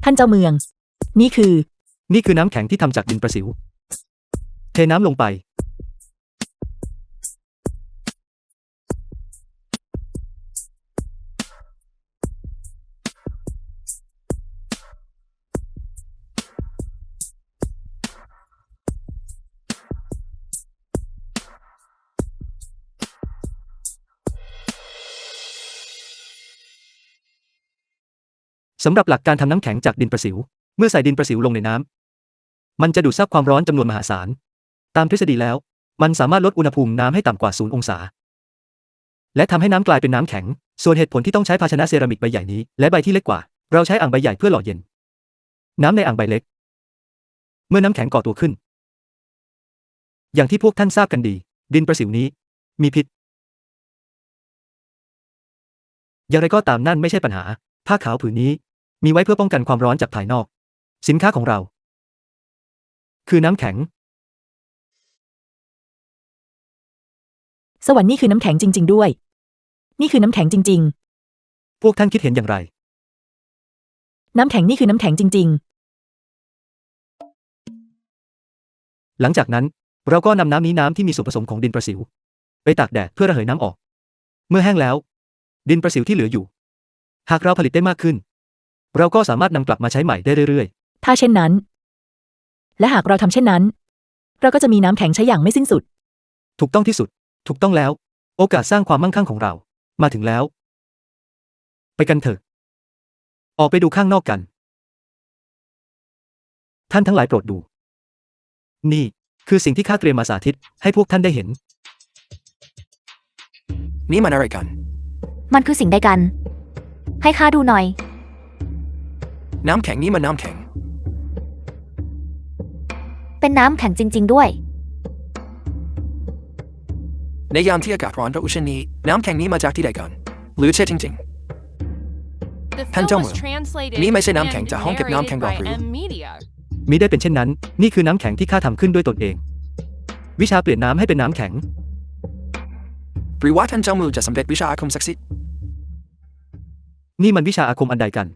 ท่านเจ้าเมือง นี่คือ น้ำแข็งที่ทำจากดินประสิว เทน้ำลงไปสำหรับหลักการทำน้ำแข็งจากดินประสิว เมื่อใส่ดินประสิวลงในน้ำมันจะดูดซับความร้อนจำนวนมหาศาล ตามทฤษฎีแล้ว มันสามารถลดอุณหภูมิน้ำให้ต่ำกว่า0องศา และทำให้น้ำกลายเป็นน้ำแข็ง ส่วนเหตุผลที่ต้องใช้ภาชนะเซรามิกใบใหญ่นี้และใบที่เล็กกว่า เราใช้อ่างใบใหญ่เพื่อหล่อเย็น น้ำในอ่างใบเล็ก เมื่อน้ำแข็งก่อตัวขึ้น อย่างที่พวกท่านทราบกันดี ดินประสิวนี้มีพิษ อย่างไรก็ตามนั่นไม่ใช่ปัญหา ผ้าขาวผืนนี้มีไว้เพื่อป้องกันความร้อนจากภายนอก สินค้าของเราคือน้ำแข็ง สวรรค์นี่คือน้ำแข็งจริงๆด้วย นี่คือน้ำแข็งจริงพวกท่านคิดเห็นอย่างไร ๆ น้ำแข็งนี่คือน้ำแข็งจริงหลังจากนั้นเราก็นำน้ำที่มีส่วนผสมของดินประสิวไปตากแดดเพื่อระเหยน้ำออก เมื่อแห้งแล้ว ดินประสิวที่เหลืออยู่ หากเราผลิตได้มากขึ้น เราก็สามารถนำกลับมาใช้ใหม่ได้เรื่อยๆ ถ้าเช่นนั้น และหากเราทำเช่นนั้น เราก็จะมีน้ำแข็งใช้อย่างไม่สิ้นสุด ถูกต้องที่สุด ถูกต้องแล้ว โอกาสสร้างความมั่งคั่งของเรามาถึงแล้ว ไปกันเถอะ ออกไปดูข้างนอกกัน ท่านทั้งหลายโปรดดู นี่คือสิ่งที่ข้าเตรียมมาสาธิตให้พวกท่านได้เห็น นี่มันอะไรกัน มันคือสิ่งใดกัน ให้ข้าดูหน่อย น้ำแข็งนี่มันน้ำแข็ง เป็นน้ำแข็งจริงๆด้วย ในยามที่อากาศร้อนระอุเช่นนี้น้ำแข็งนี้มาจากที่ใดกันหรือใช่จริงๆท่านเจ้าเมืองนี่ไม่ใช่น้ำแข็งจากห้องเก็บน้ำแข็งหรอกหรือ มิได้เป็นเช่นนั้น นี่คือน้ำแข็งที่ข้าทำขึ้นด้วยตนเอง วิชาเปลี่ยนน้ำให้เป็นน้ำแข็ง หรือว่าท่านเจ้าเมืองจะสำเร็จวิชาอาคมศักดิ์สิทธิ์ นี่มันวิชาอาคมอันใดกัน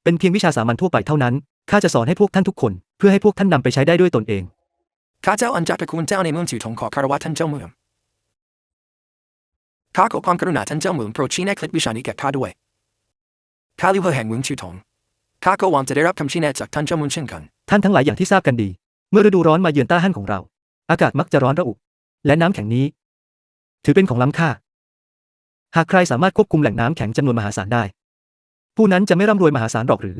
เป็นเพียงวิชาสามัญทั่วไปเท่านั้น ข้าจะสอนให้พวกท่านทุกคน เพื่อให้พวกท่านนำไปใช้ได้ด้วยตนเอง ข้าเจ้าอันจากตระกูลเจ้าในเมืองจิวทงขอคารวะท่านเจ้าเมืองข้าขอความกรุณาท่านเจ้าเมืองโปรดชี้แนะเคล็ดวิชานี้แก่ข้าด้วยข้าลิวแห่งเมืองจิวทงข้าก็หวังจะได้รับคำชี้แนะจากท่านเจ้าเมืองเช่นกันท่านทั้งหลายอย่างที่ทราบกันดี เมื่อฤดูร้อนมาเยือนต้าฮั่นของเรา อากาศมักจะร้อนระอุ และน้ำแข็งนี้ ถือเป็นของล้ำค่า หากใครสามารถควบคุมแหล่งน้ำแข็งจำนวนมหาศาลได้ ผู้นั้นจะไม่ร่ำรวยมหาศาลหรอกหรือ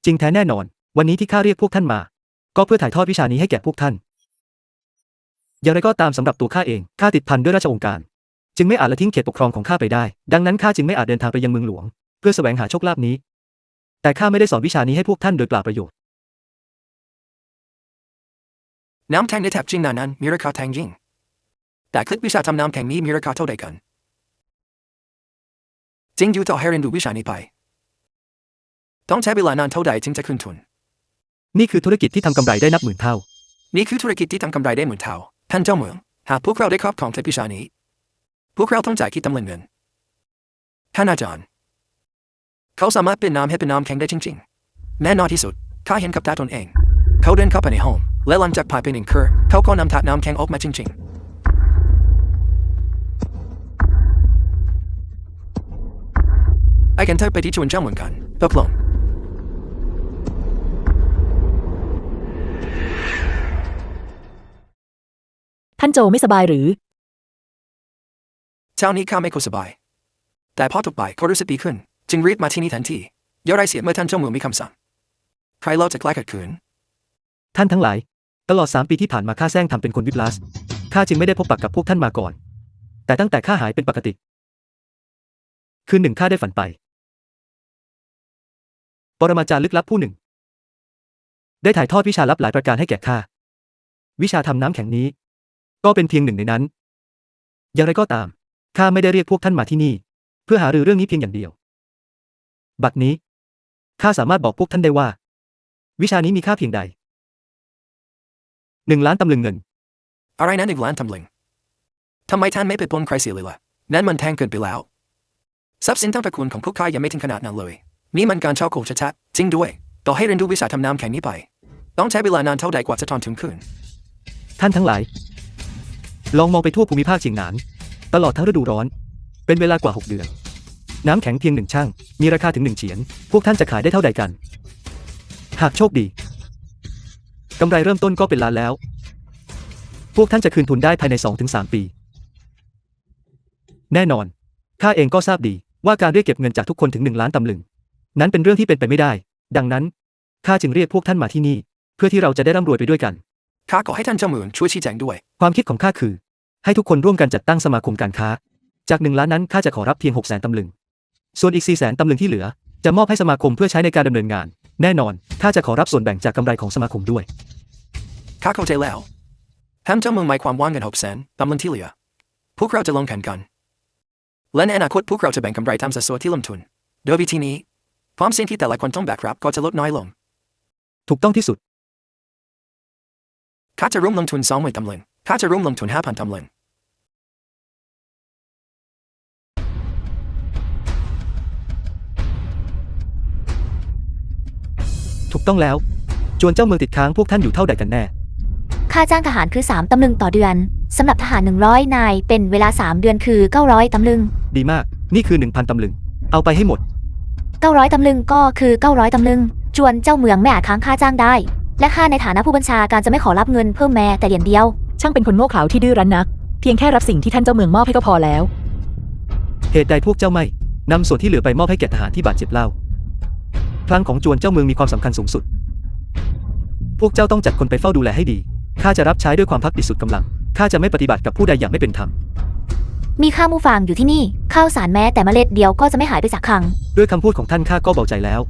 จริงแท้แน่นอน วันนี้ที่ข้าเรียกพวกท่านมา ก็เพื่อถ่ายทอดวิชานี้ให้แก่พวกท่าน อย่างไรก็ตามสำหรับตัวข้าเอง ข้าติดพันด้วยราชองค์การ จึงไม่อาจละทิ้งเขตปกครองของข้าไปได้ ดังนั้นข้าจึงไม่อาจเดินทางไปยังเมืองหลวง เพื่อแสวงหาโชคลาภนี้ แต่ข้าไม่ได้สอนวิชานี้ให้พวกท่านโดยเปล่าประโยชน์ น้ำแข็งในแถบจริงนั้นมีราคาแพงจริงแต่เคล็ดวิชาทำน้ำแข็งนี้มีราคาเท่าใดกันจริงอยู่ต่อให้เรียนรู้วิชานี้ไปต้องใช้เวลานานเท่าใดจึงจะคืนทุนนี่คือธุรกิจที่ทำกำไรได้นับหมื่นเท่า นี่คือธุรกิจที่ทำกำไรได้หมื่นเท่าท่านเจ้าเมืองหากพวกเราได้ครอบครองเคล็ดวิชานี้พวกเราต้องจ่ายคิดตำแหน่งเงินท่านอาจารย์เขาสามารถเป็นน้ำให้เป็นน้ำแข็งได้จริงๆแน่นอนที่สุดข้าเห็นกับตาตนเองเขาเดินเข้าไปในห้องและหลังจากผ่านไป1 คืนเขาก็นำถาดน้ำแข็งออกมาจริงๆไอ้กันเธอไปที่ชวนเจ้าเมืองกันตกลงท่านโจไม่สบายหรือ เช้านี้ข้าไม่ค่อยสบายแต่พอตกไปก็รู้สึกดีขึ้นจึงรีบมาที่นี่ทันทีย่อไรเสียเมื่อท่านเจ้าเมืองมีคำสั่งใครเล่าจะกล้าขัดขืนท่านทั้งหลายตลอด3 ปีที่ผ่านมาข้าแซงทำเป็นคนวิปลาสข้าจึงไม่ได้พบปะกับพวกท่านมาก่อนแต่ตั้งแต่ข้าหายเป็นปกติคืนหนึ่งข้าได้ฝันไปปรมาจารย์ลึกลับผู้หนึ่งได้ถ่ายทอดวิชาลับหลายประการให้แก่ข้าวิชาทำน้ำแข็งนี้ก็เป็นเพียงหนึ่งในนั้นอย่างไรก็ตามข้าไม่ได้เรียกพวกท่านมาที่นี่เพื่อหารือเรื่องนี้เพียงอย่างเดียวบัดนี้ข้าสามารถบอกพวกท่านได้ว่าวิชานี้มีค่าเพียงใด1 ล้านตำลึงเงินอะไรนั้น1 ล้านตำลึงทำไมท่านไม่ไปปล้นใครเสียเลยล่ะนั่นมันแพงเกินไปแล้วทรัพย์สินทั้งตระกูลของพวกข้ายังไม่ถึงขนาดนั้นเลย นี่มันการช่อโกงชัดๆจริงด้วยต่อให้เรียนรู้วิชาทำน้ำแข็งนี้ไปต้องใช้เวลานานเท่าใดกว่าจะทอนถึงคืน ท่านทั้งหลาย ลองมองไปทั่วภูมิภาคเชียงหนานตลอดทั้งฤดูร้อน เป็นเวลากว่า 6 เดือน น้ำแข็งเพียง1ชั่งมีราคาถึง1เฉียนพวกท่านจะขายได้เท่าใดกัน หากโชคดีกำไรเริ่มต้นก็เป็นล้านแล้ว พวกท่านจะคืนทุนได้ภายใน 2-3 ปี แน่นอนข้าเองก็ทราบดีว่าการเรียกเก็บเงินจากทุกคนถึง1 ล้านตำลึงนั้นเป็นเรื่องที่เป็นไปไม่ได้ ดังนั้นข้าจึงเรียกพวกท่านมาที่นี่เพื่อที่เราจะได้ร่ำรวยไปด้วยกัน ข้าขอให้ท่านเจ้าเมืองช่วยชี้แจงด้วย ความคิดของข้าคือ ให้ทุกคนร่วมกันจัดตั้งสมาคมการค้า จาก1 ล้านนั้นข้าจะขอรับเพียง600,000 ตำลึงส่วนอีก400,000 ตำลึงที่เหลือจะมอบให้สมาคมเพื่อใช้ในการดำเนินงาน แน่นอนข้าจะขอรับส่วนแบ่งจากกำไรของสมาคมด้วย ข้าเข้าใจแล้วท่านเจ้าเมืองหมายความว่าเงิน600,000ตำลึงที่เหลือพวกเราจะลงแข่งกันและในอนาคตพวกเราจะแบ่งกำไรตามสัดส่วนที่ลงทุนโดยวิธีนี้ความเสี่ยงที่แต่ละคนต้องแบกรับก็จะลดน้อยลง ถูกต้องที่สุด ข้าจะร่วมลงทุน20,000 ตำลึงข้าจะร่วมลงทุน 5,000 ตำลึง ถูกต้องแล้วจวนเจ้าเมืองติดค้างพวกท่านอยู่เท่าใดกันแน่ ค่าจ้างทหารคือ3ตำลึงต่อเดือนสำหรับทหาร100นายเป็นเวลา3เดือนคือ900ตำลึง ดีมากนี่คือ 1,000 ตำลึงเอาไปให้หมด 900ตำลึงก็คือ900ตำลึงจวนเจ้าเมืองไม่อาจค้างค่าจ้างได้และข้าในฐานะผู้บัญชาการจะไม่ขอรับเงินเพิ่มแม้แต่เหรียญเดียว ช่างเป็นคนโง่เขลาที่ดื้อรั้นนัก เพียงแค่รับสิ่งที่ท่านเจ้าเมืองมอบให้ก็พอแล้ว เหตุใดพวกเจ้าไม่นำส่วนที่เหลือไปมอบให้แก่ทหารที่บาดเจ็บเล่าพลังของจวนเจ้าเมืองมีความสำคัญสูงสุด พวกเจ้าต้องจัดคนไปเฝ้าดูแลให้ดีข้าจะรับใช้ด้วยความภักดีสุดกำลังข้าจะไม่ปฏิบัติกับผู้ใดอย่างไม่เป็นธรรม มีข้าวหมูฟางอยู่ที่นี่ข้าวสารแม้แต่เมล็ดเดียวก็จะไม่หายไปจากคลัง ด้วยคำพูดของท่านข้าก็เบาใจแล้ว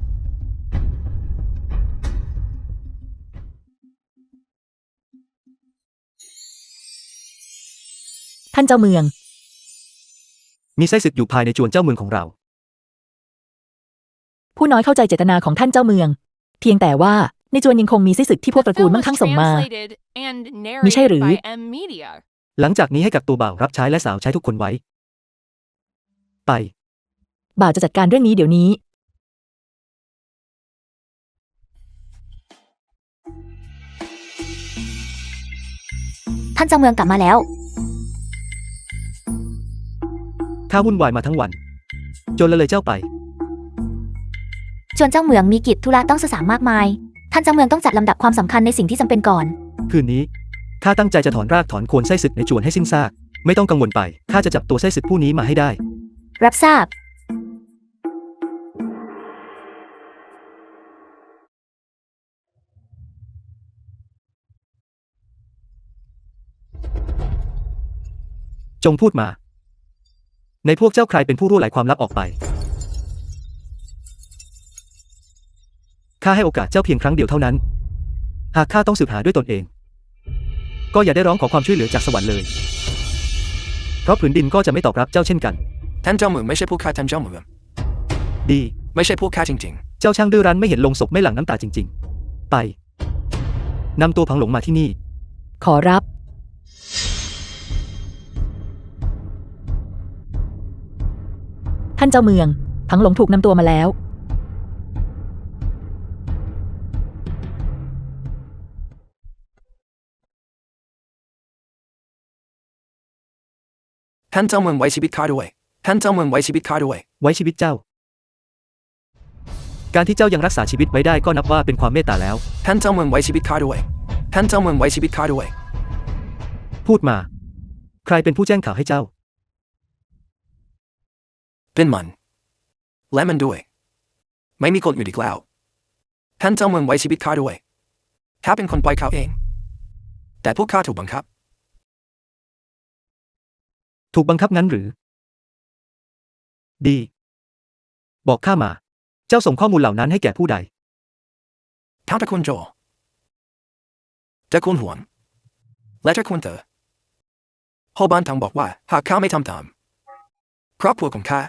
ท่านเจ้าเมือง มีไส้ศึกอยู่ภายในจวนเจ้าเมืองของเรา ผู้น้อยเข้าใจเจตนาของท่านเจ้าเมือง เพียงแต่ว่าในจวนยังคงมีไส้ศึกที่พวกตระกูลมั่งคั่งส่งมา มิใช่หรือ หลังจากนี้ให้กับตัวบ่าวรับใช้และสาวใช้ทุกคนไว้ ไป บ่าวจะจัดการเรื่องนี้เดี๋ยวนี้ ท่านเจ้าเมืองกลับมาแล้ว ข้าวุ่นวายมาทั้งวัน จนละเลยเจ้าไป จวนเจ้าเมืองมีกิจธุระต้องสื่อสารมากมายท่านเจ้าเมืองต้องจัดลำดับความสำคัญในสิ่งที่จำเป็นก่อน คืนนี้ข้าตั้งใจจะถอนรากถอนโคนไส้ศึกในจวนให้สิ้นซากไม่ต้องกังวลไปข้าจะจับตัวไส้ศึกผู้นี้มาให้ได้ รับทราบ จงพูดมา ในพวกเจ้าใครเป็นผู้รู้ไหลความลับออกไปข้าให้โอกาสเจ้าเพียงครั้งเดียวเท่านั้นหากข้าต้องสืบหาด้วยตนเองก็อย่าได้ร้องขอความช่วยเหลือจากสวรรค์เลยเพราะผืนดินก็จะไม่ตอบรับเจ้าเช่นกัน ท่านเจ้าเมืองไม่ใช่พวกข้าท่านเจ้าเมือง ดี ไม่ใช่พวกข้าจริง เจ้าช่างดื้อรั้นไม่เห็นลงศพไม่หลั่งน้ำตาจริงๆ ไปนำตัวพังหลงมาที่นี่ ขอรับ ท่านเจ้าเมืองพังหลงถูกนำตัวมาแล้ว ๆท่านเจ้าเมืองไว้ชีวิตข้าด้วยท่านเจ้าเมืองไว้ชีวิตข้าด้วย ไว้ชีวิตเจ้า การที่เจ้ายังรักษาชีวิตไว้ได้ก็นับว่าเป็นความเมตตาแล้ว ท่านเจ้าเมืองไว้ชีวิตข้าด้วยท่านเจ้าเมืองไว้ชีวิตข้าด้วย พูดมา ใครเป็นผู้แจ้งข่าวให้เจ้า เป็นมันและมันด้วยไม่มีกฎอยู่อีกแล้วท่านเจ้าเมืองไว้ชีวิตข้าด้วยข้าเป็นคนปล่อยเขาเองแต่พวกข้าถูกบังคับ ถูกบังคับงั้นหรือ ดี บอกข้ามา เจ้าส่งข้อมูลเหล่านั้นให้แก่ผู้ใด ทั้งตระกูลโจตระกูลหวงและตระกูลเต๋อโฮบานทังบอกว่าหากข้าไม่ทำตามครอบครัวของข้า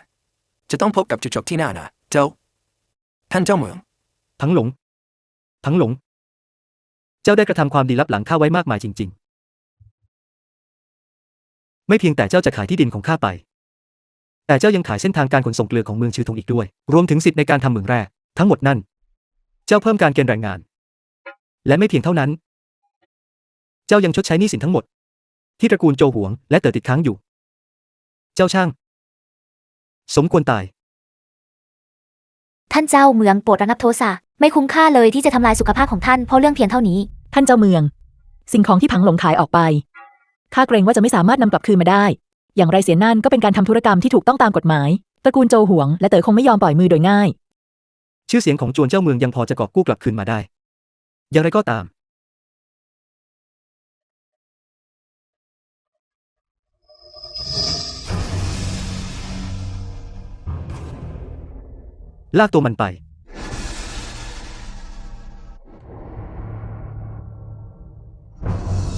จะต้องพบกับจุดจบที่น่าหนาเจ้าท่านเจ้าเมือง พังหลง พังหลง เจ้าได้กระทำความดีลับหลังข้าไว้มากมายจริงๆ ไม่เพียงแต่เจ้าจะขายที่ดินของข้าไป แต่เจ้ายังขายเส้นทางการขนส่งเกลือของเมืองชือทงอีกด้วยรวมถึงสิทธิ์ในการทำเหมืองแร่ทั้งหมดนั่นเจ้าเพิ่มการเกณฑ์แรงงานและไม่เพียงเท่านั้นเจ้ายังชดใช้หนี้สินทั้งหมดที่ตระกูลโจวหวงและเต๋อติดค้างอยู่เจ้าช่างสมควรตาย ท่านเจ้าเมืองโปรดระงับโทสะไม่คุ้มค่าเลยที่จะทำลายสุขภาพของท่านเพราะเรื่องเพียงเท่านี้ ท่านเจ้าเมืองสิ่งของที่ผังหลงขายออกไปข้าเกรงว่าจะไม่สามารถนำกลับคืนมาได้อย่างไรเสียนั่นก็เป็นการทำธุรกรรมที่ถูกต้องตามกฎหมายตระกูลโจวหวงและเต๋อคงไม่ยอมปล่อยมือโดยง่ายชื่อเสียงของจวนเจ้าเมืองยังพอจะกอบกู้กลับคืนมาได้อย่างไรก็ตามลากตัวมันไป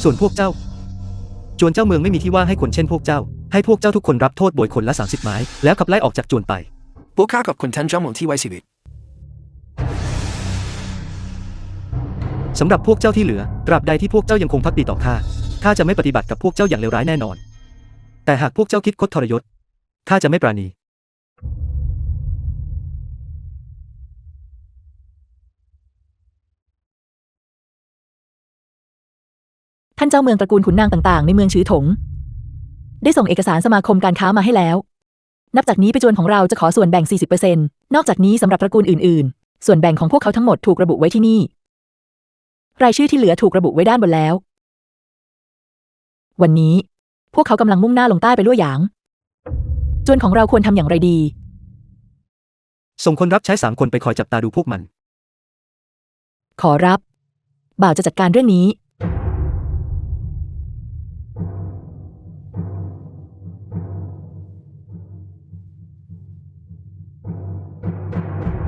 ส่วนพวกเจ้าจวนเจ้าเมืองไม่มีที่ว่างให้คนเช่นพวกเจ้าให้พวกเจ้าทุกคนรับโทษโบยคนละ30 ไม้แล้วขับไล่ออกจากจวนไปพวกข้าขอบคุณท่านเจ้าเมืองที่ไว้ชีวิตสำหรับพวกเจ้าที่เหลือตราบใดที่พวกเจ้ายังคงภักดีต่อข้าจะไม่ปฏิบัติกับพวกเจ้าอย่างเลวร้ายแน่นอนแต่หากพวกเจ้าคิดคดทรยศข้าจะไม่ปราณีท่านเจ้าเมืองตระกูลขุนนางต่างๆในเมืองชือถงได้ส่งเอกสารสมาคมการค้ามาให้แล้วนับจากนี้ไปจวนของเราจะขอส่วนแบ่ง 40% นอกจากนี้สำหรับตระกูลอื่นๆส่วนแบ่งของพวกเขาทั้งหมดถูกระบุไว้ที่นี่รายชื่อที่เหลือถูกระบุไว้ด้านบนแล้ววันนี้พวกเขากำลังมุ่งหน้าลงใต้ไปลั่วหยางจวนของเราควรทำอย่างไรดีส่งคนรับใช้3 คนไปคอยจับตาดูพวกมันขอรับบ่าวจะจัดการเรื่องนี้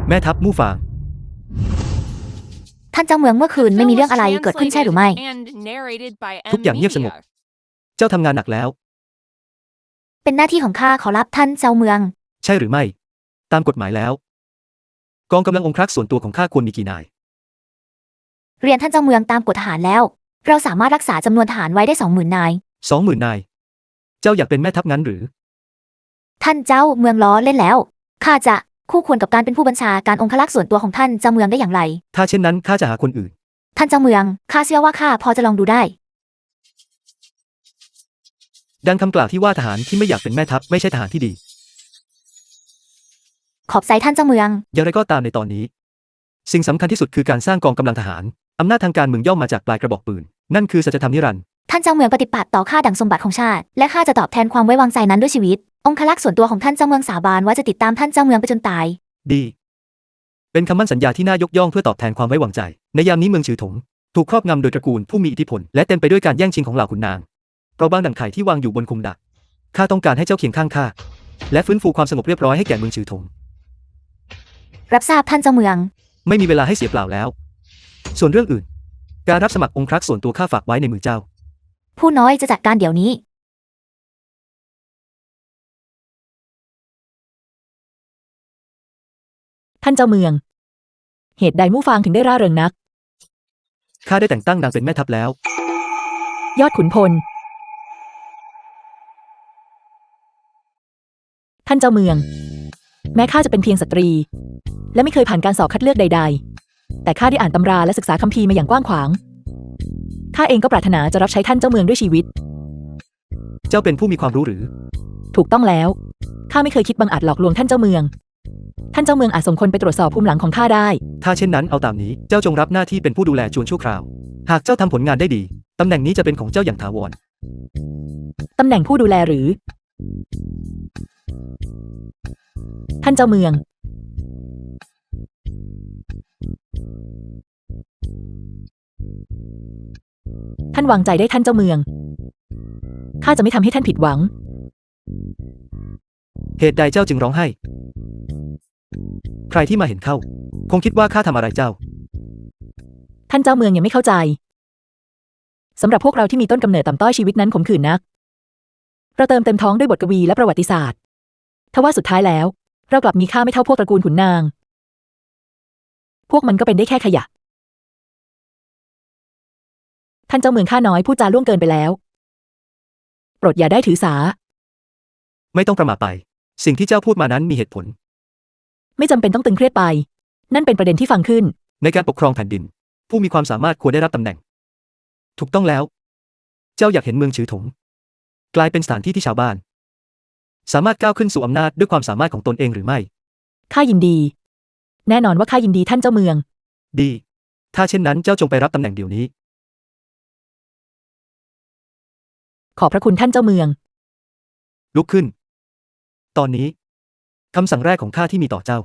แม่ทัพมู่ฟางท่านเจ้าเมืองเมื่อคืนไม่มีเรื่องอะไรเกิดขึ้นใช่หรือไม่ทุกอย่างเงียบสงบเจ้าทำงานหนักแล้วเป็นหน้าที่ของข้าขอรับท่านเจ้าเมืองใช่หรือไม่ตามกฎหมายแล้วกองกำลังองครักษ์ส่วนตัวของข้าควรมีกี่นายเรียนท่านเจ้าเมืองตามกฎทหารแล้วเราสามารถรักษาจำนวนทหารไว้ได้ 20,000 นาย 20,000 นายเจ้าอยากเป็นแม่ทัพงั้นหรือท่านเจ้าเมืองล้อเล่นแล้วข้าจะคู่ควรกับการเป็นผู้บัญชาการองครักษ์ส่วนตัวของท่านเจ้าเมืองได้อย่างไรถ้าเช่นนั้นข้าจะหาคนอื่นท่านเจ้าเมืองข้าเชื่อว่าข้าพอจะลองดูได้ดังคำกล่าวที่ว่าทหารที่ไม่อยากเป็นแม่ทัพไม่ใช่ทหารที่ดีขอบใจท่านเจ้าเมืองอย่างไรก็ตามในตอนนี้สิ่งสำคัญที่สุดคือการสร้างกองกำลังทหารอำนาจทางการเมืองย่อมมาจากปลายกระบอกปืนนั่นคือสัจธรรมนิรันดร์ท่านเจ้าเมืองปฏิบัติต่อข้าดั่งสมบัติของชาติและข้าจะตอบแทนความไว้วางใจนั้นด้วยชีวิตองครักษ์ส่วนตัวของท่านเจ้าเมืองสาบานว่าจะติดตามท่านเจ้าเมืองไปจนตายดีเป็นคำมั่นสัญญาที่น่ายกย่องเพื่อตอบแทนความไว้วางใจในยามนี้เมืองชือถงถูกครอบงำโดยตระกูลผู้มีอิทธิพลและเต็มไปด้วยการแย่งชิงของเหล่าขุนนางเพราะบางดั่งไข่ที่วางอยู่บนคุมดักข้าต้องการให้เจ้าเคียงข้างข้าและฟื้นฟูความสงบเรียบร้อยให้แก่เมืองชือถงรับทราบท่านเจ้าเมืองไม่มีเวลาให้เสียเปล่าแล้วส่วนเรื่องอื่นการรับสมัครองครักษ์ส่วนตัวข้าฝากไว้ในมือเจ้าผู้น้อยจะจัดการเดี๋ยวนี้ท่านเจ้าเมืองเหตุใดมู่ฟางถึงได้ร่าเริงนักข้าได้แต่งตั้งนางเป็นแม่ทัพแล้วยอดขุนพลท่านเจ้าเมืองแม้ข้าจะเป็นเพียงสตรีและไม่เคยผ่านการสอบคัดเลือกใดๆแต่ข้าได้อ่านตำราและศึกษาคัมภีร์มาอย่างกว้างขวางข้าเองก็ปรารถนาจะรับใช้ท่านเจ้าเมืองด้วยชีวิตเจ้าเป็นผู้มีความรู้หรือถูกต้องแล้วข้าไม่เคยคิดบังอาจหลอกลวงท่านเจ้าเมืองท่านเจ้าเมืองอาจส่งคนไปตรวจสอบภูมิหลังของข้าได้ถ้าเช่นนั้นเอาตามนี้เจ้าจงรับหน้าที่เป็นผู้ดูแลจวนชั่วคราวหากเจ้าทำผลงานได้ดีตำแหน่งนี้จะเป็นของเจ้าอย่างถาวรตำแหน่งผู้ดูแลหรือท่านเจ้าเมืองท่านวางใจได้ท่านเจ้าเมืองข้าจะไม่ทำให้ท่านผิดหวังเหตุใดเจ้าจึงร้องไห้ใครที่มาเห็นเข้าคงคิดว่าข้าทำอะไรเจ้าท่านเจ้าเมืองยังไม่เข้าใจสำหรับพวกเราที่มีต้นกำเนิดต่ำต้อยชีวิตนั้นขมขื่นนักเราเติมเต็มท้องด้วยบทกวีและประวัติศาสตร์ทว่าสุดท้ายแล้วเรากลับมีค่าไม่เท่าพวกตระกูลขุนนางพวกมันก็เป็นได้แค่ขยะท่านเจ้าเมืองข้าน้อยพูดจาล่วงเกินไปแล้วโปรดอย่าได้ถือสาไม่ต้องประมาทไป สิ่งที่เจ้าพูดมานั้นมีเหตุผล ไม่จำเป็นต้องตึงเครียดไป นั่นเป็นประเด็นที่ฟังขึ้น ในการปกครองแผ่นดิน ผู้มีความสามารถควรได้รับตำแหน่ง ถูกต้องแล้ว เจ้าอยากเห็นเมืองฉือถง กลายเป็นสถานที่ที่ชาวบ้าน สามารถก้าวขึ้นสู่อำนาจด้วยความสามารถของตนเองหรือไม่ ข้ายินดี แน่นอนว่าข้ายินดีท่านเจ้าเมือง ดี ถ้าเช่นนั้นเจ้าจงไปรับตำแหน่งเดี๋ยวนี้ ขอบพระคุณท่านเจ้าเมือง ลุกขึ้น ตอนนี้คำสั่งแรกของข้าที่มีต่อเจ้า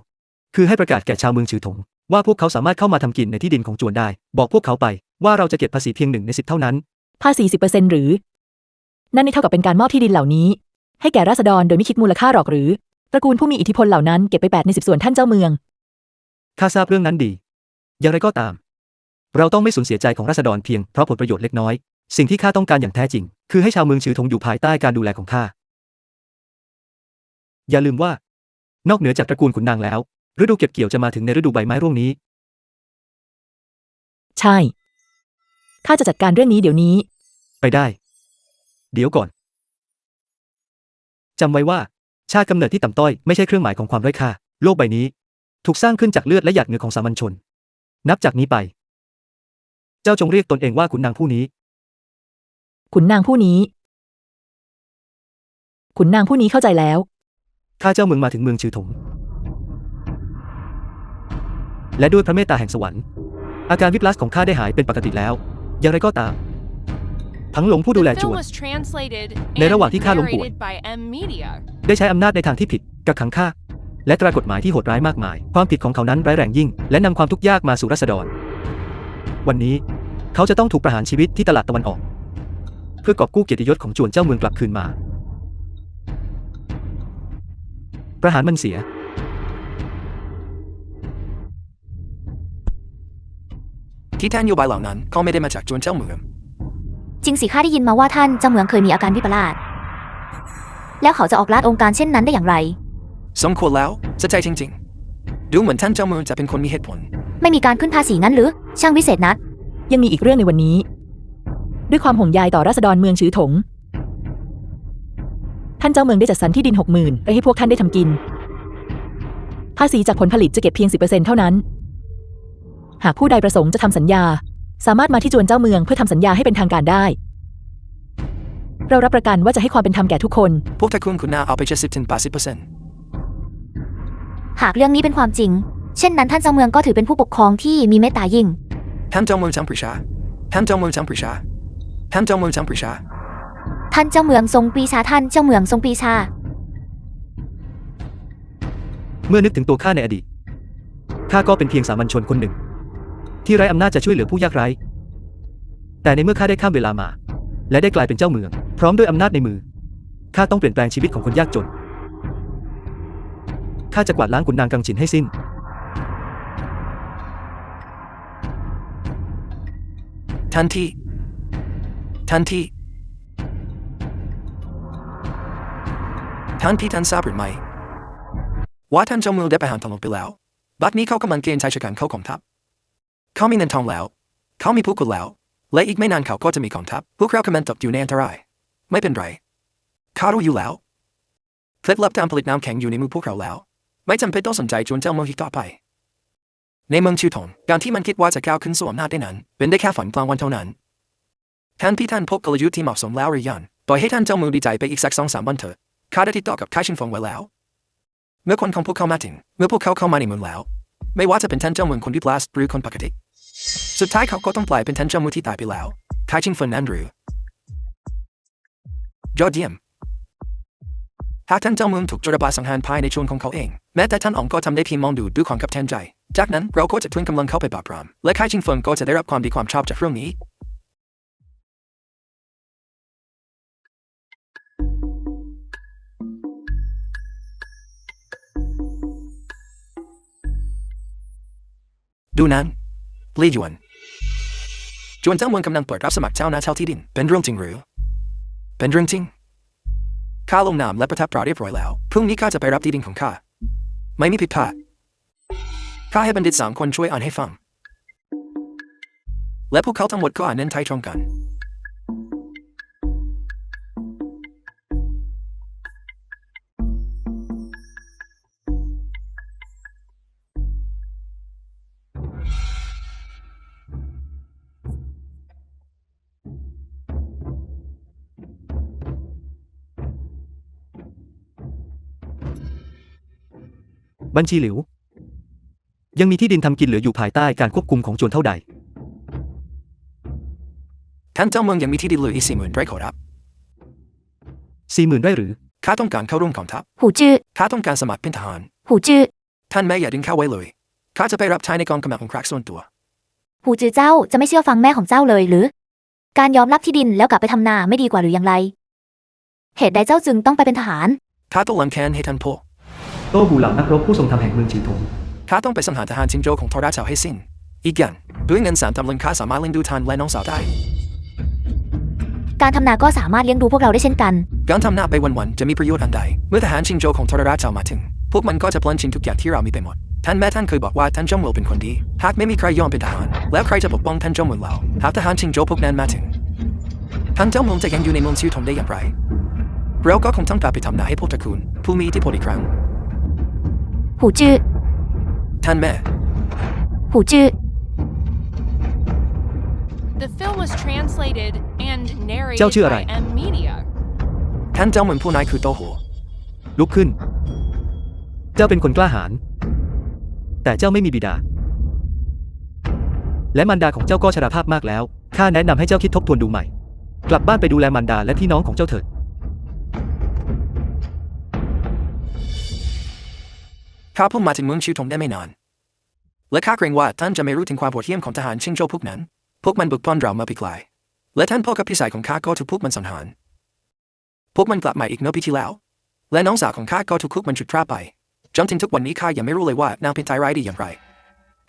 คือให้ประกาศแก่ชาวเมืองฉือถง ว่าพวกเขาสามารถเข้ามาทำกินในที่ดินของจวนได้ บอกพวกเขาไปว่าเราจะเก็บภาษีเพียง1 ใน 10เท่านั้น ภาษี 10% หรือ นั่นไม่เท่ากับเป็นการมอบที่ดินเหล่านี้ ให้แก่ราษฎรโดยไม่คิดมูลค่าหรอกหรือ ตระกูลผู้มีอิทธิพลเหล่านั้นเก็บไป8 ใน 10ส่วนท่านเจ้าเมือง ข้าทราบเรื่องนั้นดี อย่างไรก็ตาม เราต้องไม่สูญเสียใจของราษฎรเพียงเพราะผลประโยชน์เล็กน้อย สิ่งที่ข้าต้องการอย่างแท้จริง คือให้ชาวเมืองฉือถงอยู่ภายใต้การดูแลของข้า อย่าลืมว่า นอกเหนือจากตระกูลขุนนางแล้ว ฤดูเก็บเกี่ยวจะมาถึงในฤดูใบไม้ร่วงนี้ ใช่ ข้าจะจัดการเรื่องนี้เดี๋ยวนี้ ไปได้ เดี๋ยวก่อน จำไว้ว่า ชาติกำเนิดที่ต่ำต้อยไม่ใช่เครื่องหมายของความด้อยค่า โลกใบนี้ ถูกสร้างขึ้นจากเลือดและหยาดเหงื่อของสามัญชน นับจากนี้ไป เจ้าจงเรียกตนเองว่าขุนนางผู้นี้ ขุนนางผู้นี้ ขุนนางผู้นี้เข้าใจแล้ว ข้าเจ้าเมืองมาถึงเมืองฉือถง และด้วยพระเมตตาแห่งสวรรค์ อาการวิปลาสของข้าได้หายเป็นปกติแล้ว อย่างไรก็ตาม ทั้งหลงผู้ดูแลจวน ในระหว่างที่ข้าล้มป่วย ได้ใช้อำนาจในทางที่ผิดกักขังข้าและตรากฎหมายที่โหดร้ายมากมาย ความผิดของเขานั้นร้ายแรงยิ่ง และนำความทุกข์ยากมาสู่ราษฎร วันนี้เขาจะต้องถูกประหารชีวิตที่ตลาดตะวันออก เพื่อกอบกู้เกียรติยศของจวนเจ้าเมืองกลับคืนมา ประหารมันเสีย ที่แท้นโยบายเหล่านั้นก็ไม่ได้มาจากจวนเจ้าเมือง จริงสิข้าได้ยินมาว่าท่านเจ้าเมืองเคยมีอาการวิปลาสแล้วเขาจะออกลาดองค์การเช่นนั้นได้อย่างไร สมควรแล้วจะใจจริงๆ ดูเหมือนท่านเจ้าเมืองจะเป็นคนมีเหตุผล ไม่มีการขึ้นภาษีนั้นหรือ ช่างวิเศษนัก ยังมีอีกเรื่องในวันนี้ ด้วยความห่วงใยต่อราษฎรเมืองฉือถง ท่านเจ้าเมืองได้จัดสรรที่ดิน 60,000 ไปให้พวกท่านได้ทำกิน ภาษีจากผลผลิตจะเก็บเพียง 10% เท่านั้น หากผู้ใดประสงค์จะทำสัญญา สามารถมาที่จวนเจ้าเมืองเพื่อทำสัญญาให้เป็นทางการได้ เรารับประกันว่าจะให้ความเป็นธรรมแก่ทุกคน พวกตระกูลคุณนาเอาไป70-80% หากเรื่องนี้เป็นความจริง เช่นนั้นท่านเจ้าเมืองก็ถือเป็นผู้ปกครองที่มีเมตตายิ่ง ท่านเจ้าเมืองจำปรีชา ท่านเจ้าเมืองจำปรีชา ท่านเจ้าเมืองจำปรีชา ท่านเจ้าเมืองทรงปรีชาท่านเจ้าเมืองทรงปรีชา เมื่อนึกถึงตัวข้าในอดีต ข้าก็เป็นเพียงสามัญชนคนหนึ่ง ที่ไร้อำนาจจะช่วยเหลือผู้ยากไร้ แต่ในเมื่อข้าได้ข้ามเวลามา และได้กลายเป็นเจ้าเมือง พร้อมด้วยอำนาจในมือ ข้าต้องเปลี่ยนแปลงชีวิตของคนยากจน ข้าจะกวาดล้างขุนนางกังฉินให้สิ้น ท่านที่ท่านทราบหรือไม่ว่าท่านเจ้าเมืองได้ไปหาทางลงไปแล้วบัดนี้เขากำลังเกณฑ์ชายชะกันเข้ากองทัพเขามีเงินทองแล้วเขามีผู้คนแล้วและอีกไม่นานเขาก็จะมีกองทัพพวกเรากำลังตกอยู่ในอันตรายไม่เป็นไรข้ารู้อยู่แล้วเคล็ดลับการผลิตน้ำแข็งอยู่ในมือพวกเราแล้วไม่จำเป็นต้องสนใจจวนเจ้าเมืองอีกต่อไปในเมืองชิวถงการที่มันคิดว่าจะก้าวขึ้นสู่อำนาจได้นั้นเป็นได้แค่ฝันกลางวันเท่านั้นท่านพี่ท่านพบกลยุทธ์ที่เหมาะสมแล้วหรือยังปล่อยให้ท่านเจ้าเมืองดีใจไปอีกสัก2-3 วันเถอะข้าได้ติดต่อกับค่ายชินฟงไว้แล้วเมื่อคนของพวกเขามาถึงเมื่อพวกเขาเข้ามาในเมืองแล้วไม่ว่าจะเป็นท่านเจ้าเมืองคนที่พลาสหรือคนปกติสุดท้ายเขาก็ต้องกลายเป็นท่านเจ้าเมืองที่ตายไปแล้วค่ายชินฟงนั้นหรือยอดเยี่ยมหากท่านเจ้าเมืองถูกโจรบาสังหารภายในชวนของเขาเองแม้แต่ท่านอ๋องก็ทำได้เพียงมองดูด้วยความคับแค้นใจจากนั้นเราก็จะทุ่นกำลังเข้าไปปราบปรามและค่ายชินฟงก็จะได้รับความดีความชอบจากเรื่องนี้ดูนั้นลี่หยวนจวนเจ้าเมืองกำลังเปิดรับสมัครเจ้าหน้าเช่าที่ดินเป็นเรื่องจริงหรือเป็นเรื่องจริงข้าลงนามและประทับตราเรียบร้อยแล้วพรุ่งนี้ข้าจะไปรับที่ดินของข้าไม่มีผิดพลาดข้าให้บัณฑิต3 คนช่วยอ่านให้ฟังและพวกเขาทั้งหมดก็อ่านเน้นไทยตรงกัน บัญชีหลิวยังมีที่ดินทำกินเหลืออยู่ภายใต้การควบคุมของจวนเท่าใด ท่านเจ้าเมืองยังมีที่ดินเหลืออีก40,000 ไร่ขอรับ 40,000 ไร่หรือ ข้าต้องการเข้าร่วมกองทัพ หูจื้อ ข้าต้องการสมัครเป็นทหาร หูจื้อ ท่านแม่อย่าดึงข้าไว้เลยข้าจะไปรับใช้ในกองกำลังของครักส่วนตัว หูจื้อเจ้าจะไม่เชื่อฟังแม่ของเจ้าเลยหรือ การยอมรับที่ดินแล้วกลับไปทำนาไม่ดีกว่าหรืออย่างไร เหตุใดเจ้าจึงต้องไปเป็นทหาร ข้าต้องลำแค้นให้ท่านพ่อ โต้บูเหล่านักรบผู้ทรงธรรมแห่งเมืองฉีถง ข้าต้องไปสังหารทหารชิงโจวของทราเจ้าให้สิ้น อีกอย่างด้วยเงิน3 ตำลึงข้าสามารถเลี้ยงดูท่านและน้องสาวได้ การทำนาก็สามารถเลี้ยงดูพวกเราได้เช่นกัน การทำหน้าไปวันๆจะมีประโยชน์อันใด เมื่อทหารชิงโจวของทราเจ้ามาถึง พวกมันก็จะปล้นชิงทุกอย่างที่เรามีไปหมด ท่านแม่ท่านเคยบอกว่าท่านจงเวิลเป็นคนดี หากไม่มีใครยอมเป็นทหาร แล้วใครจะปกป้องท่านจงเวิลเราหากทหารชิงโจวพวกนั้นมาถึง ท่านเจ้าเมืองจะยังอยู่ในเมืองชิวถงได้อย่างไร เราก็คงต้องกลับไปทำนาให้พวกตระกูลผู้มีอิทธิพลอีกครั้ง หูจื้อ ท่านแม่ หูจื้อ The film was translated and narrated เจ้าชื่ออะไร by M Media. ท่านเจ้าเมืองผู้นายคือโตโห ลุกขึ้น เจ้าเป็นคนกล้าหาญแต่เจ้าไม่มีบิดา และมารดาของเจ้าก็ชราภาพมากแล้วข้าแนะนำให้เจ้าคิดทบทวนดูใหม่ กลับบ้านไปดูแลมารดาและพี่น้องของเจ้าเถิด ข้าเพิ่งมาถึงเมืองชิวถงได้ไม่นาน และข้าเกรงว่าท่านจะไม่รู้ถึงความโหดเหี้ยมของทหารชิงโจวพวกนั้น พวกมันบุกปล้นเรามาปีกลาย และท่านพ่อกับพี่ชายของข้าก็ถูกพวกมันสังหาร พวกมันกลับมาอีกเมื่อปีที่แล้ว และน้องสาวของข้าก็ถูกคุกมันฉุดพร่าไปจนถึงทุกวันนี้ข้ายังไม่รู้เลยว่านางเป็นตายร้ายดีอย่างไร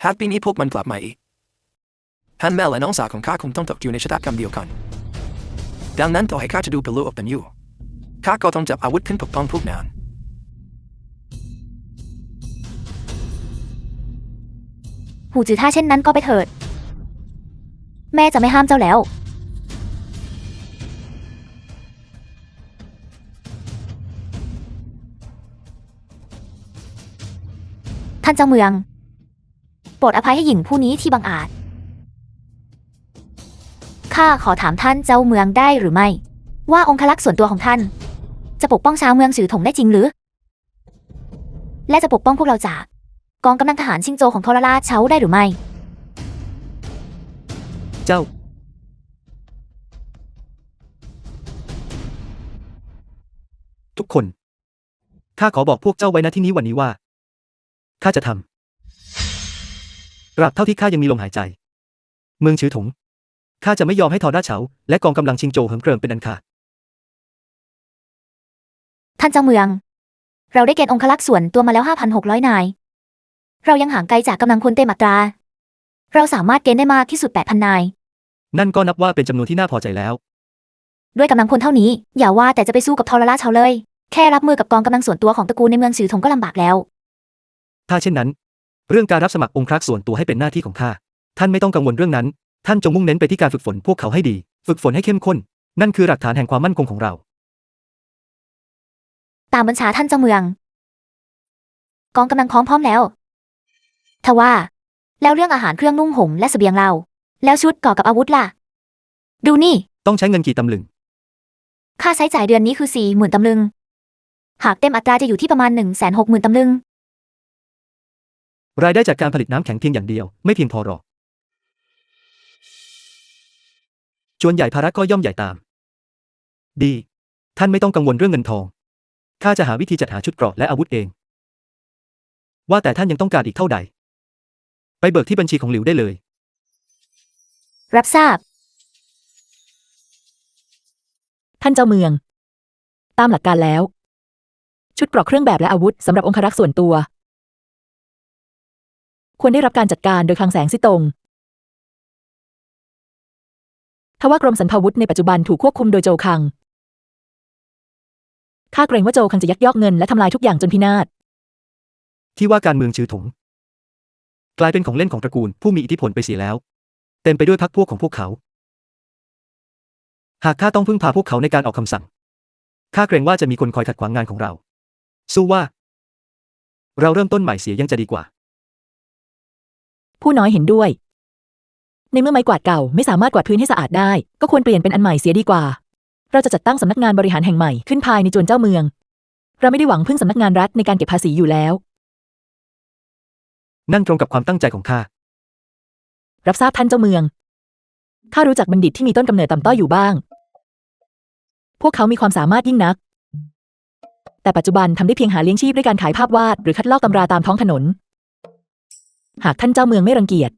หากปีนี้พวกมันกลับมาอีก ท่านแม่และน้องสาวของข้าคงต้องตกอยู่ในชะตากรรมเดียวกัน ดังนั้นต่อให้ข้าจะดูเป็นลูกออกเป็นอยู่ข้าก็ต้องจับอาวุธขึ้นปกป้องพวกนั้น หูจื้อถ้าเช่นนั้นก็ไปเถิด แม่จะไม่ห้ามเจ้าแล้ว ท่านเจ้าเมือง โปรดอภัยให้หญิงผู้นี้ที่บังอาจ ข้าขอถามท่านเจ้าเมืองได้หรือไม่ ว่าองคลักษ์ส่วนตัวของท่าน จะปกป้องชาวเมืองฉือถงได้จริงหรือ และจะปกป้องพวกเราจากกองกำลังทหารชิงโจวของทรราชเช้าได้หรือไม่ เจ้า ทุกคนข้าขอบอกพวกเจ้าไว้ณที่นี้วันนี้ว่าข้าจะทำตราบเท่าที่ข้ายังมีลมหายใจ เมืองชือถงข้าจะไม่ยอมให้ทอราเฉาและกองกำลังชิงโจวเหิมเกริมเป็นอันขาด ท่านเจ้าเมือง เราได้เกณฑ์องคลักษ์ส่วนตัวมาแล้ว 5,600 นาย เรายังห่างไกลจากกำลังพลเต็มอัตรา เราสามารถเกณฑ์ได้มากที่สุด 8,000 นาย นั่นก็นับว่าเป็นจำนวนที่น่าพอใจแล้ว ด้วยกำลังพลเท่านี้ อย่าว่าแต่จะไปสู้กับทรราชเฉาเลย แค่รับมือกับกองกำลังส่วนตัวของตระกูลในเมืองฉือถงก็ลำบากแล้ว ถ้าเช่นนั้น เรื่องการรับสมัครองครักษ์ส่วนตัวให้เป็นหน้าที่ของข้า ท่านไม่ต้องกังวลเรื่องนั้น ท่านจงมุ่งเน้นไปที่การฝึกฝนพวกเขาให้ดี ฝึกฝนให้เข้มข้น นั่นคือหลักฐานแห่งความมั่นคงของเรา ตามบัญชาท่านเจ้าเมือง กองกำลังพร้อมแล้ว ทว่าแล้วเรื่องอาหารเครื่องนุ่งห่มและเสบียงเรา แล้วชุดก่อกับอาวุธล่ะ ดูนี่ ต้องใช้เงินกี่ตำลึง ค่าใช้จ่ายเดือนนี้คือ 40,000 ตำลึง หากเต็มอัตราจะอยู่ที่ประมาณ 160,000 ตำลึง รายได้จากการผลิตน้ำแข็งเพียงอย่างเดียวไม่เพียงพอหรอกจวนใหญ่ภาระก็ย่อมใหญ่ตาม ดี ท่านไม่ต้องกังวลเรื่องเงินทอง ข้าจะหาวิธีจัดหาชุดเกราะและอาวุธเอง ว่าแต่ท่านยังต้องการอีกเท่าใด ไปเบิกที่บัญชีของหลิวได้เลย รับทราบ ท่านเจ้าเมือง ตามหลักการแล้ว ชุดเกราะเครื่องแบบและอาวุธสำหรับองครักษ์ส่วนตัว ควรได้รับการจัดการโดยคลังแสงซิตงทว่ากรมสรรพาวุธในปัจจุบันถูกควบคุมโดยโจวคัง ข้าเกรงว่าโจวคังจะยักยอกเงินและทำลายทุกอย่างจนพินาศ ที่ว่าการเมืองชือถง กลายเป็นของเล่นของตระกูลผู้มีอิทธิพลไปเสียแล้ว เต็มไปด้วยพรรคพวกของพวกเขา หากข้าต้องพึ่งพาพวกเขาในการออกคำสั่ง ข้าเกรงว่าจะมีคนคอยขัดขวางงานของเรา สู้ว่า เราเริ่มต้นใหม่เสียยังจะดีกว่า ผู้น้อยเห็นด้วย ในเมื่อไม้กวาดเก่าไม่สามารถกวาดพื้นให้สะอาดได้ ก็ควรเปลี่ยนเป็นอันใหม่เสียดีกว่า เราจะจัดตั้งสำนักงานบริหารแห่งใหม่ขึ้นภายในจวนเจ้าเมือง เราไม่ได้หวังพึ่งสำนักงานรัฐในการเก็บภาษีอยู่แล้ว นั่นตรงกับความตั้งใจของข้า รับทราบท่านเจ้าเมืองข้ารู้จักบัณฑิตที่มีต้นกำเนิดต่ำต้อยอยู่บ้าง พวกเขามีความสามารถยิ่งนัก แต่ปัจจุบันทำได้เพียงหาเลี้ยงชีพด้วยการขายภาพวาดหรือคัดลอกตำราตามท้องถนน หากท่านเจ้าเมืองไม่รังเกียจ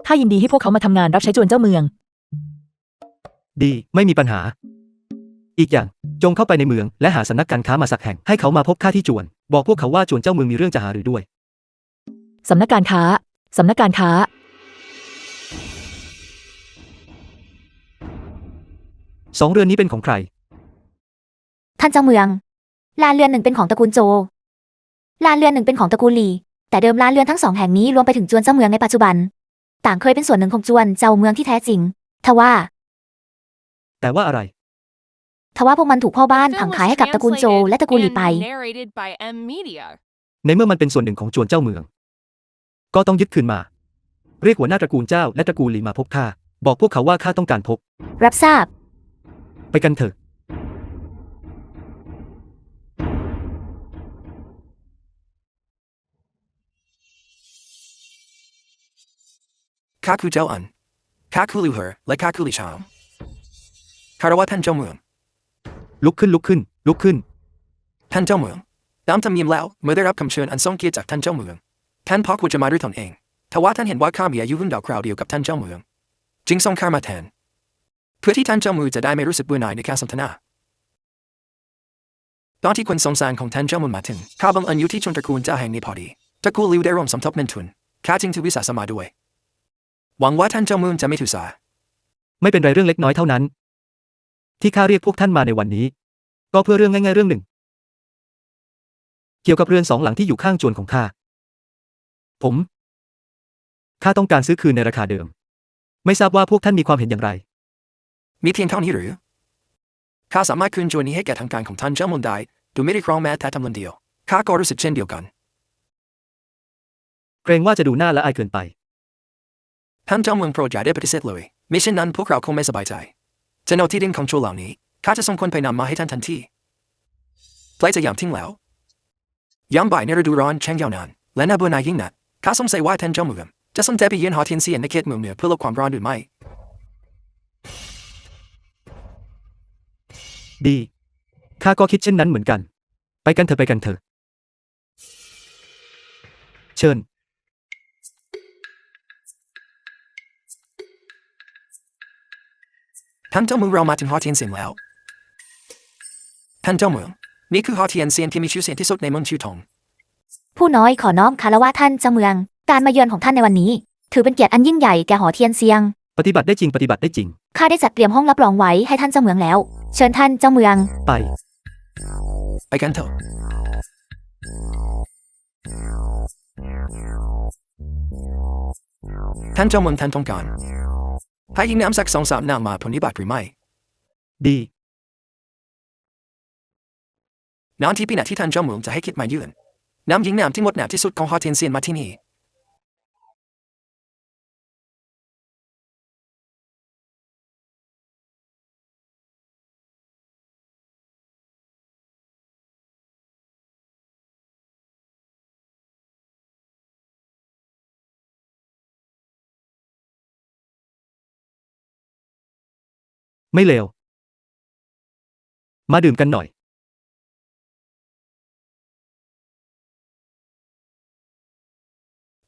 ข้ายินดีให้พวกเขามาทำงานรับใช้จวนเจ้าเมือง ดีไม่มีปัญหา อีกอย่างจงเข้าไปในเมืองและหาสำนักการค้ามาสักแห่งให้เขามาพบข้าที่จวนบอกพวกเขาว่าจวนเจ้าเมืองมีเรื่องจะหารือด้วย สำนักการค้าสองเรือนนี้เป็นของใคร ท่านเจ้าเมืองลานเรือนหนึ่งเป็นของตระกูลโจลานเรือนหนึ่งเป็นของตระกูลหลีแต่เดิมลานเรือนทั้งสองแห่งนี้รวมไปถึงจวนเจ้าเมืองในปัจจุบันต่างเคยเป็นส่วนหนึ่งของจวนเจ้าเมืองที่แท้จริงทว่า แต่ว่าอะไร พวกมันถูกพ่อบ้าน The ผัง film ขาย was ให้กับตระกูลโจ translated และตระกูลหลีไป and narrated by M Media. ในเมื่อมันเป็นส่วนหนึ่งของจวนเจ้าเมือง ก็ต้องยึดคืนมา เรียกหัวหน้าตระกูลเจ้าและตระกูลหลีมาพบข้าบอกพวกเขาว่าข้าต้องการพบ รับทราบ ไปกันเถอะ ข้าคือเจ้าอันข้าคือลิวเหอและข้าคือลิชาวคารวะท่านเจ้าเมือง ลุกขึ้น ท่านเจ้าเมืองตามธรรมเนียมแล้วเมื่อได้รับคำเชิญอันทรงเกียรติจากท่านเจ้าเมืองท่านพ่อควรจะมาด้วยตนเองทว่าท่านเห็นว่าข้ามีอายุรุ่นดาวคราวเดียวกับท่านเจ้าเมืองจึงส่งข้ามาแทนเพื่อที่ท่านเจ้าเมืองจะได้ไม่รู้สึกเบื่อหน่ายในการสนทนาตอนที่คนสงสารของท่านเจ้าเมืองมาถึงข้าบังเอิญอยู่ที่ชนตระกูลเจ้าแห่งนี้พอดีตระกูลลิวได้ร่วมสมทบเงินทุนข้าจึงถือวิสาสะมาด้วยหวังว่าท่านเจ้าเมืองจะไม่ถือสา ไม่เป็นไรเรื่องเล็กน้อยเท่านั้น ที่ข้าเรียกพวกท่านมาในวันนี้ ก็เพื่อเรื่องง่ายๆเรื่องหนึ่ง เกี่ยวกับเรือนสองหลังที่อยู่ข้างจวนของข้าข้าต้องการซื้อคืนในราคาเดิม ไม่ทราบว่าพวกท่านมีความเห็นอย่างไร มีเพียงเท่านี้หรือข้าสามารถคืนจวนนี้ให้แก่ทางการของท่านเจ้าเมืองได้โดยไม่ได้ครองแม้แต่ตำลึงเดียวข้าก็รู้สึกเช่นเดียวกัน เกรงว่าจะดูหน้าละอายเกินไป ท่านเจ้าเมืองโปรดอย่าได้ปฏิเสธเลยมิเช่นนั้นพวกเราคงไม่สบายใจโฉนดที่ดินของโจเหล่านี้ข้าจะส่งคนไปนำมาให้ท่านทันทีใกล้จะยามทิ้งแล้วยามบ่ายในฤดูร้อนแช่งยาวนานและน่าเบื่อหน่ายยิ่งนักข้าสงสัยว่าท่านเจ้าเมืองจะสนใจไปเยือนหอเทียนเซียนในเขตเมืองเหนือเพื่อลดความร้อนหรือไม่ ดีข้าก็คิดเช่นนั้นเหมือนกัน ไปกันเถอะ เชิญ ท่านเจ้าเมืองเรามาถึงหอเทียนเซียนแล้วท่านเจ้าเมืองนี่คือหอเทียนเซียนที่มีชื่อเสียงที่สุดในเมืองชิวทง ผู้น้อยขอน้อมคารวะท่านเจ้าเมืองการมาเยือนของท่านในวันนี้ถือเป็นเกียรติอันยิ่งใหญ่แก่หอเทียนเซียง ปฏิบัติได้จริง ข้าได้จัดเตรียมห้องรับรองไว้ให้ท่านเจ้าเมืองแล้วเชิญท่านเจ้าเมือง ไปกันเถอะท่านเจ้าเมืองท่านต้องการให้ยิงน้ำสัก2-3 นางมาปฏิบัติหรือไม่ ดี นานที่ปีหน้าที่ท่านเจ้าเมืองจะให้คิดมาเยือนน้ำยิงน้ำที่งดงามที่สุดของหอเทียนเซียนมาที่นี่ไม่เลว มาดื่มกันหน่อย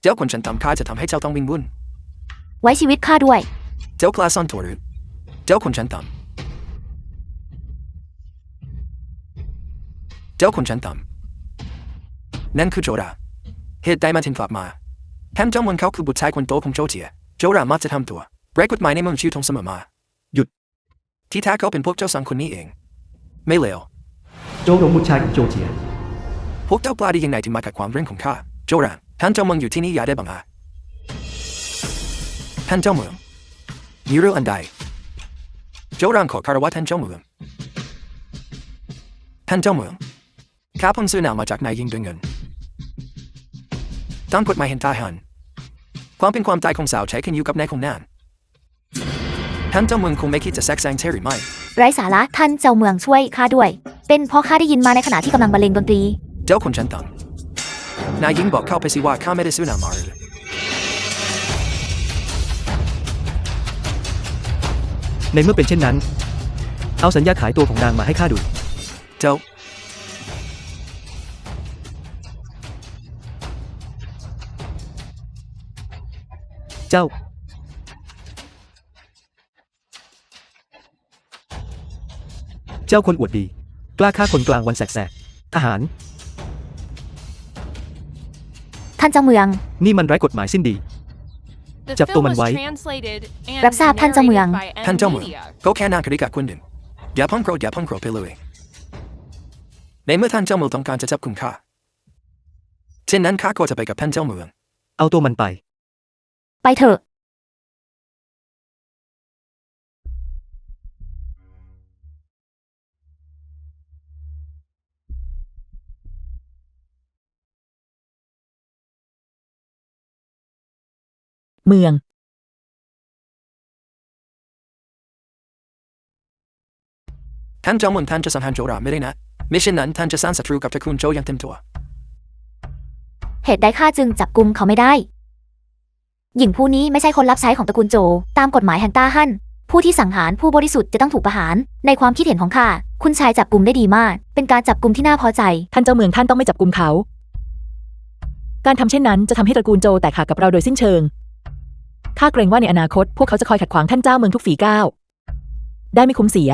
เจ้าคนฉันทำข้าจะทำให้เจ้าต้องวิ่งวุ่น ไว้ชีวิตข้าด้วย เจ้ากล้าซ่อนตัวหรือเจ้าคนฉันทำเจ้าคนฉันทำนั่นคือโจราเหตุใดมาถึงกลับมาแถมเจ้าเมืองเขาคือบุตรชายคนโตของโจเจียโจรามักจะทำตัวไร้กฎหมายในเมืองชิวทงเสมอมา หยุด ที่แท้เขาเป็นพวกเจ้าสองคนนี้เอง ไม่เลว โจหลงบุตรชายของโจเจีย พวกเจ้ากล้าได้ยังไงถึงมาขัดความเรื่องของข้าโจราท่านเจ้าเมืองอยู่ที่นี่อย่าได้บังอาจท่านเจ้าเมืองมีเรื่องอันใดโจรางขอคารวะท่านเจ้าเมืองท่านเจ้าเมืองข้าเพิ่งซื้อหนามาจากนายยิงด้วยเงินตามกฎหมายเห็นตาหันความเป็นความตายของสาวใช้ขึ้นอยู่กับนายของนางท่านเจ้าเมืองคงไม่คิดจะแทรกแซงใช่หรือไม่ ไร้สาระท่านเจ้าเมืองช่วยข้าด้วยเป็นเพราะข้าได้ยินมาในขณะที่กำลังบรรเลงดนตรี เจ้าคนฉันตัง นายยิงบอกเข้าไปสิว่าข้าไม่ได้ซื้อนางมาหรือ ในเมื่อเป็นเช่นนั้น เอาสัญญาขายตัวของนางมาให้ข้าดู เจ้า เจ้า เจ้าคนอวดดี กล้าฆ่าคนกลางวันแสกๆ ทหาร ท่านเจ้าเมือง นี่มันไร้กฎหมายสิ้นดี The Chập film tụi mình was quấy. translated and รับทราบท่านเจ้าเมือง narrated by ท่านเจ้าเมือง NVIDIA. ก็แค่นางคดีกับคุณดินอย่าเพิ่งโกรธอย่าเพิ่งโกรธไปเลยในเมื่อท่านเจ้าเมืองต้องการจะจับกุมข้าเช่นนั้นข้าก็จะไปกับท่านเจ้าเมือง เอาตัวมันไป ไปเถอะ เมือง ท่านเจ้าเมืองท่านจะสังหารโจราไม่ได้นะมิเช่นนั้นท่านจะสร้างศัตรูกับตระกูลโจอย่างเต็มตัว เหตุใดข้าจึงจับกุมเขาไม่ได้ หญิงผู้นี้ไม่ใช่คนรับใช้ของตระกูลโจ ตามกฎหมายแห่งต้าฮั่น ผู้ที่สังหารผู้บริสุทธิ์จะต้องถูกประหาร ในความคิดเห็นของข้า คุณชายจับกุมได้ดีมาก เป็นการจับกุมที่น่าพอใจ ท่านเจ้าเมืองท่านต้องไม่จับกุมเขา การทำเช่นนั้นจะทำให้ตระกูลโจแตกหักกับเราโดยสิ้นเชิง ข้าเกรงว่าในอนาคตพวกเขาจะคอยขัดขวางท่านเจ้าเมืองทุกฝีก้าว ได้ไม่คุ้มเสีย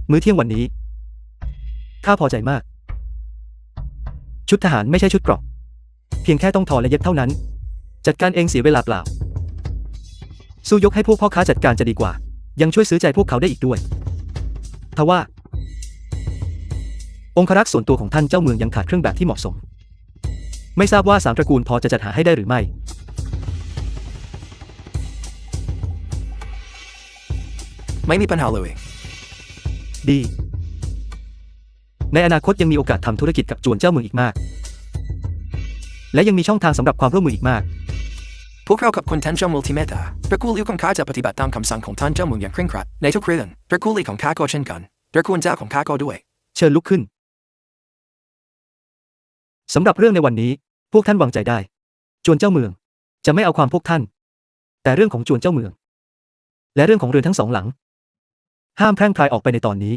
มื้อเที่ยงวันนี้ ข้าพอใจมาก ชุดทหารไม่ใช่ชุดเกราะ เพียงแค่ต้องถอดและเย็บเท่านั้น จัดการเองเสียเวลาเปล่า สู้ยกให้พวกพ่อค้าจัดการจะดีกว่า ยังช่วยซื้อใจพวกเขาได้อีกด้วยทว่า องครักษ์ส่วนตัวของท่านเจ้าเมืองยังขาดเครื่องแบบที่เหมาะสม ไม่ทราบว่าสามตระกูลพอจะจัดหาให้ได้หรือไม่ ไม่มีปัญหาเลย ดี ในอนาคตยังมีโอกาสทำธุรกิจกับจวนเจ้าเมืองอีกมาก และยังมีช่องทางสำหรับความร่วมมืออีกมาก พวกเรากับคุณท่านเจ้าเมืองที่เมตตาตระกูลลิวของข้าจะปฏิบัติตามคำสั่งของท่านเจ้าเมืองอย่างเคร่งครัดในทุกเรื่องตระกูลลิของข้าก็เช่นกันตระกูลเจ้าของข้าก็ด้วย เชิญลุกขึ้น สำหรับเรื่องในวันนี้ พวกท่านวางใจได้ จวนเจ้าเมืองจะไม่เอาความพวกท่าน แต่เรื่องของจวนเจ้าเมือง และเรื่องของเรือนทั้งสองหลัง ห้ามแพร่งพรายออกไปในตอนนี้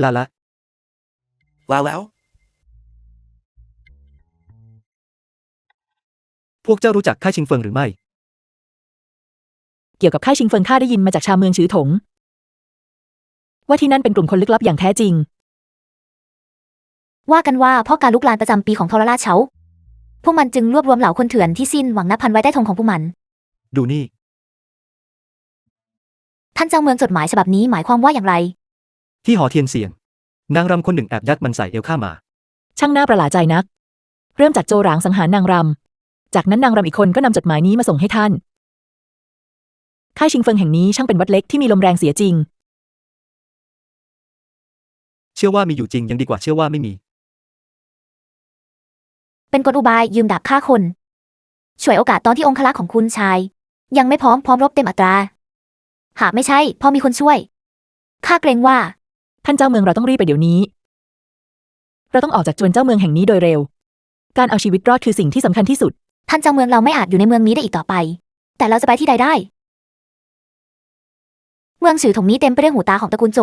ลาละ ลาแล้ว พวกเจ้ารู้จักค่ายชิงเฟิงหรือไม่ เกี่ยวกับค่ายชิงเฟิงข้าได้ยินมาจากชาวเมืองฉือถง ว่าที่นั่นเป็นกลุ่มคนลึกลับอย่างแท้จริง ว่ากันว่าพ่อการลุกลานประจำปีของทรราชเฉาพวกมันจึงรวบรวมเหล่าคนเถื่อนที่สิ้นหวังนับพันไว้ใต้ธงของพวกมัน ดูนี่ ท่านเจ้าเมืองจดหมายฉบับนี้หมายความว่าอย่างไร ที่หอเทียนเสียง นางรำคนหนึ่งแอบยัดมันใส่เอวข้ามา ช่างน่าประหลาดใจนัก เริ่มจากโจหรางสังหารนางรำ จากนั้นนางรำอีกคนก็นำจดหมายนี้มาส่งให้ท่าน ค่ายชิงเฟิงแห่งนี้ช่างเป็นวัดเล็กที่มีลมแรงเสียจริง เชื่อว่ามีอยู่จริงยังดีกว่าเชื่อว่าไม่มี เป็นกลอุบายยืมดาบฆ่าคน ฉวยโอกาสตอนที่องครักษ์ของคุณชาย ยังไม่พร้อมรบเต็มอัตรา หากไม่ใช่พอมีคนช่วย ข้าเกรงว่า ท่านเจ้าเมืองเราต้องรีบไปเดี๋ยวนี้ เราต้องออกจากจวนเจ้าเมืองแห่งนี้โดยเร็ว การเอาชีวิตรอดคือสิ่งที่สำคัญที่สุด ท่านเจ้าเมืองเราไม่อาจอยู่ในเมืองนี้ได้อีกต่อไป แต่เราจะไปที่ใดได้ เมืองฉือถงนี้เต็มไปด้วยหูตาของตระกูลโจ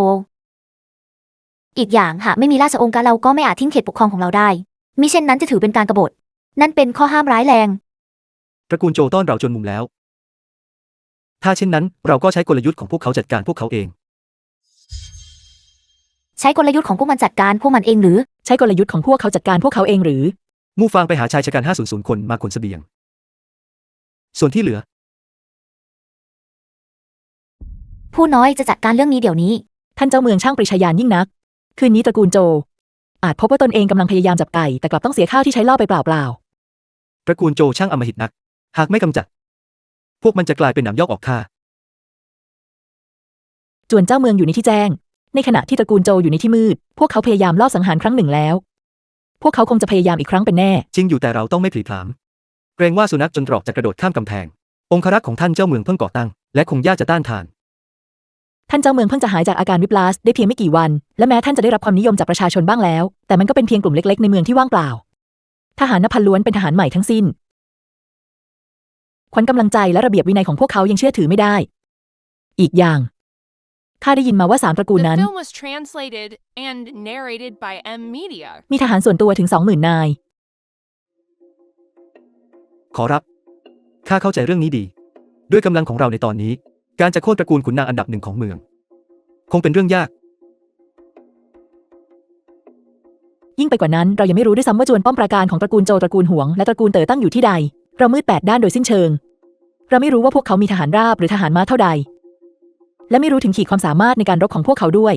อีกอย่างหากไม่มีราชองค์การเราก็ไม่อาจทิ้งเขตปกครองของเราได้ มิเช่นนั้นจะถือเป็นการกบฏ นั่นเป็นข้อห้ามร้ายแรง ตระกูลโจต้อนเราจนมุมแล้ว ถ้าเช่นนั้นเราก็ใช้กลยุทธ์ของพวกเขาจัดการพวกเขาเอง ใช้กลยุทธ์ของพวกมันจัดการพวกมันเองหรือ ใช้กลยุทธ์ของพวกเขาจัดการพวกเขาเองหรือ มู่ฟางไปหาชายชะกัน500 คนมาขนเสบียง ส่วนที่เหลือ ผู้น้อยจะจัดการเรื่องนี้เดี๋ยวนี้ ท่านเจ้าเมืองช่างปริชญาณยิ่งนัก คืนนี้ตระกูลโจ อาจพบว่าตนเองกำลังพยายามจับไก่แต่กลับต้องเสียข้าวที่ใช้ล่อไปเปล่า ตระกูลโจช่างอำมหิตนัก หากไม่กำจัด พวกมันจะกลายเป็นหนามยอกออกค่า ๆจวนเจ้าเมืองอยู่ในที่แจ้ง ในขณะที่ตระกูลโจอยู่ในที่มืด พวกเขาพยายามลอบสังหารครั้งหนึ่งแล้ว พวกเขาคงจะพยายามอีกครั้งเป็นแน่ จริงอยู่แต่เราต้องไม่ผลีผลาม เกรงว่าสุนัขจนตรอกจะกระโดดข้ามกำแพง องครักษ์ของท่านเจ้าเมืองเพิ่งก่อตั้ง และคงยากจะต้านทาน ท่านเจ้าเมืองเพิ่งจะหายจากอาการวิปลาสได้เพียงไม่กี่วันและแม้ท่านจะได้รับความนิยมจากประชาชนบ้างแล้วแต่มันก็เป็นเพียงกลุ่มเล็กๆในเมืองที่ว่างเปล่าทหารนับพันล้วนเป็นทหารใหม่ทั้งสิ้นขวัญกำลังใจและระเบียบวินัยของพวกเขายังเชื่อถือไม่ได้อีกอย่างข้าได้ยินมาว่า3 ตระกูล The นั้น film was translated and narrated by M Media. มีทหารส่วนตัวถึง 20,000 นาย ขอรับข้าเข้าใจเรื่องนี้ดีด้วยกำลังของเราในตอนนี้การจะโค่นตระกูลขุนนางอันดับ1ของเมืองคงเป็นเรื่องยากยิ่งไปกว่านั้นเรายังไม่รู้ด้วยซ้ำว่าจวนป้อมปราการของตระกูลโจวตระกูลหวงและตระกูลเต๋อตั้งอยู่ที่ใดเรามืด8 ด้านโดยสิ้นเชิงเราไม่รู้ว่าพวกเขามีทหารราบหรือทหารม้าเท่าใดและไม่รู้ถึงขีดความสามารถในการรบของพวกเขาด้วย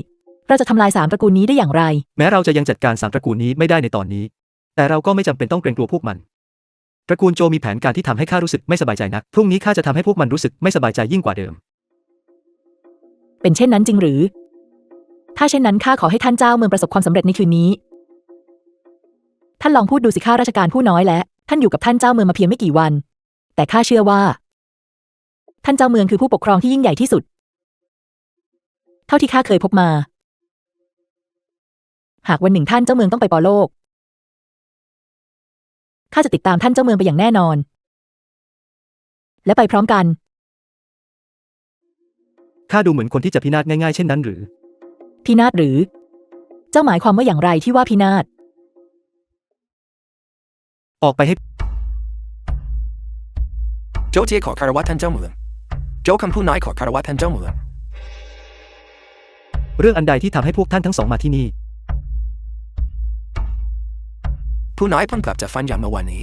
เราจะทำลาย3 ตระกูลนี้ได้อย่างไรแม้เราจะยังจัดการ3 ตระกูลนี้ไม่ได้ในตอนนี้แต่เราก็ไม่จำเป็นต้องเกรงกลัวพวกมันตระกูลโจมีแผนการที่ทำให้ข้ารู้สึกไม่สบายใจนักพรุ่งนี้ข้าจะทำให้พวกมันรู้สึกไม่สบายใจยิ่งกว่าเดิมเป็นเช่นนั้นจริงหรือถ้าเช่นนั้นข้าขอให้ท่านเจ้าเมืองประสบความสำเร็จในคืนนี้ท่านลองพูดดูสิข้าราชการผู้น้อยและท่านอยู่กับท่านเจ้าเมืองมาเพียงไม่กี่วันแต่ข้าเชื่อว่าท่านเจ้าเมืองคือผู้ปกครองที่ยิ่งใหญ่ที่สุดเท่าที่ข้าเคยพบมาหากวันหนึ่งท่านเจ้าเมืองต้องไปปอโลกข้าจะติดตามท่านเจ้าเมืองไปอย่างแน่นอนและไปพร้อมกันข้าดูเหมือนคนที่จะพินาศง่ายๆเช่นนั้นหรือพินาศหรือเจ้าหมายความว่าอย่างไรที่ว่าพินาศออกไปให้โจเจียขอคารวะท่านเจ้าเมืองโจคำพูดน้อยขอคารวะท่านเจ้าเมืองเรื่องอันใดที่ทำให้พวกท่านทั้งสองมาที่นี่ผู้น้อยเพิ่งกลับจากฟันยามเมื่อวันนี้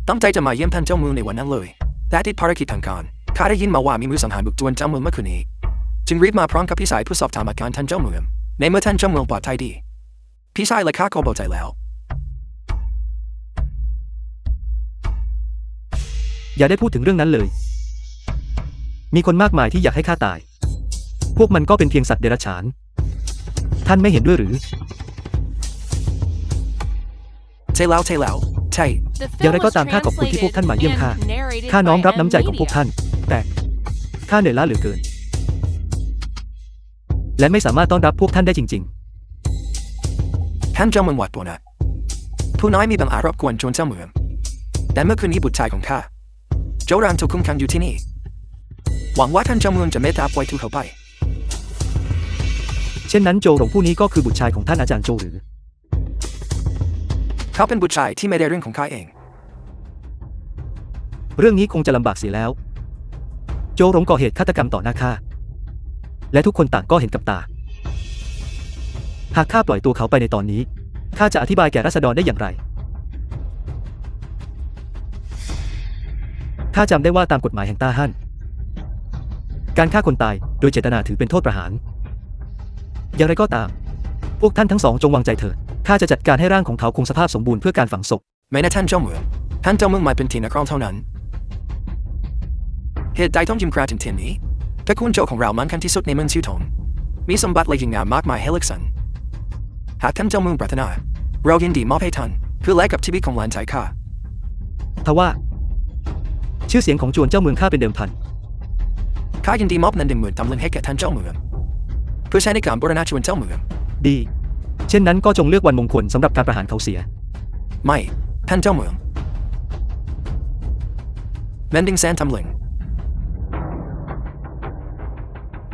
ตั้งใจจะมาเยี่ยมท่านเจ้าเมืองในวันนั้นเลยแต่ติดภารกิจทางการข้าได้ยินมาว่ามีมือสังหารบุกจวนเจ้าเมืองเมื่อคืนนี้จึงรีบมาพร้อมกับพี่ชายเพื่อสอบถามอาการท่านเจ้าเมืองในเมื่อท่านเจ้าเมืองปลอดภัยดีพี่ชายและข้าก็เบาใจแล้วอย่าได้พูดถึงเรื่องนั้นเลยมีคนมากมายที่อยากให้ข้าตายพวกมันก็เป็นเพียงสัตว์เดรัจฉานท่านไม่เห็นด้วยหรือใช่แล้วใช่ อย่างไรก็ตามข้าขอบคุณที่พวกท่านมาเยี่ยมข้าข้าน้อมรับน้ำใจของพวกท่านแต่ข้าเหนื่อยล้าเหลือเกินและไม่สามารถต้อนรับพวกท่านได้จริงๆท่านเจ้าเมืองหวาดกลัวนะผู้น้อยมีบางอาจรบกวนจวนเจ้าเมืองแต่เมื่อคืนนี้บุตรชายของข้าโจรานถูกคุมขังอยู่ที่นี่หวังว่าท่านเจ้าเมืองจะเมตตาปล่อยถูกเขาไปเช่นนั้นโจหลงผู้นี้ก็คือบุตรชายของท่านอาจารย์โจหรือเขาเป็นบุตรชายที่ไม่ได้เรื่องของข้าเองเรื่องนี้คงจะลำบากเสียแล้วโจหลงก่อเหตุฆาตกรรมต่อหน้าข้าและทุกคนต่างก็เห็นกับตาหากข้าปล่อยตัวเขาไปในตอนนี้ข้าจะอธิบายแก่ราษฎรได้อย่างไรข้าจำได้ว่าตามกฎหมายแห่งต้าฮั่นการฆ่าคนตายโดยเจตนาถือเป็นโทษประหารอย่างไรก็ตามพวกท่านทั้งสองจงวางใจเถิดข้าจะจัดการให้ร่างของเขาคงสภาพสมบูรณ์เพื่อการฝังศพไม่นะท่านเจ้าเมืองหมายเป็นทีนักร้องเท่านั้นเหตุใดต้องยิ้มกราดถึงเทียนนี้ตระกูลโจของเรามั่นคงที่สุดในเมืองชิวถงมีสมบัติและยิ่งงามมากมายให้เลือกสรรหากท่านเจ้าเมืองปรารถนาเรายินดีมอบให้ท่านเพื่อแลกกับชีวิตของหลานชายข้าทว่าชื่อเสียงของจวนเจ้าเมืองข้าเป็นเดิมพันข้ายินดีมอบเงิน10,000 ตำลึงให้แก่ท่านเจ้าเมืองเพื่อใช้ในการบูรณะจวนเจ้าเมืองดีเช่นนั้นก็จงเลือกวันมงคลสำหรับการประหารเขาเสียไม่ท่านเจ้าเมือง100,000 ตำลึง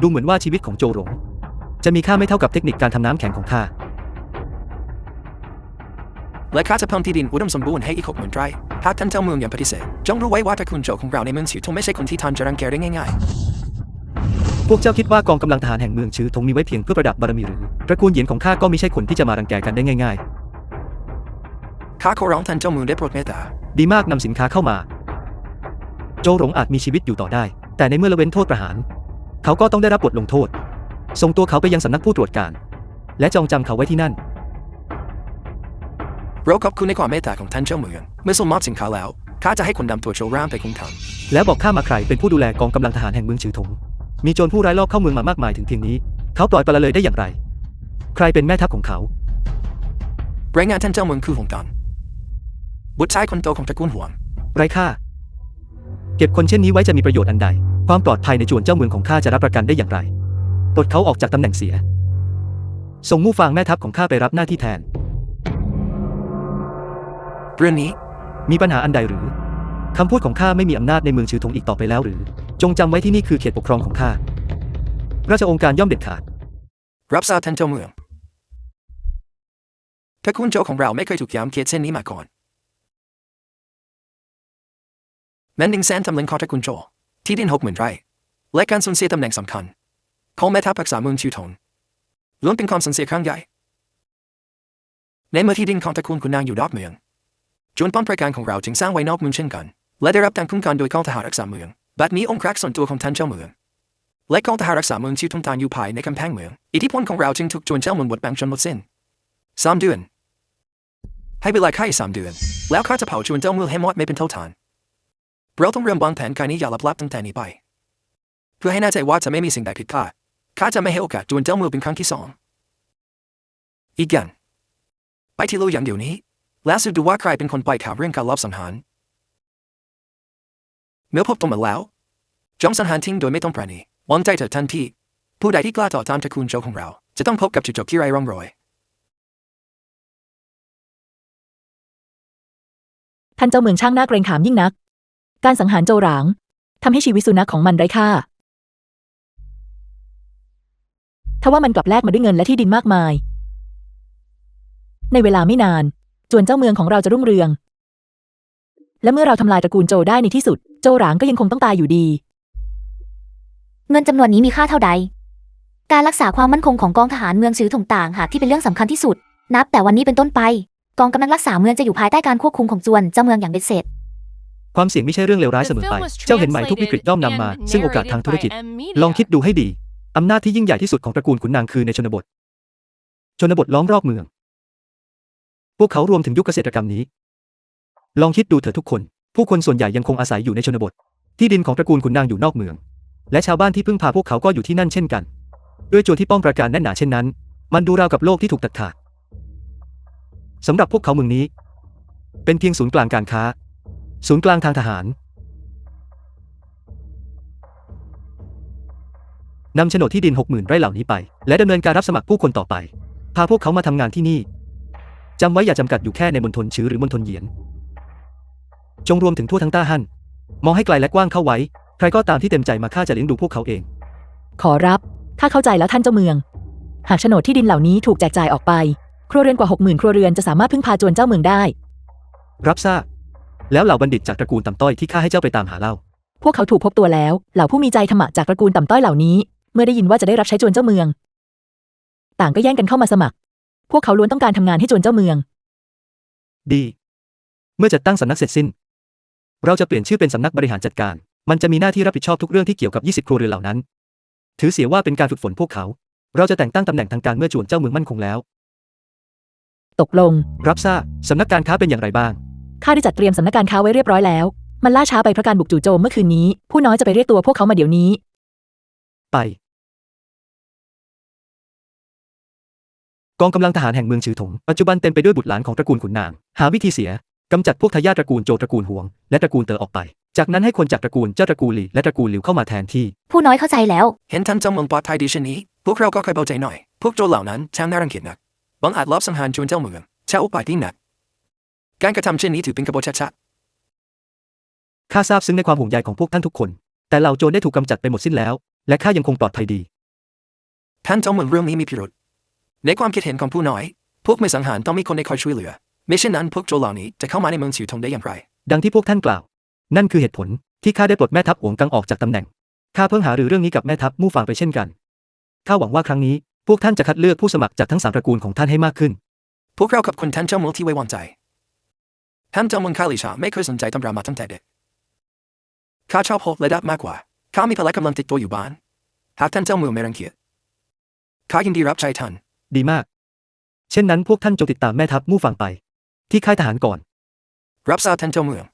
ดูเหมือนว่าชีวิตของโจหลงจะมีค่าไม่เท่ากับเทคนิคการทำน้ำแข็งของข้าและข้าจะเพิ่มที่ดินอุดมสมบูรณ์ให้อีก60,000 ไร่หากท่านเจ้าเมืองยังปฏิเสธจงรู้ไว้ว่าตระกูลโจของเราในเมืองฉิวทงไม่ใช่คนที่ท่านจะรังแกได้ง่ายๆพวกเจ้าคิดว่ากองกำลังทหารแห่งเมืองฉิวทงมีไว้เพียงเพื่อประดับบารมีหรือตระกูลเหยียนของข้าก็ไม่ใช่คนที่จะมารังแกกันได้ง่ายๆข้าขอร้องท่านเจ้าเมืองได้โปรดเมตตาดีมากนำสินค้าเข้ามาโจหลงอาจมีชีวิตอยู่ต่อได้แต่ในเมื่อละเว้นโทษประหารเขาก็ต้องได้รับบทลงโทษส่งตัวเขาไปยังสำนักผู้ตรวจการและจองจำเขาไว้ที่นั่นเราขอบคุณในความเมตตาของท่านเจ้าเมืองเมื่อส่งมอบสินค้าแล้วข้าจะให้คนนำตัวโจรามไปคุมขังแล้วบอกข้ามาใครเป็นผู้ดูแลกองกำลังทหารแห่งเมืองฉิวถงมีโจรผู้ร้ายลอบเข้าเมืองมามากมายถึงเพียงนี้เขาปล่อยปละเลยได้อย่างไรใครเป็นแม่ทัพของเขารายงานท่านเจ้าเมืองคือหงตันบุตรชายคนโตของตระกูลหวงไร้ค่าเก็บคนเช่นนี้ไว้จะมีประโยชน์อันใดความปลอดภัยในจวนเจ้าเมืองของข้าจะรับประกันได้อย่างไร ปลดเขาออกจากตำแหน่งเสียส่งมู่ฟางแม่ทัพของข้าไปรับหน้าที่แทน เรื่องนี้ มีปัญหาอันใดหรือคำพูดของข้าไม่มีอำนาจในเมืองชือถงอีกต่อไปแล้วหรือจงจำไว้ที่นี่คือเขตปกครองของข้าราชองค์การย่อมเด็ดขาด รับทราบท่านเจ้าเมืองตระกูลโจของเราไม่เคยถูกย้ำเขตเส้นนี้มาก่อนแมนดิงแซนทำเลินของตระกูลโจที่ดิน60,000 ไร่และการสูญเสียตำแหน่งสำคัญของแม่ทัพรักษาเมืองชือถงล้วนเป็นความสูญเสียครั้งใหญ่ในเมื่อที่ดินของตระกูลขุนนางอยู่นอกเมืองจวนป้อมปราการของเราจึงสร้างไว้นอกเมืองเช่นกันและได้รับการคุ้มกันโดยกองทหารรักษาเมืองบัดนี้องครักษ์ส่วนตัวของท่านเจ้าเมืองและกองทหารรักษาเมืองชื่อทุ่งทานอยู่ภายในกำแพงเมืองอิทธิพลของเราจึงถูกจวนเจ้าเมืองบดบังจนหมดสิ้น3 เดือนให้เวลาข้าอีก3 เดือนแล้วข้าจะเผาจวนเจ้าเมืองให้หมดไม่เป็นเท่าทานเราต้องเริ่มวางแผนการนี้อย่าลับๆตั้งแต่นี้ไปเพื่อให้แน่ใจว่าจะไม่มีสิ่งใดผิดพลาดข้าจะไม่ให้โอกาสจวนเจ้าเมืองเป็นครั้งที่2อีกอย่างไปที่ลู่อย่างเดี๋ยวนี้แล้วสืบดูว่าใครเป็นคนปล่อยข่าวเรื่องการลอบสังหารเมื่อพบตัวมาแล้วจอมสังหารทิ้งโดยไม่ต้องปราณีวางใจเถิดทันทีผู้ใดที่กล้าต่อต้านตระกูลโจของเราจะต้องพบกับจุดจบที่ไร้ร่องรอย ท่านเจ้าเมืองช่างน่าเกรงขามยิ่งนักการสังหารโจหรางทำให้ชีวิตสุนัขของมันไร้ค่าทว่ามันกลับแลกมาด้วยเงินและที่ดินมากมายในเวลาไม่นานจวนเจ้าเมืองของเราจะรุ่งเรืองและเมื่อเราทำลายตระกูลโจได้ในที่สุดโจหรางก็ยังคงต้องตายอยู่ดีเงินจำนวนนี้มีค่าเท่าใดการรักษาความมั่นคงของกองทหารเมืองชื้อถงต่างหากที่เป็นเรื่องสำคัญที่สุดนับแต่วันนี้เป็นต้นไปกองกำลังรักษาเมืองจะอยู่ภายใต้การควบคุมของจวนเจ้าเมืองอย่างเบ็ดเสร็จความเสี่ยงไม่ใช่เรื่องเลวร้ายเสมอไปเจ้าเห็นไหมทุกวิกฤตย่อมนำมาซึ่งโอกาสทางธุรกิจลองคิดดูให้ดีอำนาจที่ยิ่งใหญ่ที่สุดของตระกูลขุนนางคือในชนบทล้อมรอบเมืองพวกเขารวมถึงยุคเกษตรกรรมนี้ลองคิดดูเถอะทุกคนผู้คนส่วนใหญ่ยังคงอาศัยอยู่ในชนบทที่ดินของตระกูลขุนนางอยู่นอกเมืองและชาวบ้านที่พึ่งพาพวกเขาก็อยู่ที่นั่นเช่นกันด้วยโจรที่ป้องปราการแน่นหนาเช่นนั้นมันดูราวกับโลกที่ถูกตัดขาดสำหรับพวกเขาเมืองนี้เป็นเพียงศูนย์กลางการค้าศูนย์กลางทางทหารนำโฉนดที่ดิน 60,000 ไร่เหล่านี้ไปและดำเนินการรับสมัครผู้คนต่อไปพาพวกเขามาทำงานที่นี่จำไว้อย่าจำกัดอยู่แค่ในมณฑลชื้อหรือมณฑลเหยียนจงรวมถึงทั่วทั้งต้าฮั่นมองให้ไกลและกว้างเข้าไว้ใครก็ตามที่เต็มใจมาข้าจะเลี้ยงดูพวกเขาเองขอรับข้าเข้าใจแล้วท่านเจ้าเมืองหากโฉนดที่ดินเหล่านี้ถูกแจกจ่ายออกไปครัวเรือนกว่า 60,000 ครัวเรือนจะสามารถพึ่งพาจวนเจ้าเมืองได้รับทราบแล้วเหล่าบัณฑิตจากตระกูลต่ำต้อยที่ข้าให้เจ้าไปตามหาเล่าพวกเขาถูกพบตัวแล้วเหล่าผู้มีใจธรรมะจากตระกูลต่ำต้อยเหล่านี้เมื่อได้ยินว่าจะได้รับใช้จวนเจ้าเมืองต่างก็แย่งกันเข้ามาสมัครพวกเขาล้วนต้องการทำงานให้จวนเจ้าเมืองดีเมื่อจัดตั้งสำนักเสร็จสิ้นเราจะเปลี่ยนชื่อเป็นสำนักบริหารจัดการมันจะมีหน้าที่รับผิดชอบทุกเรื่องที่เกี่ยวกับ20 ครัวเรือนเหล่านั้นถือเสียว่าเป็นการฝึกฝนพวกเขาเราจะแต่งตั้งตำแหน่งทางการเมื่อจวนเจ้าเมืองมั่นคงแล้วตกลงรับทราบสำนักการค้าเป็นอย่างไรบ้างข้าได้จัดเตรียมสำนักการค้าไว้เรียบร้อยแล้วมันล่าช้าไปเพราะการบุกจู่โจมเมื่อคืนนี้ผู้น้อยจะไปเรียกตัวพวกเขามาเดี๋ยวนี้ไปกองกำลังทหารแห่งเมืองชือถงปัจจุบันเต็มไปด้วยบุตรหลานของตระกูลขุนนางหาวิธีเสียกำจัดพวกทายาทตระกูลโจตระกูลหวงและตระกูลเต๋อออกไปจากนั้นให้คนจากตระกูลเจ้าตระกูลหลี่และตระกูลหลิวเข้ามาแทนที่ผู้น้อยเข้าใจแล้วเห็นท่านเจ้าเมืองปลอดภัยดีเช่นนี้พวกเราก็ค่อยเบาใจหน่อยพวกโจรเหล่านั้นช่างน่ารังเกียจนักบังอาจลอบสังหารจวนเจ้าเมืองใช้อุบายที่หนักการกระทำเช่นนี้ถือเป็นกบฏชัดๆข้าทราบซึ้งในความห่วงใยของพวกท่านทุกคนแต่เหล่าโจรได้ถูกกำจัดไปหมดสิ้นแล้วและข้ายังคงปลอดภัยดีท่านเจ้าเมืองเรื่องนี้มีพิรุธในความคิดเห็นของผู้น้อยพวกมือสังหารต้องมีคนในคอยช่วยเหลือไม่เช่นนั้นพวกโจรเหล่านี้จะเข้ามาในเมืองชือถงได้อย่างไรดังที่พวกท่านกล่าวนั่นคือเหตุผลที่ข้าได้ปลดแม่ทัพหวงกังออกจากตำแหน่งข้าเพิ่งหารือเรื่องนี้กับแม่ทัพมู่ฟางไปเช่นกันข้าหวังว่าครั้งนี้พวกท่านจะคัดเลือกผู้สมัครจากทั้ง3ตระกูลของท่านให้มากขึ้นพวกเราขอบคุณท่านเจ้าเมืองที่ไว้วางใจท่านเจ้าเมืองคาลิชาไม่เคยสนใจตำรามาตั้งแต่เด็กข้าชอบโฮและดับมากกว่าข้ามีพละกำลังติดตัวอยู่บ้านหากท่านเจ้าเมืองไม่รังเกียจข้ายินดีรับใช้ท่านดีมากเช่นนั้นพวกท่านจงติดตามแม่ทัพมู่ฟางไปที่ค่ายทหารก่อนรับทราบท่านเจ้าเมือง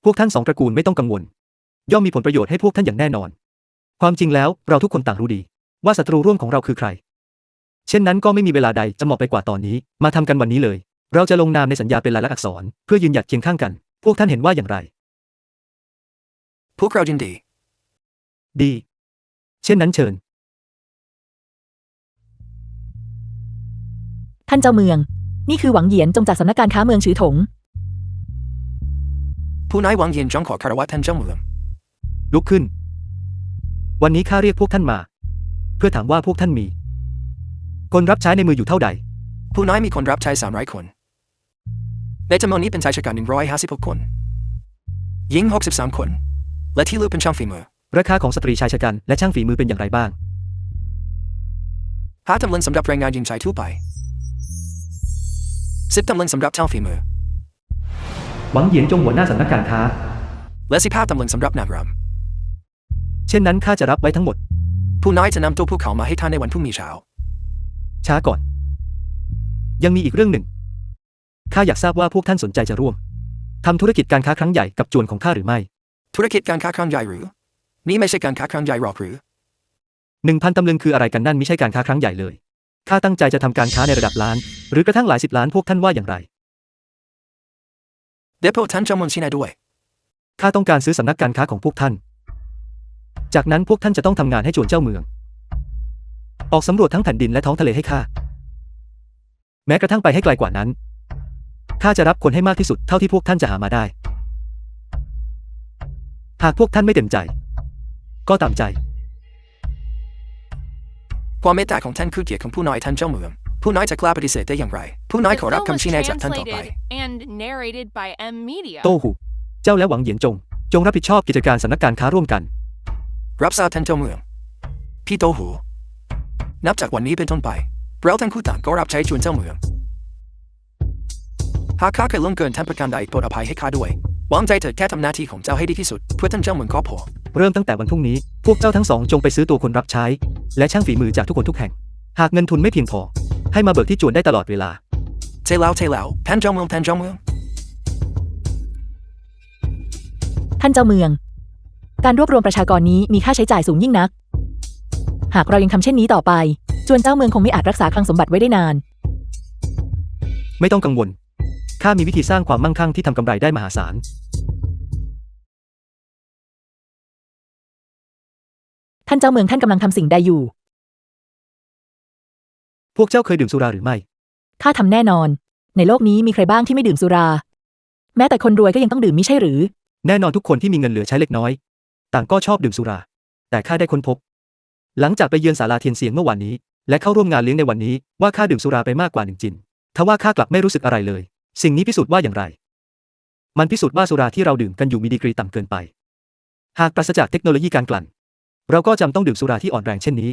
พวกท่าน2ตระกูลไม่ต้องกังวลย่อมมีผลประโยชน์ให้พวกท่านอย่างแน่นอนความจริงแล้วเราทุกคนต่างรู้ดีว่าศัตรูร่วมของเราคือใครเช่นนั้นก็ไม่มีเวลาใดจะเหมาะไปกว่าตอนนี้มาทำกันวันนี้เลยเราจะลงนามในสัญญาเป็นลายลักษณ์อักษรเพื่อยืนหยัดเคียงข้างกันพวกท่านเห็นว่าอย่างไรพวกเรายินดีดีเช่นนั้นเชิญ ท่านเจ้าเมือง นี่คือหวังเหยียนจงจากสำนักการค้าเมืองฉือถง ผู้นายหวังเย็นจงขอคารวะท่านเจ้าเมือง ลุกขึ้น วันนี้ข้าเรียกพวกท่านมา เพื่อถามว่าพวกท่านมี คนรับใช้ในมืออยู่เท่าใด ผู้นายมีคนรับใช้300 คนในจำนวนนี้เป็นชายชะกัน156 คนหญิง63 คนและที่เหลือเป็นช่างฝีมือ ราคาของสตรีชายชะกันและช่างฝีมือเป็นอย่างไรบ้าง 5 ตำลึงสำหรับแรงงานหญิงชายทั่วไป10 ตำลึงสำหรับช่างฝีมือ หวังเหยียนจงหัวหน้าสำนักการค้า และ15 ตำลึงสำหรับนางรำ เช่นนั้นข้าจะรับไว้ทั้งหมด ผู้นายจะนำตัวพวกเขามาให้ท่านในวันพรุ่งนี้เช้า ช้าก่อน ยังมีอีกเรื่องหนึ่ง ข้าอยากทราบว่าพวกท่านสนใจจะร่วมทำธุรกิจการค้าครั้งใหญ่กับจวนของข้าหรือไม่ ธุรกิจการค้าครั้งใหญ่หรือ นี่ไม่ใช่การค้าครั้งใหญ่หรอกหรือ 1,000 ตำลึงคืออะไรกันนั่นไม่ใช่การค้าครั้งใหญ่เลย ข้าตั้งใจจะทำการค้าในระดับล้าน หรือกระทั่งหลาย10 ล้านพวกท่านว่าอย่างไร เดี๋ยวพวกท่านจะมุ่งชี้แนะด้วย ข้าต้องการซื้อสำนักการค้าของพวกท่าน จากนั้นพวกท่านจะต้องทำงานให้จวนเจ้าเมือง ออกสำรวจทั้งแผ่นดินและท้องทะเลให้ข้า แม้กระทั่งไปให้ไกลกว่านั้น ข้าจะรับคนให้มากที่สุดเท่าที่พวกท่านจะหามาได้ หากพวกท่านไม่เต็มใจ ก็ตามใจ ความเมตตาของท่านคือเกียรติของผู้นายท่านเจ้าเมือง ผู้นายจะกล้าปฏิเสธได้อย่างไร ผู้นาย The ขอรับ film was คำชี้แนะจากท่านต่อไป translated and narrated by M Media. โต้หู เจ้าและหวังเหยียนจงรับผิดชอบกิจการสำนักการค้าร่วมกัน รับทราบท่านเจ้าเมือง พี่โตหู นับจากวันนี้เป็นต้นไปเราทั้งคู่ต่างก็รับใช้จวนเจ้าเมือง หากข้าเคยล่วงเกินท่านประการใดโปรดอภัยให้ข้าด้วยหวังใจเถิดแค่ทำหน้าที่ของเจ้าให้ดีที่สุดเพื่อท่านเจ้าเมืองก็พอ เริ่มตั้งแต่วันพรุ่งนี้ พวกเจ้าทั้งสองจงไปซื้อตัวคนรับใช้ และช่างฝีมือจากทุกคนทุกแห่ง หากเงินทุนไม่เพียงพอ ให้มาเบิกที่จวนได้ตลอดเวลา เทแล้วท่านเจ้าเมืองท่านเจ้าเมือง ท่านเจ้าเมือง การรวบรวมประชากรนี้มีค่าใช้จ่ายสูงยิ่งนัก หากเรายังทำเช่นนี้ต่อไป จวนเจ้าเมืองคงไม่อาจรักษาคลังสมบัติไว้ได้นาน ไม่ต้องกังวล ข้ามีวิธีสร้างความมั่งคั่งที่ทำกำไรได้มหาศาล ท่านเจ้าเมืองท่านกำลังทำสิ่งใดอยู่ พวกเจ้าเคยดื่มสุราหรือไม่ ข้าทำแน่นอน ในโลกนี้มีใครบ้างที่ไม่ดื่มสุรา แม้แต่คนรวยก็ยังต้องดื่มมิใช่หรือ แน่นอนทุกคนที่มีเงินเหลือใช้เล็กน้อย ต่างก็ชอบดื่มสุรา แต่ข้าได้ค้นพบ หลังจากไปเยือนศาลาเทียนเสียงเมื่อวานนี้ และเข้าร่วมงานเลี้ยงในวันนี้ว่าข้าดื่มสุราไปมากกว่า1 จินทว่าข้ากลับไม่รู้สึกอะไรเลย สิ่งนี้พิสูจน์ว่าอย่างไร มันพิสูจน์ว่าสุราที่เราดื่มกันอยู่มีดีกรีต่ำเกินไป หากปราศจากเทคโนโลยีการกลั่น เราก็จำต้องดื่มสุราที่อ่อนแรงเช่นนี้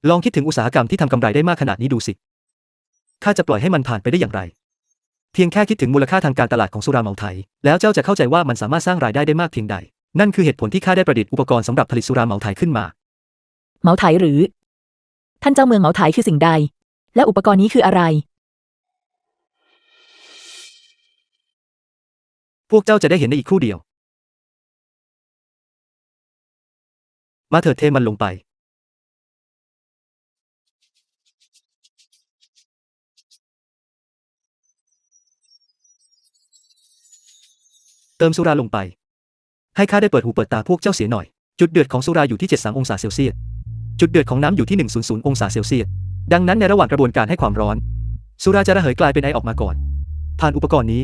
ลองคิดถึงอุตสาหกรรมที่ทำกำไรได้มากขนาดนี้ดูสิข้าจะปล่อยให้มันผ่านไปได้อย่างไร เพียงแค่คิดถึงมูลค่าทางการตลาดของสุราเมาไทยแล้วเจ้าจะเข้าใจว่ามันสามารถสร้างรายได้ได้มากเพียงใด นั่นคือเหตุผลที่ข้าได้ประดิษฐ์อุปกรณ์สำหรับผลิตสุราเมาไทยขึ้นมา เหมาไถหรือ ท่านเจ้าเมืองเหมาไถคือสิ่งใด และอุปกรณ์นี้คืออะไร พวกเจ้าจะได้เห็นในอีกครู่เดียว มาเถิดเทมันลงไป เติมสุราลงไป ให้ข้าได้เปิดหูเปิดตาพวกเจ้าเสียหน่อย จุดเดือดของสุราอยู่ที่73 องศาเซลเซียส จุดเดือดของน้ำอยู่ที่100 องศาเซลเซียส ดังนั้นในระหว่างกระบวนการให้ความร้อน สุราจะระเหยกลายเป็นไอออกมาก่อน ผ่านอุปกรณ์นี้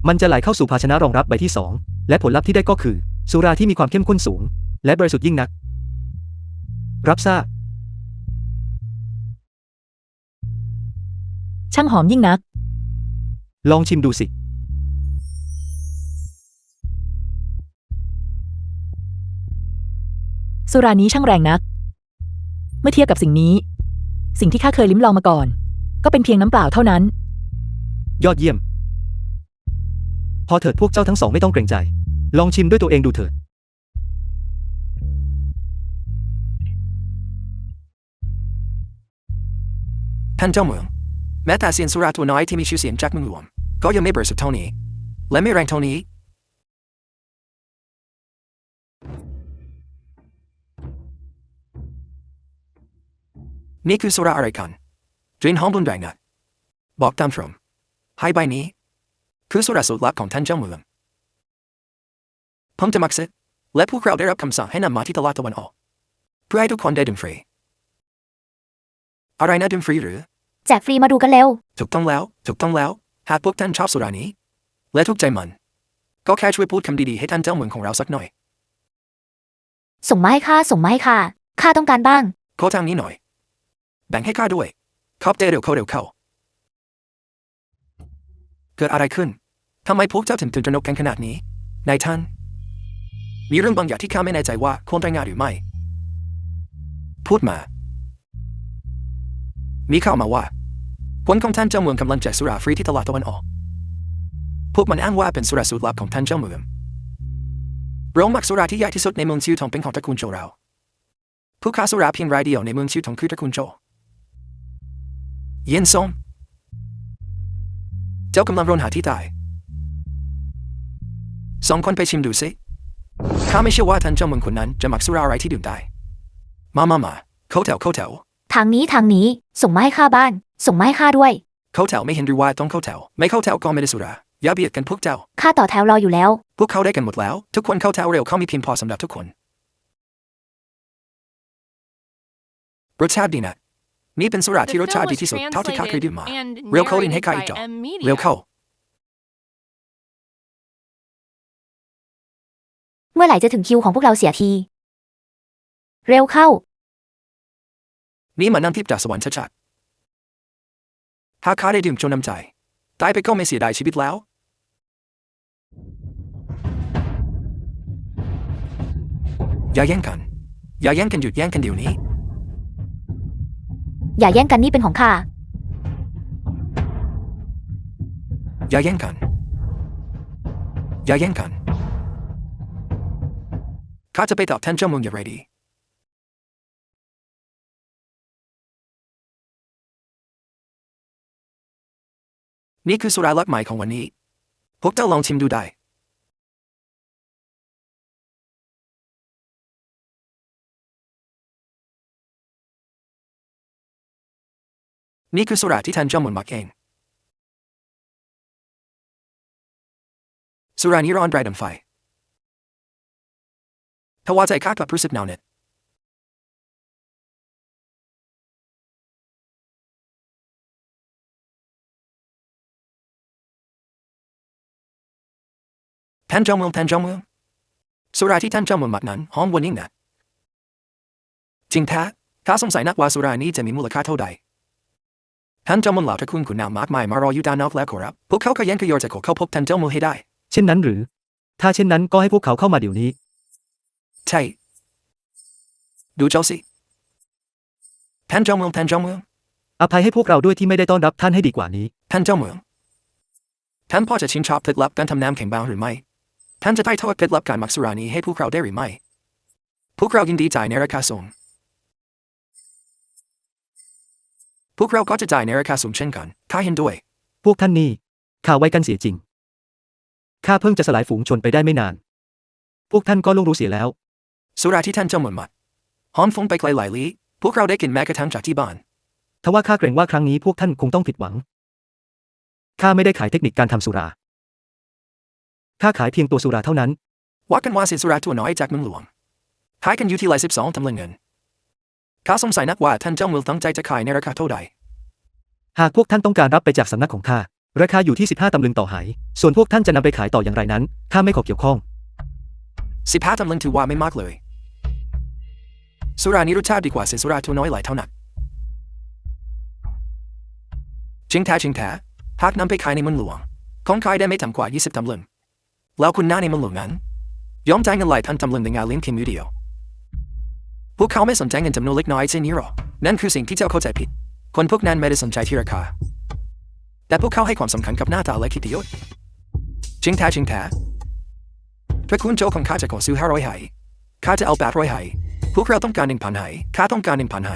มันจะไหลเข้าสู่ภาชนะรองรับใบที่ 2 และผลลัพธ์ที่ได้ก็คือ สุราที่มีความเข้มข้นสูง และบริสุทธิ์ยิ่งนัก รับทราบ ช่างหอมยิ่งนัก ลองชิมดูสิ สุรานี้ช่างแรงนัก เมื่อเทียบกับสิ่งนี้ สิ่งที่ข้าเคยลิ้มลองมาก่อน ก็เป็นเพียงน้ำเปล่าเท่านั้น ยอดเยี่ยม พอเถิดพวกเจ้าทั้งสองไม่ต้องเกรงใจ ลองชิมด้วยตัวเองดูเถิด ท่านเจ้าเมือง แม้แต่เซียนสุราตัวน้อยที่มีชื่อเสียงจากเมืองหลวงก็ยังไม่บริสุทธิ์เท่านี้ และไม่แรงเท่านี้ นี่คือสุราอะไรกันกลิ่นหอมรุนแรงนักบอกตามตรงให้ใบนี้คือสุราสูตรลับของท่านเจ้าเมืองผมจะมักซิดและพวกเราได้รับคำสั่งให้นำมาที่ตลาดตะวันออกเพื่อให้ทุกคนได้ดื่มฟรีอะไรนะดื่มฟรีหรือ แจกฟรีมาดูกันเร็ว ถูกต้องแล้วหากพวกท่านชอบสุรานี้และถูกใจมัน ก็แค่ช่วยพูดคำดีๆให้ท่านเจ้าเมืองของเราสักหน่อย ส่งมาให้ข้าข้าต้องการบ้าง ขอทางนี้หน่อย แบ่งให้ข้าด้วยขอบใจเร็วเข้าเกิดอะไรขึ้นทำไมพวกเจ้าถึงตื่นตระหนกกันขนาดนี้นายท่านมีเรื่องบางอย่างที่ข้าไม่แน่ใจว่าควรรายงานหรือไม่พูดมามีข่าวมาว่าผลของท่านเจ้าเมืองกำลังแจกสุราฟรีที่ตลาดตะวันออกพวกมันอ้างว่าเป็นสุราสูตรลับของท่านเจ้าเมืองโรงหมักสุราที่ใหญ่ที่สุดในเมืองซิวทองเป็นของตระกูลโจวเราผู้ค้าสุราเพียงรายเดียวในเมืองซิวทองคือตระกูลโจเย็นซงเจ้ากำลังรนหาที่ตายสองคนไปชิมดูสิข้าไม่เชื่อว่าท่านเจ้าเมืองคนนั้นจะหมักสุราอะไรที่ดื่มได้มาเข้าแถว ทางนี้ส่งมาให้ข้าบ้าน ส่งมาให้ข้าด้วย เข้าแถวไม่เห็นหรือว่าต้องเข้าแถวไม่เข้าแถวก็ไม่ได้สุราอย่าเบียดกันพวกเจ้า ข้าต่อแถวรออยู่แล้ว พวกเขาได้กันหมดแล้วทุกคนเข้าแถวเร็วเขามีเพียงพอสำหรับทุกคนรสชาติดีนะนี่เป็นสุรา The ที่รส film ชาติ was ดีที่สุดเท่าที่ข้าเคย translated ดื่มมา and เร็วเข้าดินให้ narrated ข้าอีก by จอก M. Media. เร็วเข้า เมื่อไหร่จะถึงคิวของพวกเราเสียที เร็วเข้า นี่มันน้ำทิพย์จากสวรรค์ชัดๆหากข้าได้ดื่มจนน้ำใจตายไปก็ไม่เสียดายชีวิตแล้วอย่าแย่งกันหยุดแย่งกันเดี๋ยวนี้ อย่าแย่งกันนี่เป็นของข้า อย่าแย่งกันข้าจะไปตอบแทนเจ้าเมืองอย่างไรดีนี่คือสุราลักใหม่ของวันนี้พวกเจ้าลองชิมดูได้นี่คือสุราที่ท่านเจ้าเมืองหมักเองสุรานี้ร้อนไร้ดังไฟทว่าใจข้ากลับรู้สึกหนาวเหน็ดท่านเจ้าเมืองสุราที่ท่านเจ้าเมืองหมักนั้นหอมหวานยิ่งนักจริงแท้ข้าสงสัยนักว่าสุรานี้จะมีมูลค่าเท่าใดท่านเจ้าเมืองเหล่าตระกูลขุนนางมากมายมารออยู่ด้านนอกแล้วขอรับพวกเขาขยันขยอจะขอเข้าพบท่านเจ้าเมืองให้ได้เช่นนั้นหรือ ถ้าเช่นนั้นก็ให้พวกเขาเข้ามาเดี๋ยวนี้ ใช่ดูเจ้าสิท่านเจ้าเมืองอภัยให้พวกเราด้วยที่ไม่ได้ต้อนรับท่านให้ดีกว่านี้ ท่านเจ้าเมืองท่านพ่อจะชิมชอบเคล็ดลับการทำน้ำแข็งบ้างหรือไม่ท่านจะถ่ายทอดเคล็ดลับการหมักสุรานี้ให้พวกเราได้หรือไม่พวกเรายินดีจ่ายในราคาสูงพวกเราก็จะจ่ายในราคาสูงเช่นกันข้าเห็นด้วย พวกท่านนี่ข่าวไว้กันเสียจริงข้าเพิ่งจะสลายฝูงชนไปได้ไม่นานพวกท่านก็ล่วงรู้เสียแล้วสุราที่ท่านเจ้าเมืองหมักหอมฟุ้งไปไกลหลายลี้พวกเราได้กินแม้กระทั่งจากที่บ้านทว่าข้าเกรงว่าครั้งนี้พวกท่านคงต้องผิดหวังข้าไม่ได้ขายเทคนิคการทำสุราข้าขายเพียงตัวสุราเท่านั้นว่ากันว่าเศษสุราตัวน้อยจากเมืองหลวงขายกันอยู่ที่12 ตำลึงเงินข้าสงสัยนักว่าท่านเจ้าเมืองตั้งใจจะขายในราคาเท่าใดหากพวกท่านต้องการรับไปจากสำนักของข้าราคาอยู่ที่15 ตำลึงต่อไหส่วนพวกท่านจะนำไปขายต่ออย่างไรนั้นข้าไม่ขอเกี่ยวข้อง15 ตำลึงถือว่าไม่มากเลยสุรานี้รสชาติดีกว่าเศษสุราตัวน้อยหลายเท่านักจริงแท้หากนำไปขายในเมืองหลวงคงขายได้ไม่ต่ำกว่า20 ตำลึงแล้วคุณน้าในเมืองหลวงนั้นยอมจ่ายเงินหลายพันตำลึงในงานเลี้ยงเพียงมื้อเดียวพวกเขาไม่สนใจเงินจำนวนเล็กน้อยเช่นนี้หรอกนั่นคือสิ่งที่เจ้าเข้าใจผิดคนพวกนั้นไม่ได้สนใจที่ราคาแต่พวกเขาให้ความสำคัญกับหน้าตาและกิตติยศจริงแท้ตระกูลโจของข้าจะขอซื้อ500 ไหข้าจะเอา800 ไหพวกเราต้องการ 1,000 ไหข้าต้องการ 1,000 ไห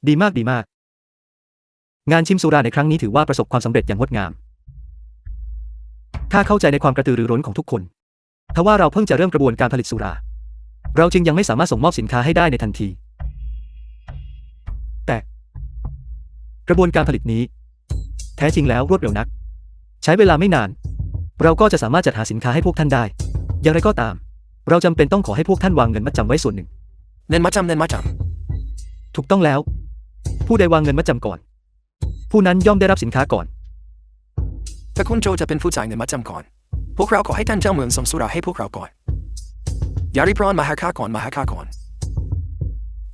ดีมากงานชิมสุราในครั้งนี้ถือว่าประสบความสำเร็จอย่างงดงามข้าเข้าใจในความกระตือรือร้นของทุกคนทว่าเราเพิ่งจะเริ่มกระบวนการผลิตสุราเราจึงยังไม่สามารถส่งมอบสินค้าให้ได้ในทันทีแต่กระบวนการผลิตนี้แท้จริงแล้วรวดเร็วนักใช้เวลาไม่นานเราก็จะสามารถจัดหาสินค้าให้พวกท่านได้อย่างไรก็ตามเราจำเป็นต้องขอให้พวกท่านวางเงินมัดจำไว้ส่วนหนึ่งเงินมัดจำถูกต้องแล้วผู้ใดวางเงินมัดจำก่อน ผู้นั้นย่อมได้รับสินค้าก่อน ตระกูลโจจะเป็นผู้จ่ายเงินมัดจำก่อน พวกเราขอให้ท่านเจ้าเมืองส่งสุราให้พวกเราก่อน อย่ารีบร้อนมาหาข้าก่อน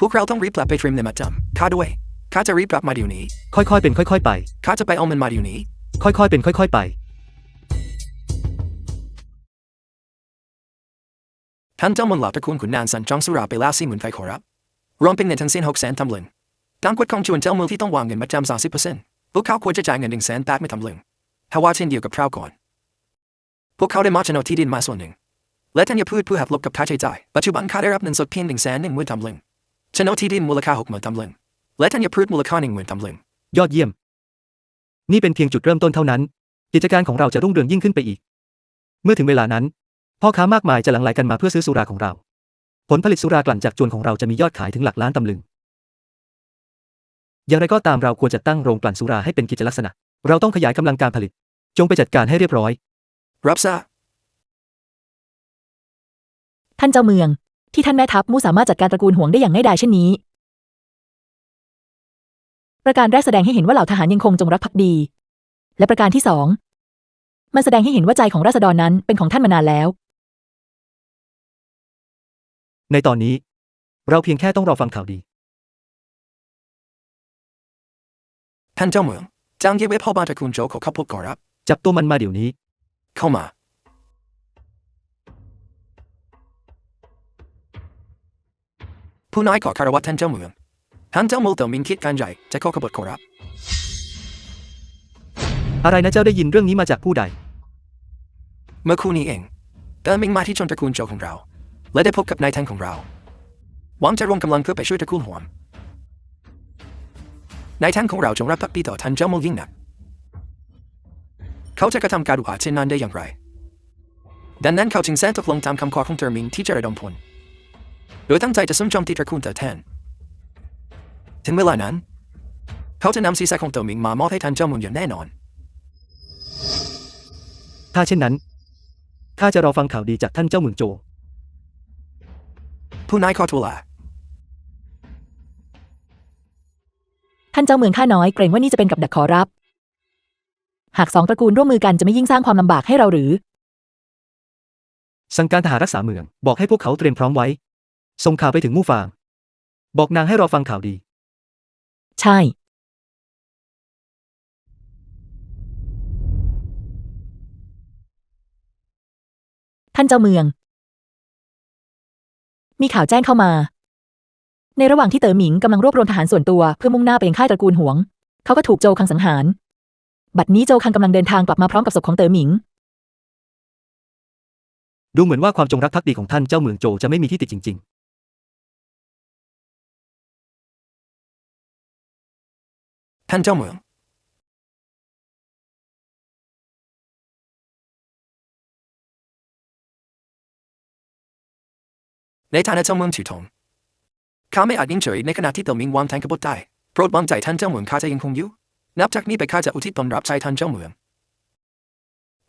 พวกเราต้องรีบกลับไปเตรียมเงินมัดจำข้าด้วย ข้าจะรีบกลับมาเดี๋ยวนี้ ค่อยๆเป็นค่อยๆไป ข้าจะไปเอาเงินมาเดี๋ยวนี้ ค่อยๆเป็นค่อยๆไป ท่านเจ้าเมืองเหล่าตระกูลขุนนางสั่งจองสุราไปแล้ว40,000 ไฟขอรับ รวมเป็นเงินทั้งสิ้น600,000 ตำลึงตามกฎของจวนเจ้าเมืองที่ต้องวางเงินมัดจำ30%พวกเขาควรจะจ่ายเงิน100,000 ไม่ตำลึงถ้าว่าเช่นเดียวกับคราวก่อน พวกเขาได้มอบโฉนดที่ดินมาส่วนหนึ่ง และท่านอย่าพูดเพื่อหักลบกับค่าใช้จ่าย ปัจจุบันข้าได้รับเงินสดเพียง110,000 ตำลึงโฉนดที่ดินมูลค่า60,000 ตำลึงและท่านอย่าพูดมูลค่า10,000 ตำลึง ยอดเยี่ยม นี่เป็นเพียงจุดเริ่มต้นเท่านั้น กิจการของเราจะรุ่งเรืองยิ่งขึ้นไปอีก เมื่อถึงเวลานั้น พ่อค้ามากมายจะหลั่งไหลกันมาเพื่อซื้อสุราของเรา ผลผลิตสุรากลั่นจากจวนของเราจะมียอดขายถึงหลักล้านตำลึง อย่างไรก็ตามเราควรจะตั้งโรงกลั่นสุราให้เป็นกิจลักษณะ เราต้องขยายกำลังการผลิต จงไปจัดการให้เรียบร้อย รับทราบ ท่านเจ้าเมือง ที่ท่านแม่ทัพมู่สามารถจัดการตระกูลหวงได้อย่างง่ายดายเช่นนี้ ประการแรกแสดงให้เห็นว่าเหล่าทหารยังคงจงรักภักดี และประการที่สองมันแสดงให้เห็นว่าใจของราษฎรนั้นเป็นของท่านมานานแล้ว ในตอนนี้ เราเพียงแค่ต้องรอฟังข่าวดี ท่านเจ้าเมืองจางเย่เว่พ่อบ้านตระกูลโจขอเข้าพบขอรับ จับตัวมันมาเดี๋ยวนี้ เข้ามา ผู้น้อยขอคารวะท่านเจ้าเมืองท่านเจ้าเมืองเติมมินคิดการใหญ่จะเข้าขบวนขอรับ อะไรนะเจ้าได้ยินเรื่องนี้มาจากผู้ใด เมื่อครู่นี้เองเติมมิงมาที่ชนตระกูลโจของเรา และได้พบกับนายแทนของเรา หวังจะรวมกำลังเพื่อไปช่วยตระกูลหวมนายแทนของเราจงรักภักดีต่อท่านเจ้าเมืองยิ่งนัก เขาจะกระทำการอุกอาจเช่นนั้นได้อย่างไร ดังนั้นเขาจึงแสดงตกลงตามคำขอของเติมมิงที่จะระดมพลโดยตั้งใจจะซุ่มโจมตีตระกูลเตอแทน ถึงเวลานั้น เขาจะนำศีรษะของเติมมิงมามอบให้ท่านเจ้าเมืองอย่างแน่นอน ถ้าเช่นนั้น ข้าจะรอฟังข่าวดีจากท่านเจ้าเมืองโจ ผู้นายขอทูลลา ท่านเจ้าเมืองข้าน้อยเกรงว่านี่จะเป็นกับดักขอรับ หากสองตระกูลร่วมมือกันจะไม่ยิ่งสร้างความลำบากให้เราหรือ สั่งการทหารรักษาเมือง บอกให้พวกเขาเตรียมพร้อมไว้ ส่งข่าวไปถึงมู่ฟาง บอกนางให้รอฟังข่าวดี ใช่ ท่านเจ้าเมือง มีข่าวแจ้งเข้ามา ในระหว่างที่เต๋อหมิงกำลังรวบรวมทหารส่วนตัวเพื่อมุ่งหน้าไปยังค่ายตระกูลหวง เขาก็ถูกโจวคังสังหาร บัดนี้โจวคังกำลังเดินทางกลับมาพร้อมกับศพของเต๋อหมิง ดูเหมือนว่าความจงรักภักดีของท่านเจ้าเมืองโจจะไม่มีที่ติจริง ท่านเจ้าเมืองในฐานะเจ้าเมืองถือธงข้าไม่อาจนิ่งเฉยในขณะที่เติมมิงวางแทงกบฏได้โปรดวางใจท่านเจ้าเมืองข้าจะยังคงอยู่นับจากนี้ไปข้าจะอุทิศตนรับใช้ท่านเจ้าเมือง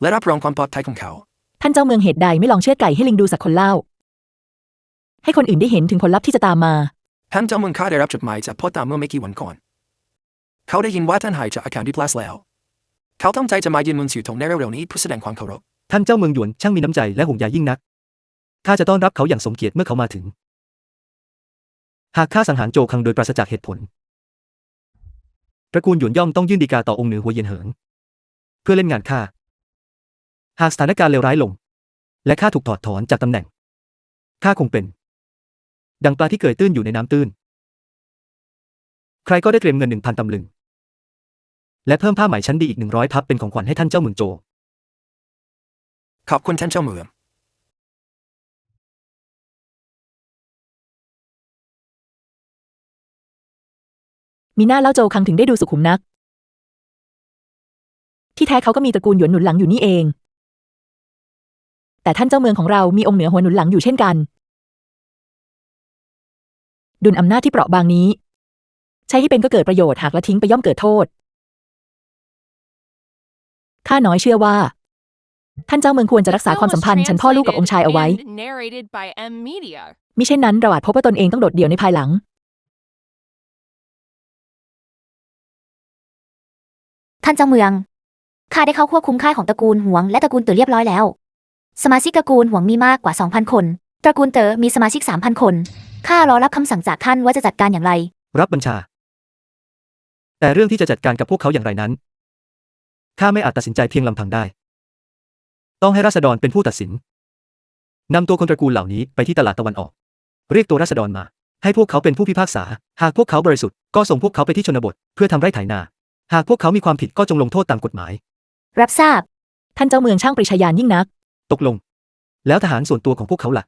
และรับรองความปลอดภัยของเขา ท่านเจ้าเมืองเหตุใดไม่ลองเชือดไก่ให้ลิงดูสักคนเล่า ให้คนอื่นได้เห็นถึงผลลัพธ์ที่จะตามมา ท่านเจ้าเมืองข้าได้รับจดหมายจากพ่อตาเมื่อไม่กี่วันก่อนเขาได้ยินว่าท่านหายจากอาการดิพลาสแล้วเขาตั้งใจจะมายืนบนสื่อธงในเร็วๆนี้เพื่อแสดงความเคารพ ๆ ท่านเจ้าเมืองหยวนช่างมีน้ำใจและห่วงใยยิ่งนัก ข้าจะต้อนรับเขาอย่างสมเกียรติเมื่อเขามาถึง หากข้าสังหารโจคังโดยปราศจากเหตุผล ตระกูลหยวนย่อมต้องยื่นฎีกาต่อองค์เหนือหัวเย็นเหิง เพื่อเล่นงานข้า หากสถานการณ์เลวร้ายลง และข้าถูกถอดถอนจากตำแหน่ง ข้าคงเป็น ดังปลาที่เกยตื้นอยู่ในน้ำตื้น ใครก็ได้เตรียมเงิน 1,000 ตำลึง และเพิ่มผ้าไหมชั้นดีอีก100 พับเป็นของขวัญให้ท่านเจ้าเมืองโจ ขอบคุณท่านเจ้าเมือง มีหน้าเล่าโจวคังถึงได้ดูสุขุมนัก ที่แท้เขาก็มีตระกูลหยวนหนุนหลังอยู่นี่เอง แต่ท่านเจ้าเมืองของเรามีองค์เหนือหัวหนุนหลังอยู่เช่นกัน ดุลอำนาจที่เปราะบางนี้ ใช้ให้เป็นก็เกิดประโยชน์หากละทิ้งไปย่อมเกิดโทษ ข้าน้อยเชื่อว่า ท่านเจ้าเมืองควรจะรักษาความสัมพันธ์ฉันพ่อลูกกับองค์ชายเอาไว้ And narrated by M Media. มิเช่นนั้นเราอาจพบว่าตนเองต้องโดดเดี่ยวในภายหลัง ท่านเจ้าเมืองข้าได้เข้าควบคุมค่ายของตระกูลหวงและตระกูลเต๋อเรียบร้อยแล้วสมาชิกตระกูลหวงมีมากกว่า 2,000 คนตระกูลเต๋อมีสมาชิก 3,000 คนข้ารอรับคำสั่งจากท่านว่าจะจัดการอย่างไรรับบัญชา แต่เรื่องที่จะจัดการกับพวกเขาอย่างไรนั้นข้าไม่อาจตัดสินใจเพียงลำพังได้ต้องให้ราษฎรเป็นผู้ตัดสินนำตัวคนตระกูลเหล่านี้ไปที่ตลาดตะวันออกเรียกตัวราษฎรมาให้พวกเขาเป็นผู้พิพากษาหากพวกเขาบริสุทธิ์ก็ส่งพวกเขาไปที่ชนบทเพื่อทำไร่ไถนาหากพวกเขามีความผิดก็จงลงโทษตามกฎหมายรับทราบท่านเจ้าเมืองช่างปรีชาญาณยิ่งนักตกลงแล้วทหารส่วนตัวของพวกเขาล่ะ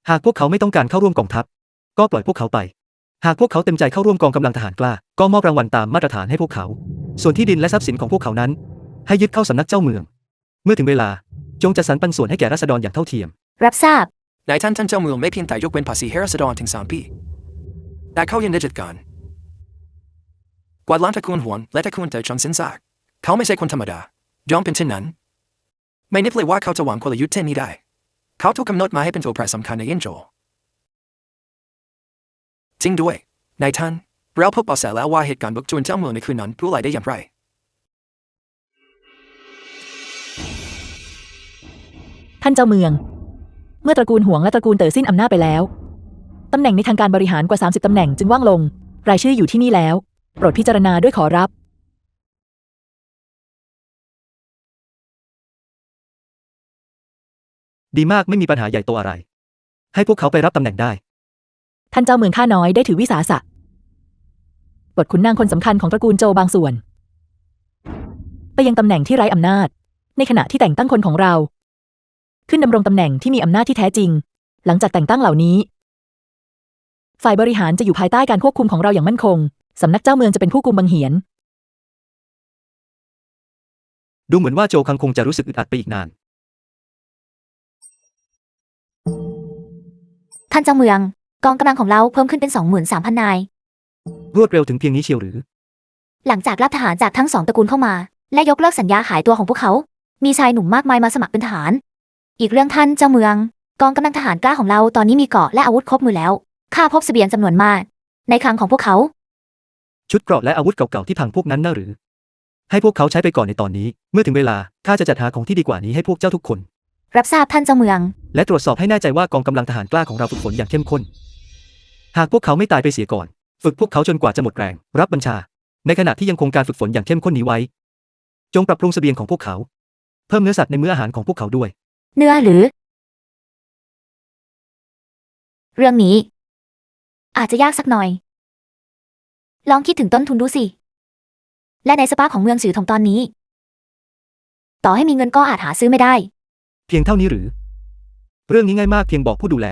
หากพวกเขาไม่ต้องการเข้าร่วมกองทัพก็ปล่อยพวกเขาไปหากพวกเขาเต็มใจเข้าร่วมกองกำลังทหารกล้าก็มอบรางวัลตามมาตรฐานให้พวกเขาส่วนที่ดินและทรัพย์สินของพวกเขานั้นให้ยึดเข้าสำนักเจ้าเมืองเมื่อถึงเวลาจงจัดสรรปันส่วนให้แก่ราษฎรอย่างเท่าเทียมรับทราบนายท่านเจ้าเมืองไม่เพียงแต่ยกเว้นภาษีให้ราษฎรถึง3 ปีแต่เขายังได้จัดการกวาดล้างตระกูลหวนและตระกูลเต๋อจนสิ้นซากเขาไม่ใช่คนธรรมดายอมเป็นเช่นนั้นไม่นึกเลยว่าเขาจะวางกลยุทธ์เช่นนี้ได้เขาถูกกำหนดมาให้เป็นตัวแปรสำคัญในเอ็นโจจริงด้วยนายท่านเราพบเบาะแสแล้วว่าเหตุการณ์บุกโจรเจ้าเมืองในคืนนั้นรู้ไหลได้อย่างไรท่านเจ้าเมืองเมื่อตระกูลหวงและตระกูลเต๋อสิ้นอำนาจไปแล้วตำแหน่งในทางการบริหารกว่า30ตำแหน่งจึงว่างลงรายชื่ออยู่ที่นี่แล้วโปรดพิจารณาด้วยขอรับดีมากไม่มีปัญหาใหญ่โตอะไรให้พวกเขาไปรับตำแหน่งได้ท่านเจ้าเมืองข้าน้อยได้ถือวิสาสะปลดขุนนางคนสำคัญของตระกูลโจบางส่วนไปยังตำแหน่งที่ไร้อำนาจในขณะที่แต่งตั้งคนของเราขึ้นดำรงตำแหน่งที่มีอำนาจที่แท้จริงหลังจากแต่งตั้งเหล่านี้ฝ่ายบริหารจะอยู่ภายใต้การควบคุมของเราอย่างมั่นคงสำนักเจ้าเมืองจะเป็นผู้กุมบังเหียนดูเหมือนว่าโจคังคงจะรู้สึกอึดอัดไปอีกนานท่านเจ้าเมืองกองกำลังของเราเพิ่มขึ้นเป็น 23,000 นายรวดเร็วถึงเพียงนี้เชียวหรือหลังจากรับทหารจากทั้ง2ตระกูลเข้ามาและยกเลิกสัญญาหายตัวของพวกเขามีชายหนุ่มมากมายมาสมัครเป็นทหารอีกเรื่องท่านเจ้าเมืองกองกำลังทหารกล้าของเราตอนนี้มีเกราะและอาวุธครบมือแล้วข้าพบเสบียงจำนวนมากในคลังของพวกเขาชุดเกราะและอาวุธเก่าๆที่พังพวกนั้นน่าหรือให้พวกเขาใช้ไปก่อนในตอนนี้เมื่อถึงเวลาข้าจะจัดหาของที่ดีกว่านี้ให้พวกเจ้าทุกคนรับทราบท่านเจ้าเมืองและตรวจสอบให้แน่ใจว่ากองกำลังทหารกล้าของเราฝึกฝนอย่างเข้มข้นหากพวกเขาไม่ตายไปเสียก่อนฝึกพวกเขาจนกว่าจะหมดแรงรับบัญชาในขณะที่ยังคงการฝึกฝนอย่างเข้มข้นนี้ไว้จงปรับปรุงเสบียงของพวกเขาเพิ่มเนื้อสัตว์ในมื้ออาหารของพวกเขาด้วยเนื้อหรือเรื่องนี้อาจจะยากสักหน่อยลองคิดถึงต้นทุนดูสิและในสภาพของเมืองฉือถงตอนนี้ต่อให้มีเงินก็อาจหาซื้อไม่ได้เพียงเท่านี้หรือเรื่องนี้ง่ายมากเพียงบอกผู้ดูแล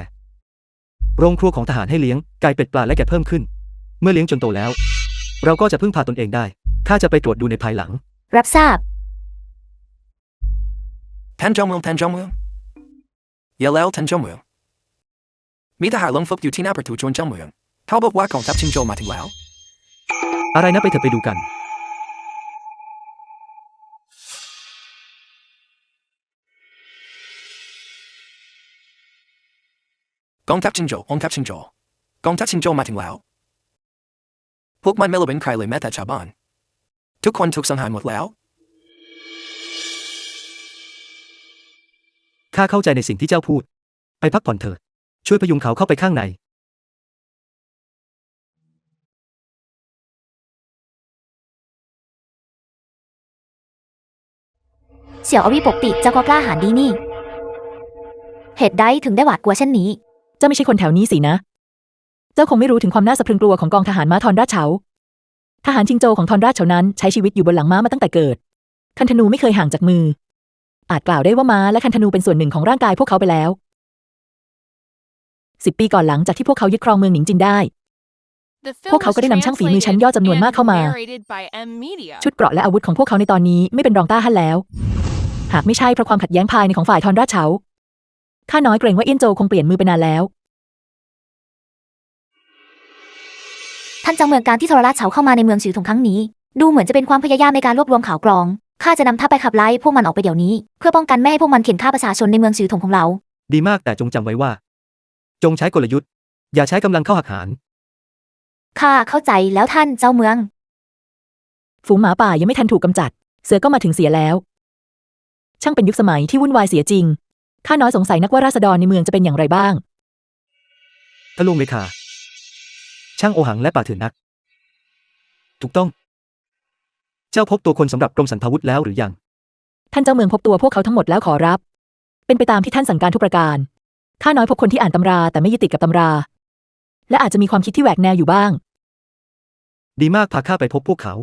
โรงครัวของทหารให้เลี้ยงไก่เป็ดปลาและแกะเพิ่มขึ้นเมื่อเลี้ยงจนโตแล้วเราก็จะพึ่งพาตนเองได้ข้าจะไปตรวจดูในภายหลังรับทราบท่านเจ้าเมืองอย่าแล้วท่านเจ้าเมืองมีทหารลงฝึกอยู่ที่หน้าประตูโจรเจ้าเมืองเขาบอกว่ากองทัพชิงโจมาถึงแล้วอะไรนะไปเถอะไปดูกันกองทัพชิงโจกองทัพชิงโจมาถึงแล้วพวกมันไม่ละเป็นใครเลยแม้แต่ชาวบ้านทุกคนถูกสังหารหมดแล้วข้าเข้าใจในสิ่งที่เจ้าพูดไปพักผ่อนเถิดช่วยพยุงเขาเข้าไปข้างในเสี่ยวอวีปกติเจ้าก็กล้าหาญดีนี่เหตุใดถึงได้หวาดกลัวเช่นนี้เจ้าไม่ใช่คนแถวนี้สินะเจ้าคงไม่รู้ถึงความน่าสะพรึงกลัวของกองทหารม้าทอนราชเฉาทหารชิงโจของทอนราชเฉานั้นใช้ชีวิตอยู่บนหลังม้ามาตั้งแต่เกิดคันธนูไม่เคยห่างจากมืออาจกล่าวได้ว่าม้าและคันธนูเป็นส่วนหนึ่งของร่างกายพวกเขาไปแล้ว10 ปีก่อนหลังจากที่พวกเขายึดครองเมืองหนิงจินได้พวกเขาก็ได้นำช่างฝีมือชั้นยอดจำนวนมากเข้ามาชุดเกราะและอาวุธของพวกเขาในตอนนี้ไม่เป็นรองต้าฮั่นแล้วหากไม่ใช่เพราะความขัดแย้งภายในของฝ่ายทอนราชเฉาข้าน้อยเกรงว่าเอี้ยนโจคงเปลี่ยนมือไปนานแล้วท่านเจ้าเมืองการที่ทรราชเฉาเข้ามาในเมืองฉือถงครั้งนี้ดูเหมือนจะเป็นความพยายามในการรวบรวมข่าวกรองข้าจะนำทัพไปขับไล่พวกมันออกไปเดี๋ยวนี้เพื่อป้องกันไม่ให้พวกมันเข็นฆ่าประชาชนในเมืองฉือถงของเราดีมากแต่จงจำไว้ว่าจงใช้กลยุทธ์อย่าใช้กำลังเข้าหักหารข้าเข้าใจแล้วท่านเจ้าเมืองฝูงหมาป่ายังไม่ทันถูกกำจัด เสือก็มาถึงเสียแล้ว ช่างเป็นยุคสมัยที่วุ่นวายเสียจริง ข้าน้อยสงสัยนักว่าราษฎรในเมืองจะเป็นอย่างไรบ้าง ทะลวงเลขา ช่างโอหังและป่าเถื่อนนัก ถูกต้อง เจ้าพบตัวคนสำหรับกรมสรรพาวุธแล้วหรือยัง ท่านเจ้าเมืองพบตัวพวกเขาทั้งหมดแล้วขอรับ เป็นไปตามที่ท่านสั่งการทุกประการ ข้าน้อยพบคนที่อ่านตำราแต่ไม่ยึดติดกับตำรา และอาจจะมีความคิดที่แหวกแนวอยู่บ้าง ดีมากพาข้าไปพบพวกเขา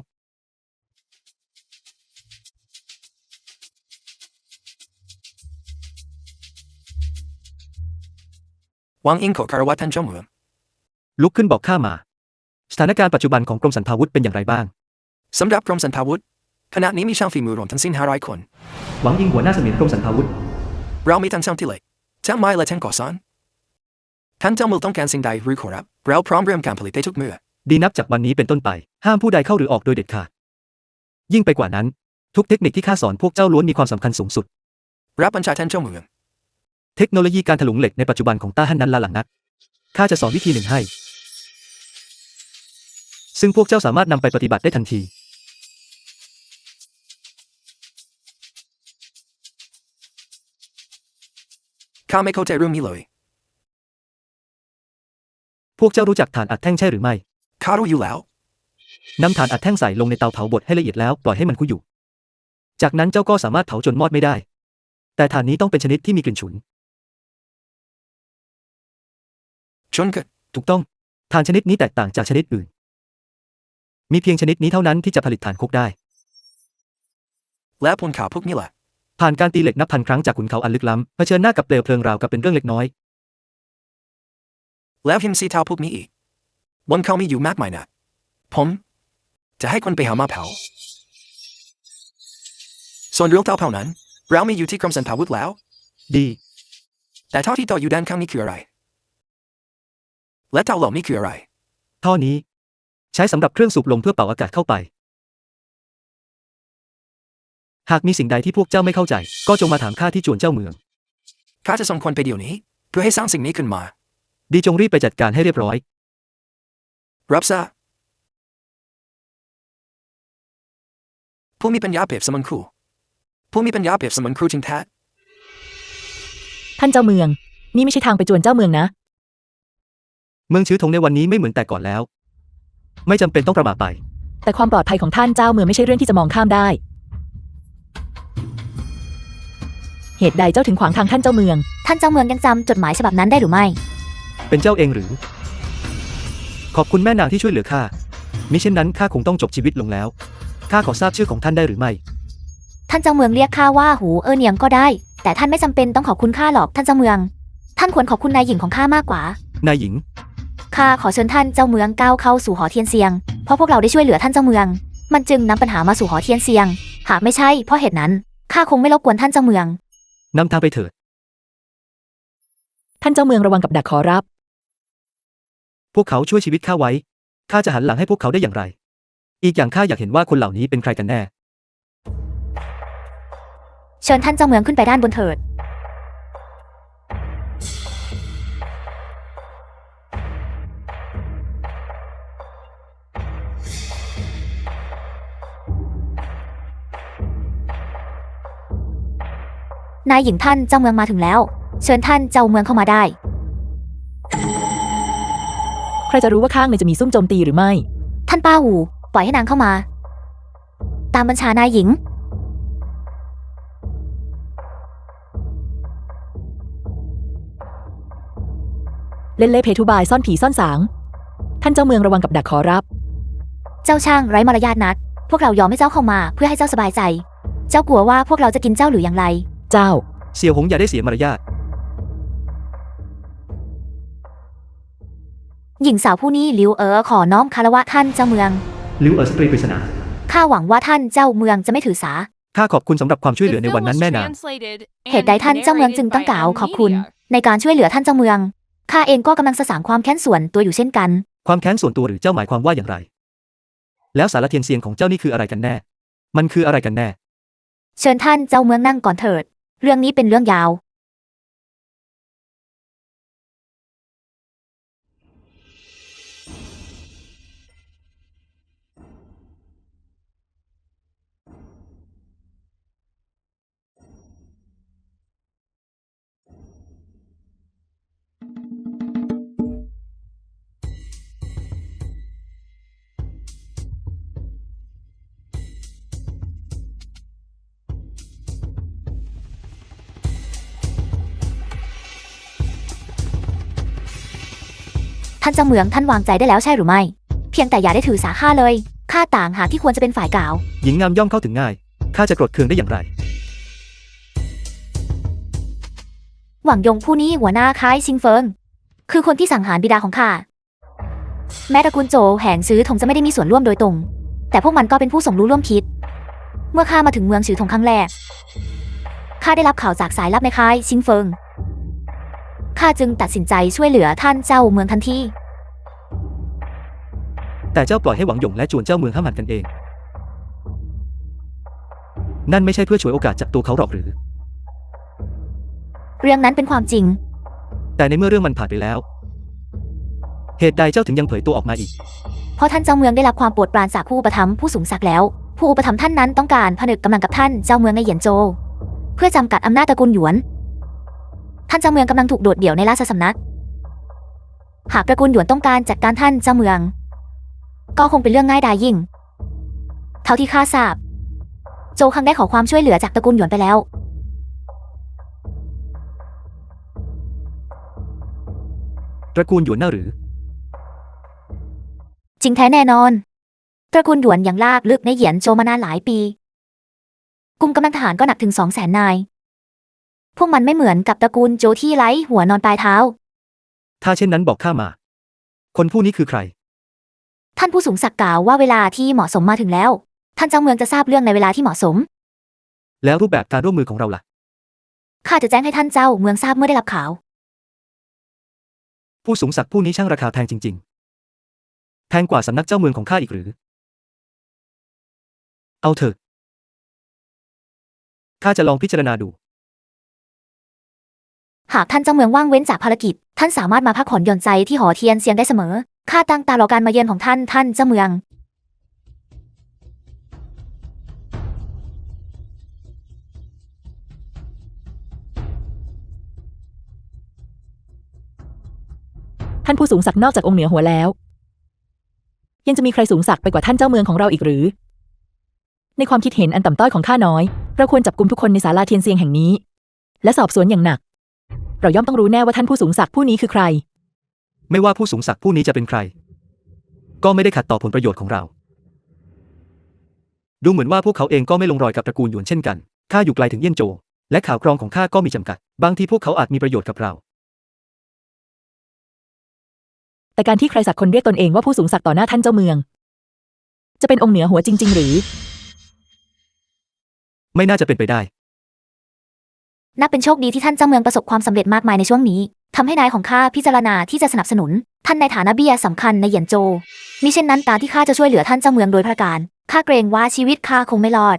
หวังอิงขอคารวะท่านเจ้าเมือง ลุกขึ้นบอกข้ามา สถานการณ์ปัจจุบันของกรมสรรพาวุธเป็นอย่างไรบ้าง สำหรับกรมสรรพาวุธขณะนี้มีช่างฝีมือรวมทั้งสิ้น500 คน หวังยิงหัวหน้าเสมียนกรมสรรพาวุธ เรามีทั้งช่างที่เหล็กช่างไม้และช่างก่อสร้างท่านเจ้าเมืองต้องการสิ่งใดหรือขอรับเราพร้อมเริ่มการผลิตได้ทุกเมื่อ ดีนับจากวันนี้เป็นต้นไป ห้ามผู้ใดเข้าหรือออกโดยเด็ดขาด ยิ่งไปกว่านั้น ทุกเทคนิคที่ข้าสอนพวกเจ้าล้วนมีความสำคัญสูงสุด รับบัญชาท่านเจ้าเมือง เทคโนโลยีการถลุงเหล็กในปัจจุบันของต้าฮั่นนั้นล้าหลังนัก ข้าจะสอนวิธีหนึ่งให้ ซึ่งพวกเจ้าสามารถนำไปปฏิบัติได้ทันที ข้าไม่เข้าใจเรื่องนี้เลย พวกเจ้ารู้จักถ่านอัดแท่งใช่หรือไม่ ข้ารู้อยู่แล้ว นำถ่านอัดแท่งใส่ลงในเตาเผาบดให้ละเอียดแล้วปล่อยให้มันคุยอยู่ จากนั้นเจ้าก็สามารถเผาจนมอดไม่ได้ แต่ถ่านนี้ต้องเป็นชนิดที่มีกลิ่นฉุน ชนกัน ถูกต้อง ถ่านชนิดนี้แตกต่างจากชนิดอื่น มีเพียงชนิดนี้เท่านั้นที่จะผลิตถ่านคกได้ และพลข่าวพวกนี้แหละ ผ่านการตีเหล็กนับพันครั้งจากขุนเขาอันลึกล้ำเผชิญหน้ากับเปลวเพลิงราวกับเป็นเรื่องเล็กน้อย แล้วหินสีเทาพวกนี้อีกบนเขามีอยู่มากมายนะผมจะให้คนไปหามาเผาส่วนเรื่องเตาเผานั้นเรามีอยู่ที่กรมสรรพาวุธแล้ว ดี แต่เท่าที่ต่ออยู่ด้านข้างนี้คืออะไร และเตาเหล่านี้คืออะไร ท่อนี้ ใช้สำหรับเครื่องสูบลมเพื่อเป่าอากาศเข้าไป หากมีสิ่งใดที่พวกเจ้าไม่เข้าใจ ก็จงมาถามข้าที่จวนเจ้าเมือง ข้าจะส่งคนไปเดี๋ยวนี้ เพื่อให้สร้างสิ่งนี้ขึ้นมา ดีจงรีบไปจัดการให้เรียบร้อย รับทราบผู้มีปัญญาเปรียบเสมือนครูผู้มีปัญญาเปรียบเสมือนครูจริงแท้ ท่านเจ้าเมือง นี่ไม่ใช่ทางไปจวนเจ้าเมืองนะ เมืองชื้อถงในวันนี้ไม่เหมือนแต่ก่อนแล้ว ไม่จำเป็นต้องประมาทไป แต่ความปลอดภัยของท่านเจ้าเมืองไม่ใช่เรื่องที่จะมองข้ามได้ เหตุใดเจ้าถึงขวางทางท่านเจ้าเมือง ท่านเจ้าเมืองยังจำจดหมายฉบับนั้นได้หรือไม่ เป็นเจ้าเองหรือ ขอบคุณแม่นางที่ช่วยเหลือข้า มิเช่นนั้นข้าคงต้องจบชีวิตลงแล้ว ข้าขอทราบชื่อของท่านได้หรือไม่ ท่านเจ้าเมืองเรียกข้าว่าหูเนียงก็ได้ แต่ท่านไม่จำเป็นต้องขอบคุณข้าหรอกท่านเจ้าเมือง ท่านควรขอบคุณนายหญิงของข้ามากกว่า นายหญิง ข้าขอเชิญท่านเจ้าเมืองก้าวเข้าสู่หอเทียนเซียง เพราะพวกเราได้ช่วยเหลือท่านเจ้าเมือง มันจึงนำปัญหามาสู่หอเทียนเซียง หากไม่ใช่เพราะเหตุนั้นข้าคงไม่รบกวนท่านเจ้าเมือง นำทางไปเถิด ท่านเจ้าเมืองระวังกับดักขอรับ พวกเขาช่วยชีวิตข้าไว้ ข้าจะหันหลังให้พวกเขาได้อย่างไร อีกอย่างข้าอยากเห็นว่าคนเหล่านี้เป็นใครกันแน่ เชิญท่านเจ้าเมืองขึ้นไปด้านบนเถิด นายหญิงท่านเจ้าเมืองมาถึงแล้ว เชิญท่านเจ้าเมืองเข้ามาได้ ใครจะรู้ว่าข้างในจะมีซุ่มโจมตีหรือไม่ ท่านป้าหูปล่อยให้นางเข้ามา ตามบัญชานายหญิง เล่นเล่เพทุบายซ่อนผีซ่อนสาง ท่านเจ้าเมืองระวังกับดักขอรับ เจ้าช่างไร้มารยาทนัก พวกเรายอมให้เจ้าเข้ามาเพื่อให้เจ้าสบายใจ เจ้ากลัวว่าพวกเราจะกินเจ้าหรืออย่างไร เจ้า เสี่ยวหงอย่าได้เสียมารยาท หญิงสาวผู้นี้หลิวขอน้อมคารวะท่านเจ้าเมือง หรือสตรีปริศนา ข้าหวังว่าท่านเจ้าเมืองจะไม่ถือสา ข้าขอบคุณสำหรับความช่วยเหลือ The ในวัน film นั้น was แม่นาง translated เหตุใด and ท่านเจ้าเมืองจึงต้องกล่าว narrated ขอบคุณ by Media ในการช่วยเหลือท่านเจ้าเมือง ข้าเองก็กำลังสะสางความแค้นส่วนตัวอยู่เช่นกัน ความแค้นส่วนตัวหรือเจ้าหมายความว่าอย่างไร แล้วสารเทียนเซียงของเจ้านี่คืออะไรกันแน่ มันคืออะไรกันแน่ เชิญท่านเจ้าเมืองนั่งก่อนเถิด เรื่องนี้เป็นเรื่องยาว ท่านเจ้าเมืองท่านวางใจได้แล้วใช่หรือไม่ เพียงแต่อย่าได้ถือสาข้าเลยข้าต่างหากที่ควรจะเป็นฝ่ายกล่าว หญิงงามย่อมเข้าถึงง่ายข้าจะโกรธเคืองได้อย่างไร หวังยงผู้นี้หัวหน้าค่ายซิงเฟิงคือคนที่สังหารบิดาของข้าแม้ตระกูลโจแห่งซื้อถงจะไม่ได้มีส่วนร่วมโดยตรงแต่พวกมันก็เป็นผู้สมรู้ร่วมคิดเมื่อข้ามาถึงเมืองฉือถงครั้งแรกข้าได้รับข่าวจากสายลับในค่ายซิงเฟิงข้าจึงตัดสินใจช่วยเหลือท่านเจ้าเมืองทันที แต่เจ้าปล่อยให้หวังหยงและจวนเจ้าเมืองห้ามหันกันเองนั่นไม่ใช่เพื่อฉวยโอกาสจากตัวเขาหรอกหรือ เรื่องนั้นเป็นความจริง แต่ในเมื่อเรื่องมันผ่านไปแล้วเหตุใดเจ้าถึงยังเผยตัวออกมาอีก เพราะท่านเจ้าเมืองได้รับความโปรดปรานจากผู้อุปถัมภ์ผู้สูงศักดิ์แล้ว ผู้อุปถัมภ์ท่านนั้นต้องการผนึกกำลังกับท่านเจ้าเมืองในเหยียนโจวเพื่อจำกัดอำนาจตระกูลหยวน ท่านเจ้าเมืองกำลังถูกโดดเดี่ยวในราชสำนัก หากตระกูลหยวนต้องการจัดการท่านเจ้าเมือง ก็คงเป็นเรื่องง่ายดายยิ่ง เท่าที่ข้าทราบ โจวคังได้ขอความช่วยเหลือจากตระกูลหยวนไปแล้ว ตระกูลหยวนน่าหรือ จริงแท้แน่นอน ตระกูลหยวนยังลากลึกในเหยียนโจวมานานหลายปีกลุ่มกำลังทหารก็หนักถึง200,000 นาย พวกมันไม่เหมือนกับตระกูลโจวที่ไร้หัวนอนปลายเท้า ถ้าเช่นนั้นบอกข้ามา คนผู้นี้คือใคร ท่านผู้สูงศักดิ์กล่าวว่าเวลาที่เหมาะสมมาถึงแล้ว ท่านเจ้าเมืองจะทราบเรื่องในเวลาที่เหมาะสม แล้วรูปแบบการร่วมมือของเราล่ะ ข้าจะแจ้งให้ท่านเจ้าเมืองทราบเมื่อได้รับข่าว ผู้สูงศักดิ์ผู้นี้ช่างราคาแพงจริงๆแพงกว่าสำนักเจ้าเมืองของข้าอีกหรือ เอาเถอะข้าจะลองพิจารณาดู หากท่านเจ้าเมืองว่างเว้นจากภารกิจ ท่านสามารถมาพักผ่อนหย่อนใจที่หอเทียนเซียงได้เสมอ ข้าตั้งตารอการมาเยือนของท่านเจ้าเมือง ท่านผู้สูงศักดิ์นอกจากองค์เหนือหัวแล้ว ยังจะมีใครสูงศักดิ์ไปกว่าท่านเจ้าเมืองของเราอีกหรือ ในความคิดเห็นอันต่ำต้อยของข้าน้อยเราควรจับกุมทุกคนในศาลาเทียนเซียงแห่งนี้ และสอบสวนอย่างหนัก เราย่อมต้องรู้แน่ว่าท่านผู้สูงศักดิ์ผู้นี้คือใคร ไม่ว่าผู้สูงศักดิ์ผู้นี้จะเป็นใคร ก็ไม่ได้ขัดต่อผลประโยชน์ของเรา ดูเหมือนว่าพวกเขาเองก็ไม่ลงรอยกับตระกูลหยวนเช่นกันข้าอยู่ไกลถึงเยี่ยนโจวและข่าวกรองของข้าก็มีจำกัด บางทีพวกเขาอาจมีประโยชน์กับเรา แต่การที่ใครสักคนเรียกตนเองว่าผู้สูงศักดิ์ต่อหน้าท่านเจ้าเมือง จะเป็นองค์เหนือหัวจริงๆหรือ ไม่น่าจะเป็นไปได้ นับเป็นโชคดีที่ท่านเจ้าเมืองประสบความสำเร็จมากมายในช่วงนี้ทำให้นายของข้าพิจารณาที่จะสนับสนุน ท่านในฐานะเบี้ยสำคัญในเหยียนโจวมิเช่นนั้นการที่ข้าจะช่วยเหลือท่านเจ้าเมืองโดยพระการข้าเกรงว่าชีวิตข้าคงไม่รอด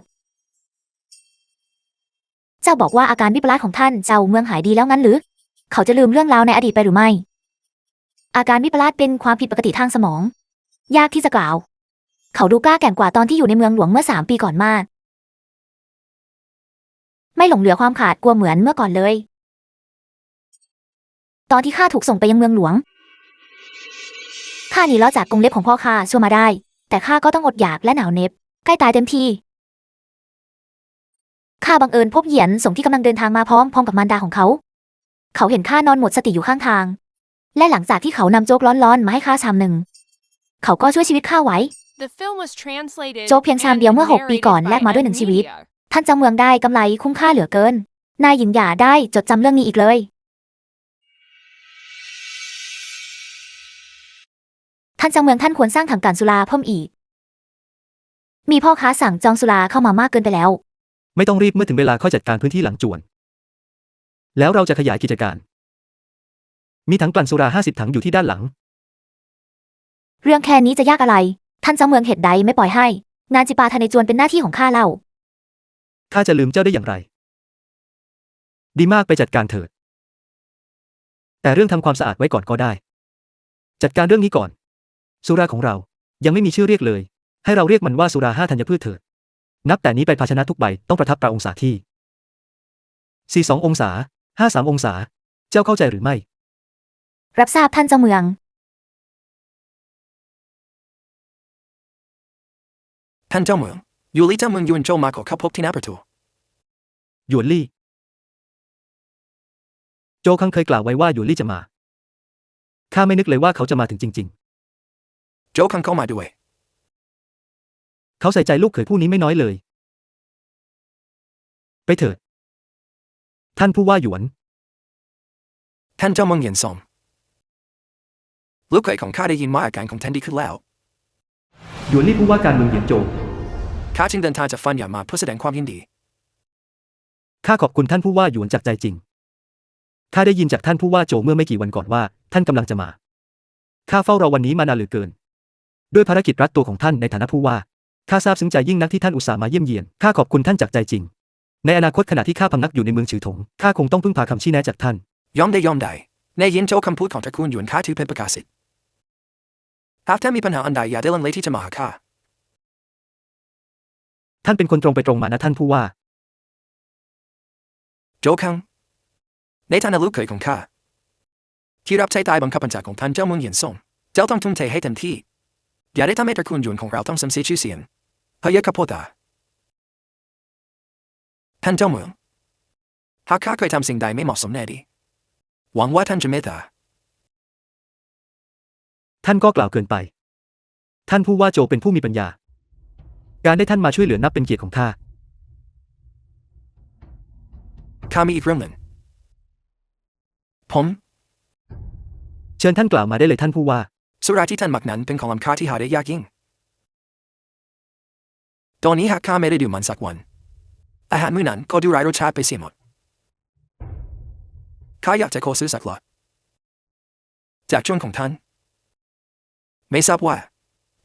เจ้าบอกว่าอาการวิปลาสของท่านเจ้าเมืองหายดีแล้วงั้นหรือ เขาจะลืมเรื่องราวในอดีตไปหรือไม่ อาการวิปลาสเป็นความผิดปกติทางสมอง ยากที่จะกล่าว เขาดูกล้าแกร่งกว่าตอนที่อยู่ในเมืองหลวงเมื่อ3 ปีก่อนมาก ไม่หลงเหลือความขาดกลัวเหมือนเมื่อก่อนเลย ตอนที่ข้าถูกส่งไปยังเมืองหลวงข้าหนีล้อจากกรงเล็บของพ่อข้าชั่วมาได้ แต่ข้าก็ต้องอดอยากและหนาวเหน็บใกล้ตายเต็มทีข้าบังเอิญพบเหยียนส่งที่กำลังเดินทางมาพร้อมกับมารดาของเขา เขาเห็นข้านอนหมดสติอยู่ข้างทาง และหลังจากที่เขานำโจ๊กร้อนๆมาให้ข้าชามหนึ่ง เขาก็ช่วยชีวิตข้าไว้ The film was translated โจ๊กเพียงชามเดียวเมื่อ6 ปีก่อน and แลกมาด้วย narrated 1 ชีวิต by Ed Media ท่านเจ้าเมืองได้กำไรคุ้มค่าเหลือเกิน นายหญิงหย่าได้จดจำเรื่องนี้อีกเลย ท่านเจ้าเมืองท่านควรสร้างถังกันสุราเพิ่มอีก มีพ่อค้าสั่งจองสุราเข้ามามากเกินไปแล้ว ไม่ต้องรีบเมื่อถึงเวลาค่อยจัดการพื้นที่หลังจวน แล้วเราจะขยายกิจการ มีถังกลั่นสุรา50 ถังอยู่ที่ด้านหลัง เรื่องแค่นี้จะยากอะไร ท่านเจ้าเมืองเหตุใดไม่ปล่อยให้ งานจิปาทะในจวนเป็นหน้าที่ของข้าเล่า ข้าจะลืมเจ้าได้อย่างไร ดีมากไปจัดการเถิด แต่เรื่องทำความสะอาดไว้ก่อนก็ได้ จัดการเรื่องนี้ก่อน สุราของเรายังไม่มีชื่อเรียกเลย ให้เราเรียกมันว่าสุรา5 ธัญพืชเถิด นับแต่นี้ไปภาชนะทุกใบต้องประทับตราองศาที่42 องศา53 องศา เจ้าเข้าใจหรือไม่ รับทราบท่านเจ้าเมือง ท่านเจ้าเมืองยูลี่เจ้าเมืองยูนโจวมาขอเข้าพบที่หน้าประตู หยวนลี่ โจคังเคยกล่าวไว้ว่าหยวนลี่จะมา ข้าไม่นึกเลยว่าเขาจะมาถึงจริง โจคังเข้ามาด้วย ๆ เขาใส่ใจลูกเขยผู้นี้ไม่น้อยเลย ไปเถิด ท่านผู้ว่าหยวน ท่านเจ้าเมืองเหยียนซอมลูกเขยของข้าได้ยินว่าอาการของท่านดีขึ้นแล้ว หยวนลี่ผู้ว่าการเมืองเหยียนโจว ข้าจึงเดินทางจากฟันหยามาเพื่อแสดงความยินดี ข้าขอบคุณท่านผู้ว่าหยวนจากใจจริง ข้าได้ยินจากท่านผู้ว่าโจวเมื่อไม่กี่วันก่อนว่าท่านกำลังจะมา ข้าเฝ้ารอวันนี้มานานเหลือเกิน ด้วยภารกิจรัดตัวของท่านในฐานะผู้ว่า ข้าซาบซึ้งใจยิ่งนักที่ท่านอุตส่าห์มาเยี่ยมเยียน ข้าขอบคุณท่านจากใจจริง ในอนาคตขณะที่ข้าพำนักอยู่ในเมืองฉือถง ข้าคงต้องพึ่งพาคำชี้แนะจากท่าน ยอมได้ในยินโจคำพูดของตระกูลหยวนข้าถือเป็นประกาศสิทธิ์หากท่านมีปัญหาอันใดอย่าได้ลังเลที่จะมาหาข้า ท่านเป็นคนตรงไปตรงมานะท่านผู้ว่า โจคังในฐานะลูกเขยของข้าที่รับใช้ใต้บังคับบัญชาของท่านเจ้าเมืองเหยียนซ่งเจ้าต้องทุ่มเทให้เต็มที่อย่าได้ทำให้ตระกูลหยวนของเราต้องเสื่อมเสียชื่อเสียงพยาคาโพตาท่านเจ้าเมืองหากข้าเคยทำสิ่งใดไม่เหมาะสมแน่ดีหวังว่าท่านจะเมตตา ท่านก็กล่าวเกินไป ท่านผู้ว่าโจวเป็นผู้มีปัญญา การได้ท่านมาช่วยเหลือนับเป็นเกียรติของข้า ข้ามีอีกเรื่องหนึ่งผม เชิญท่านกล่าวมาได้เลยท่านผู้ว่า สุราที่ท่านหมักนั้นเป็นของล้ำค่าที่หาได้ยากยิ่งตอนนี้หากข้าไม่ได้ดื่มมันสักวันอาหารมื้อนั้นก็ดูไร้รสชาติไปเสียหมดข้าอยากจะขอซื้อสักล็อตจากช่วงของท่านไม่ทราบว่า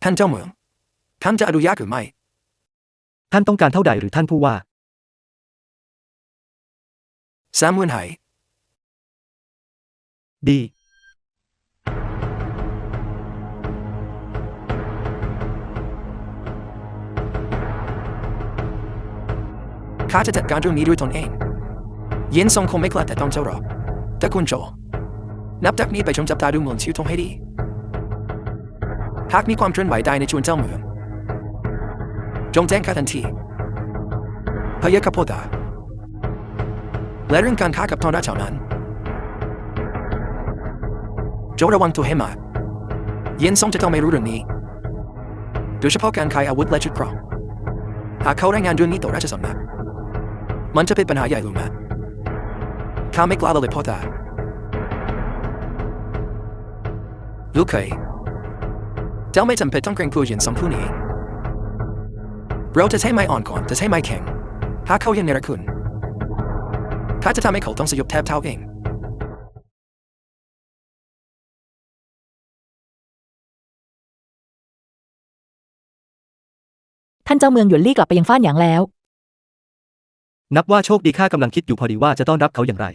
ท่านเจ้าเมืองท่านจะอนุญาตหรือไม่ ท่านต้องการเท่าใดหรือท่านผู้ว่า 30,000 ไห ดี ข้าจะจัดการเรื่องนี้ด้วยตนเองเย็นทรงคงไม่กล้าแต่ต้องเจ้าหรอกแต่คุณโจนับจากนี้ไปจงจับตาดูเมืองชิวทงให้ดีหากมีความเคลื่อนไหวใดในชวนเจ้าเมืองจงแจ้งข้าทันทีพยาคาโพตาและเรื่องการค้ากับทอนราชาวนั้นโจระวังตัวให้มากเย็นทรงจะต้องไม่รู้เรื่องนี้โดยเฉพาะการขายอาวุธและชุดเกราะหากเขารายงานเรื่องนี้ต่อราชสำนักมันจะเป็นปัญหาใหญ่เลยนะข้าไม่กล้าเลยพ่อตาลูกเคยเจ้าไม่จำเป็นต้องเกรงกลัวเย็นสองผู้นี้เราจะใช้ไม้อ่อนก่อนจะใช้ไม้แข็งหากเขายังเนรคุณข้าจะทำให้เขาต้องสยบแทบเท้าเอง ท่านเจ้าเมืองหยวนลี่กลับไปยังฟ้านหยางแล้ว นับว่าโชคดีข้ากำลังคิดอยู่พอดีว่าจะต้อนรับเขาอย่างไร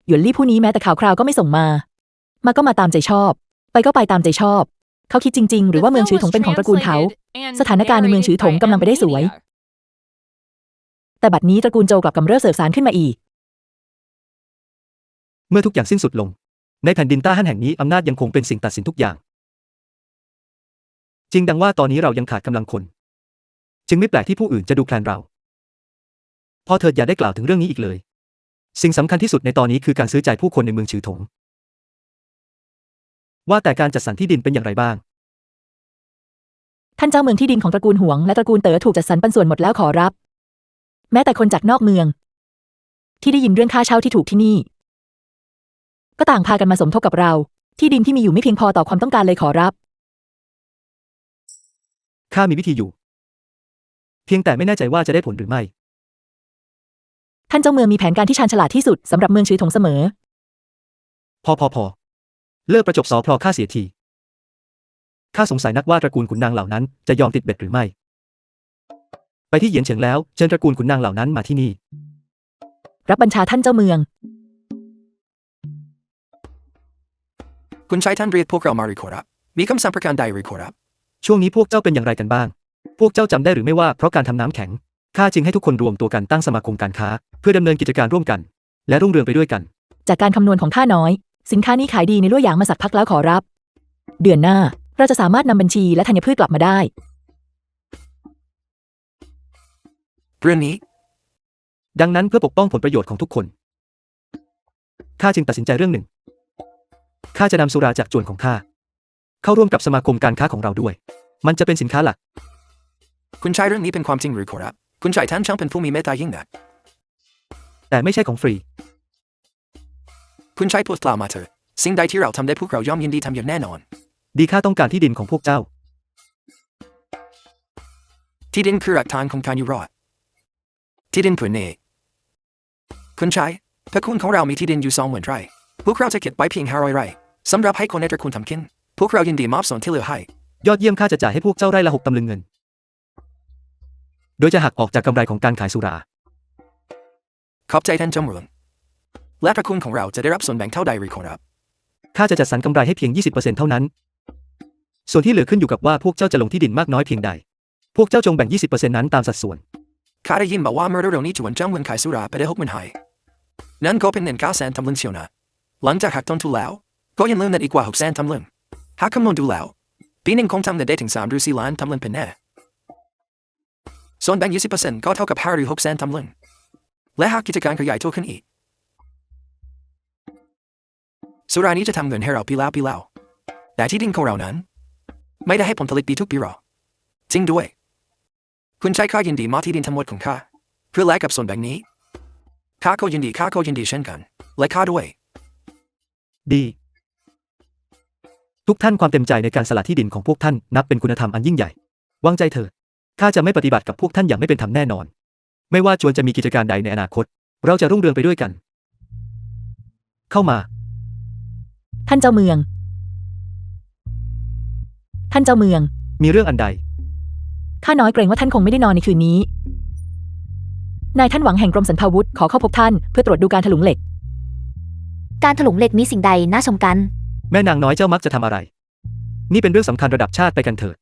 หยวนลี่ผู้นี้แม้แต่ข่าวคราวก็ไม่ส่งมา มาก็มาตามใจชอบ ไปก็ไปตามใจชอบ เขาคิดจริงๆหรือว่าเมืองฉือถงเป็นของตระกูลเขา สถานการณ์ในเมืองฉือถงกำลังไปได้สวย แต่บัดนี้ตระกูลโจวกลับกำเริบเสบสารขึ้นมาอีก เมื่อทุกอย่างสิ้นสุดลง ในแผ่นดินต้าฮั่นแห่งนี้อำนาจยังคงเป็นสิ่งตัดสินทุกอย่าง จริงดังว่าตอนนี้เรายังขาดกำลังคน จึงไม่แปลกที่ผู้อื่นจะดูแคลนเรา พอเถิดอย่าได้กล่าวถึงเรื่องนี้อีกเลย สิ่งสำคัญที่สุดในตอนนี้คือการซื้อใจผู้คนในเมืองฉือถง ว่าแต่การจัดสรรที่ดินเป็นอย่างไรบ้าง ท่านเจ้าเมืองที่ดินของตระกูลหวงและตระกูลเต๋อถูกจัดสรรปันส่วนหมดแล้วขอรับ แม้แต่คนจากนอกเมือง ที่ได้ยินเรื่องค่าเช่าที่ถูกที่นี่ ก็ต่างพากันมาสมทบกับเรา ที่ดินที่มีอยู่ไม่เพียงพอต่อความต้องการเลยขอรับ ข้ามีวิธีอยู่ เพียงแต่ไม่แน่ใจว่าจะได้ผลหรือไม่ ท่านเจ้าเมืองมีแผนการที่ชาญฉลาดที่สุดสำหรับเมืองฉือถงเสมอ พอ เลิกประจบสอพลอข้าเสียที ข้าสงสัยนักว่าตระกูลขุนนางเหล่านั้นจะยอมติดเบ็ดหรือไม่ ไปที่เหยียนเฉิงแล้วเชิญตระกูลขุนนางเหล่านั้นมาที่นี่ รับบัญชาท่านเจ้าเมือง คุณใช้ท่านเรียกพวกเรามาหรือขอรับมีคำสั่งประการใดหรือขอรับ ช่วงนี้พวกเจ้าเป็นอย่างไรกันบ้าง พวกเจ้าจำได้หรือไม่ว่าเพราะการทำน้ำแข็ง ข้าจึงให้ทุกคนรวมตัวกันตั้งสมาคมการค้า เพื่อดำเนินกิจการร่วมกัน และรุ่งเรืองไปด้วยกัน จากการคำนวณของข้าน้อย สินค้านี้ขายดีในลั่วหยางมาสักพักแล้วขอรับ เดือนหน้าเราจะสามารถนำบัญชีและธัญพืชกลับมาได้ เรื่องนี้ ดังนั้นเพื่อปกป้องผลประโยชน์ของทุกคน ข้าจึงตัดสินใจเรื่องหนึ่ง ข้าจะนำสุราจากจวนของข้าเข้าร่วมกับสมาคมการค้าของเราด้วย มันจะเป็นสินค้าหลัก คุณชายเรื่องนี้เป็นความจริงหรือขอรับคุณชายท่านช่างเป็นผู้มีเมตตายิ่งนัก แต่ไม่ใช่ของฟรี คุณชายพูดกล่าวมาเถิดสิ่งใดที่เราทำได้พวกเราย่อมยินดีทำอย่างแน่นอน ดีข้าต้องการที่ดินของพวกเจ้า ที่ดินคือหลักฐานของการอยู่รอดที่ดินผืนนี้คุณชายพระคุณของเรามีที่ดินอยู่20,000 ไร่พวกเราจะเก็บไว้เพียง500 ไร่สำหรับให้คนในตระกูลทำกินพวกเรายินดีมอบส่วนที่เหลือให้ ยอดเยี่ยมข้าจะจ่ายให้พวกเจ้าไร่ละ6 ตำลึงเงิน โดยจะหักออกจากกำไรของการขายสุรา ขอบใจท่านเจ้าเมืองและตระกูลของเราจะได้รับส่วนแบ่งเท่าใดหรือขอรับ ข้าจะจัดสรรกำไรให้เพียง 20% เท่านั้น ส่วนที่เหลือขึ้นอยู่กับว่าพวกเจ้าจะลงที่ดินมากน้อยเพียงใด พวกเจ้าจงแบ่ง 20% นั้นตามสัดส่วน ข้าได้ยินมาว่าเมื่อเร็วๆนี้จวนเจ้าเมืองขายสุราไปได้60,000 ให้นั่นก็เป็นเงิน900,000 ตำลึงเชียวนะหลังจากหักต้นทุนแล้วก็ยังเหลือเงินอีกกว่า600,000 ตำลึงหากคำนวณดูแล้วปีหนึ่งคงทำเงินได้ถึง3 หรือ 4 ล้านตำลึงเป็นแน่ส่วนแบ่ง 20% ก็เท่ากับ5 หรือ 600,000 ตำลึงและหากกิจการขยายตัวขึ้นอีกสุรานี้จะทำเงินให้เราปีแล้วแต่ที่ดินของเรานั้นไม่ได้ให้ผลผลิตปีทุกปีหรอกจริงด้วยคุณชายข้ายินดีมอบที่ดินทั้งหมดของข้าเพื่อแลกกับส่วนแบ่งนี้ข้าก็ยินดีเช่นกันและข้าด้วย ดี ทุกท่านความเต็มใจในการสละที่ดินของพวกท่านนับเป็นคุณธรรมอันยิ่งใหญ่ วางใจเถิดข้าจะไม่ปฏิบัติกับพวกท่านอย่างไม่เป็นธรรมแน่นอน ไม่ว่าจวนจะมีกิจการใดในอนาคต เราจะรุ่งเรืองไปด้วยกัน เข้ามา ท่านเจ้าเมือง ท่านเจ้าเมือง มีเรื่องอันใด ข้าน้อยเกรงว่าท่านคงไม่ได้นอนในคืนนี้ นายท่านหวังแห่งกรมสรรพาวุธขอเข้าพบท่านเพื่อตรวจดูการถลุงเหล็ก การถลุงเหล็กมีสิ่งใดน่าชมกัน แม่นางน้อยเจ้ามักจะทำอะไร นี่เป็นเรื่องสำคัญระดับชาติไปกันเถิด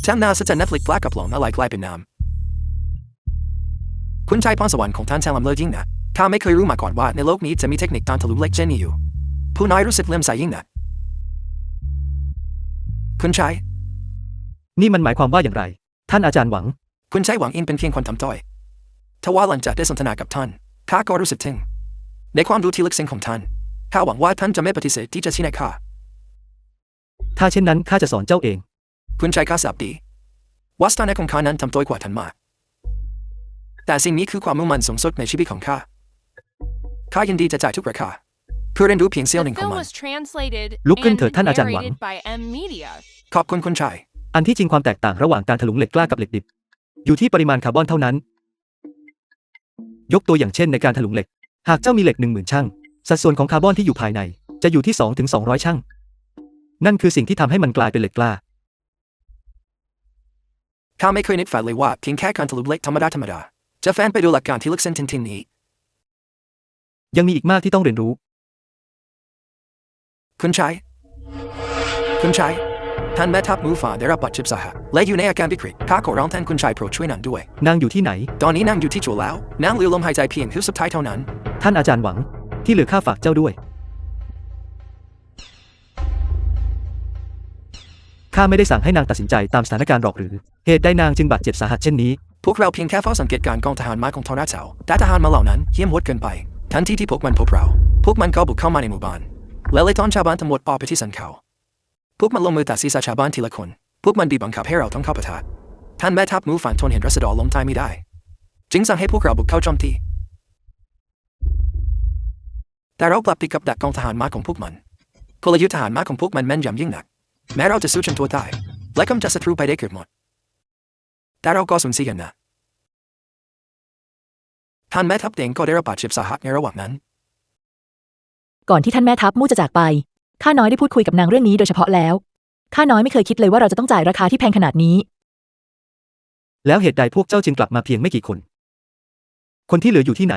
ช่างน่าสะใจนัดฟลิกปลากระป๋องอะไรกลายเป็นน้ำคุณชายพรสวรรค์ของท่านช่างล้ำเลิศยิ่งนักข้าไม่เคยรู้มาก่อนว่าในโลกนี้จะมีเทคนิคการถลุงเหล็กเช่นนี้อยู่ผู้น้อยรู้สึกเลื่อมใสยิ่งนักคุณชาย นี่มันหมายความว่าอย่างไร ท่านอาจารย์หวัง คุณชายหวังอินเป็นเพียงคนทำต้อยทว่าหลังจากได้สนทนากับท่านข้าก็รู้สึกถึงในความรู้ที่ลึกซึ้งของท่านข้าหวังว่าท่านจะไม่ปฏิเสธที่จะชี้แนะข้า ถ้าเช่นนั้นข้าจะสอนเจ้าเอง คุณชายข้าทราบดีว่าสถานะของข้านั้นทำต้อยกว่าท่านมากแต่สิ่งนี้คือความมุ่งมั่นสูงสุดในชีวิตของข้าข้ายินดีจะจ่ายทุกราคาเพื่อเรียนรู้เพียงเสี้ยวห The นึ่งของ film มัน was translated ลุกขึ้น and เถิดท่านอาจารย์หวัง narrated by M Media. ขอบคุณคุณชาย อันที่จริงความแตกต่างระหว่างการถลุงเหล็กกล้ากับเหล็กดิบ อยู่ที่ปริมาณคาร์บอนเท่านั้น ยกตัวอย่างเช่นในการถลุงเหล็ก หากเจ้ามีเหล็ก 10,000 ชั่ง สัดส่วนของคาร์บอนที่อยู่ภายใน จะอยู่ที่ 2 ถึง 200 ชั่ง นั่นคือสิ่งที่ทำให้มันกลายเป็นเหล็กกล้า ข้าไม่เคยนึกฝันเลยว่าเพียงแค่การถลุงเหล็กธรรมดาจะแฟนไปดูหลักการที่ลึกซึ้งทิ้งนี้ ยังมีอีกมากที่ต้องเรียนรู้ คุณชายท่านแม่ทัพมูฟาได้รับบาดเจ็บสาหัสและอยู่ในอาการวิกฤตข้าขอร้องท่านคุณชายโปรดช่วยนางด้วย นางอยู่ที่ไหน ตอนนี้นางอยู่ที่จั่วแล้วนางเหลือลมหายใจเพียงฮึบสุดท้ายเท่านั้น ท่านอาจารย์หวัง ที่เหลือข้าฝากเจ้าด้วย ข้าไม่ได้สั่งให้นางตัดสินใจตามสถานการณ์หรอกหรือ เหตุใดนางจึงบาดเจ็บสาหัสเช่นนี้ พวกเราเพียงแค่เฝ้าสังเกตการกองทหารม้าของทอร์นาเซาแต่ทหารม้าเหล่านั้นเหี้ยมโหดเกินไปทันทีที่พวกมันพบเราพวกมันก็บุกเข้ามาในหมู่บ้านและไล่ต้อนชาวบ้านทั้งหมดออกไปที่สันเขาพวกมันลงมือตัดศีรษะชาวบ้านทีละคนพวกมันบีบบังคับให้เราต้องเข้าปะทะท่านแม่ทัพมูฟานทนเห็นรัษฎรล้มตายไม่ได้จึงสั่งให้พวกเราบุกเข้าโจมตีแต่เรากลับตีกับดักกองทหารม้าของพวกมันกลยุทธ์ทหารม้าของพวกมันแม่นยำยิ่งนักแม้เราจะสู้จนตัวตายและกำจัดศัตรูไปได้เกือบหมดแต่เราก็สูญเสียนะท่านแม่ทัพเองก็ได้รับบาดเจ็บสาหัสในระหว่างนั้น ก่อนที่ท่านแม่ทัพมู่จะจากไป ข้าน้อยได้พูดคุยกับนางเรื่องนี้โดยเฉพาะแล้ว ข้าน้อยไม่เคยคิดเลยว่าเราจะต้องจ่ายราคาที่แพงขนาดนี้ แล้วเหตุใดพวกเจ้าจึงกลับมาเพียงไม่กี่คน คนที่เหลืออยู่ที่ไหน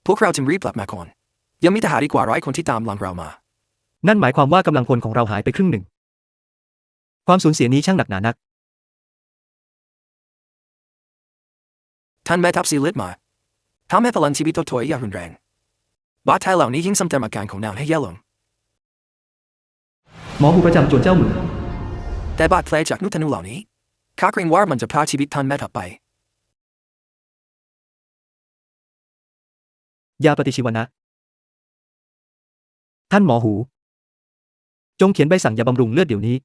พวกเราจึงรีบกลับมาก่อนยังมีทหารอีกกว่า100 คนที่ตามหลังเรามา นั่นหมายความว่ากำลังพลของเราหายไปครึ่งหนึ่ง ความสูญเสียนี้ช่างหนักหนานัก ท่านแม่ทัพซีเลือดมาทำให้พลังชีวิตตัวถอยอย่างรุนแรงบาดแผลเหล่านี้ยิ่งซ้ำเติมอาการของนางให้แย่ลง หมอหูประจำจวนเจ้าเมือง แต่บาดแผลจากนุธนูเหล่านี้ ข้าเกรงว่ามันจะพาชีวิตท่านแม่ทัพไป ยาปฏิชีวนะ ท่านหมอหู จงเขียนใบสั่งยาบำรุงเลือดเดี๋ยวนี้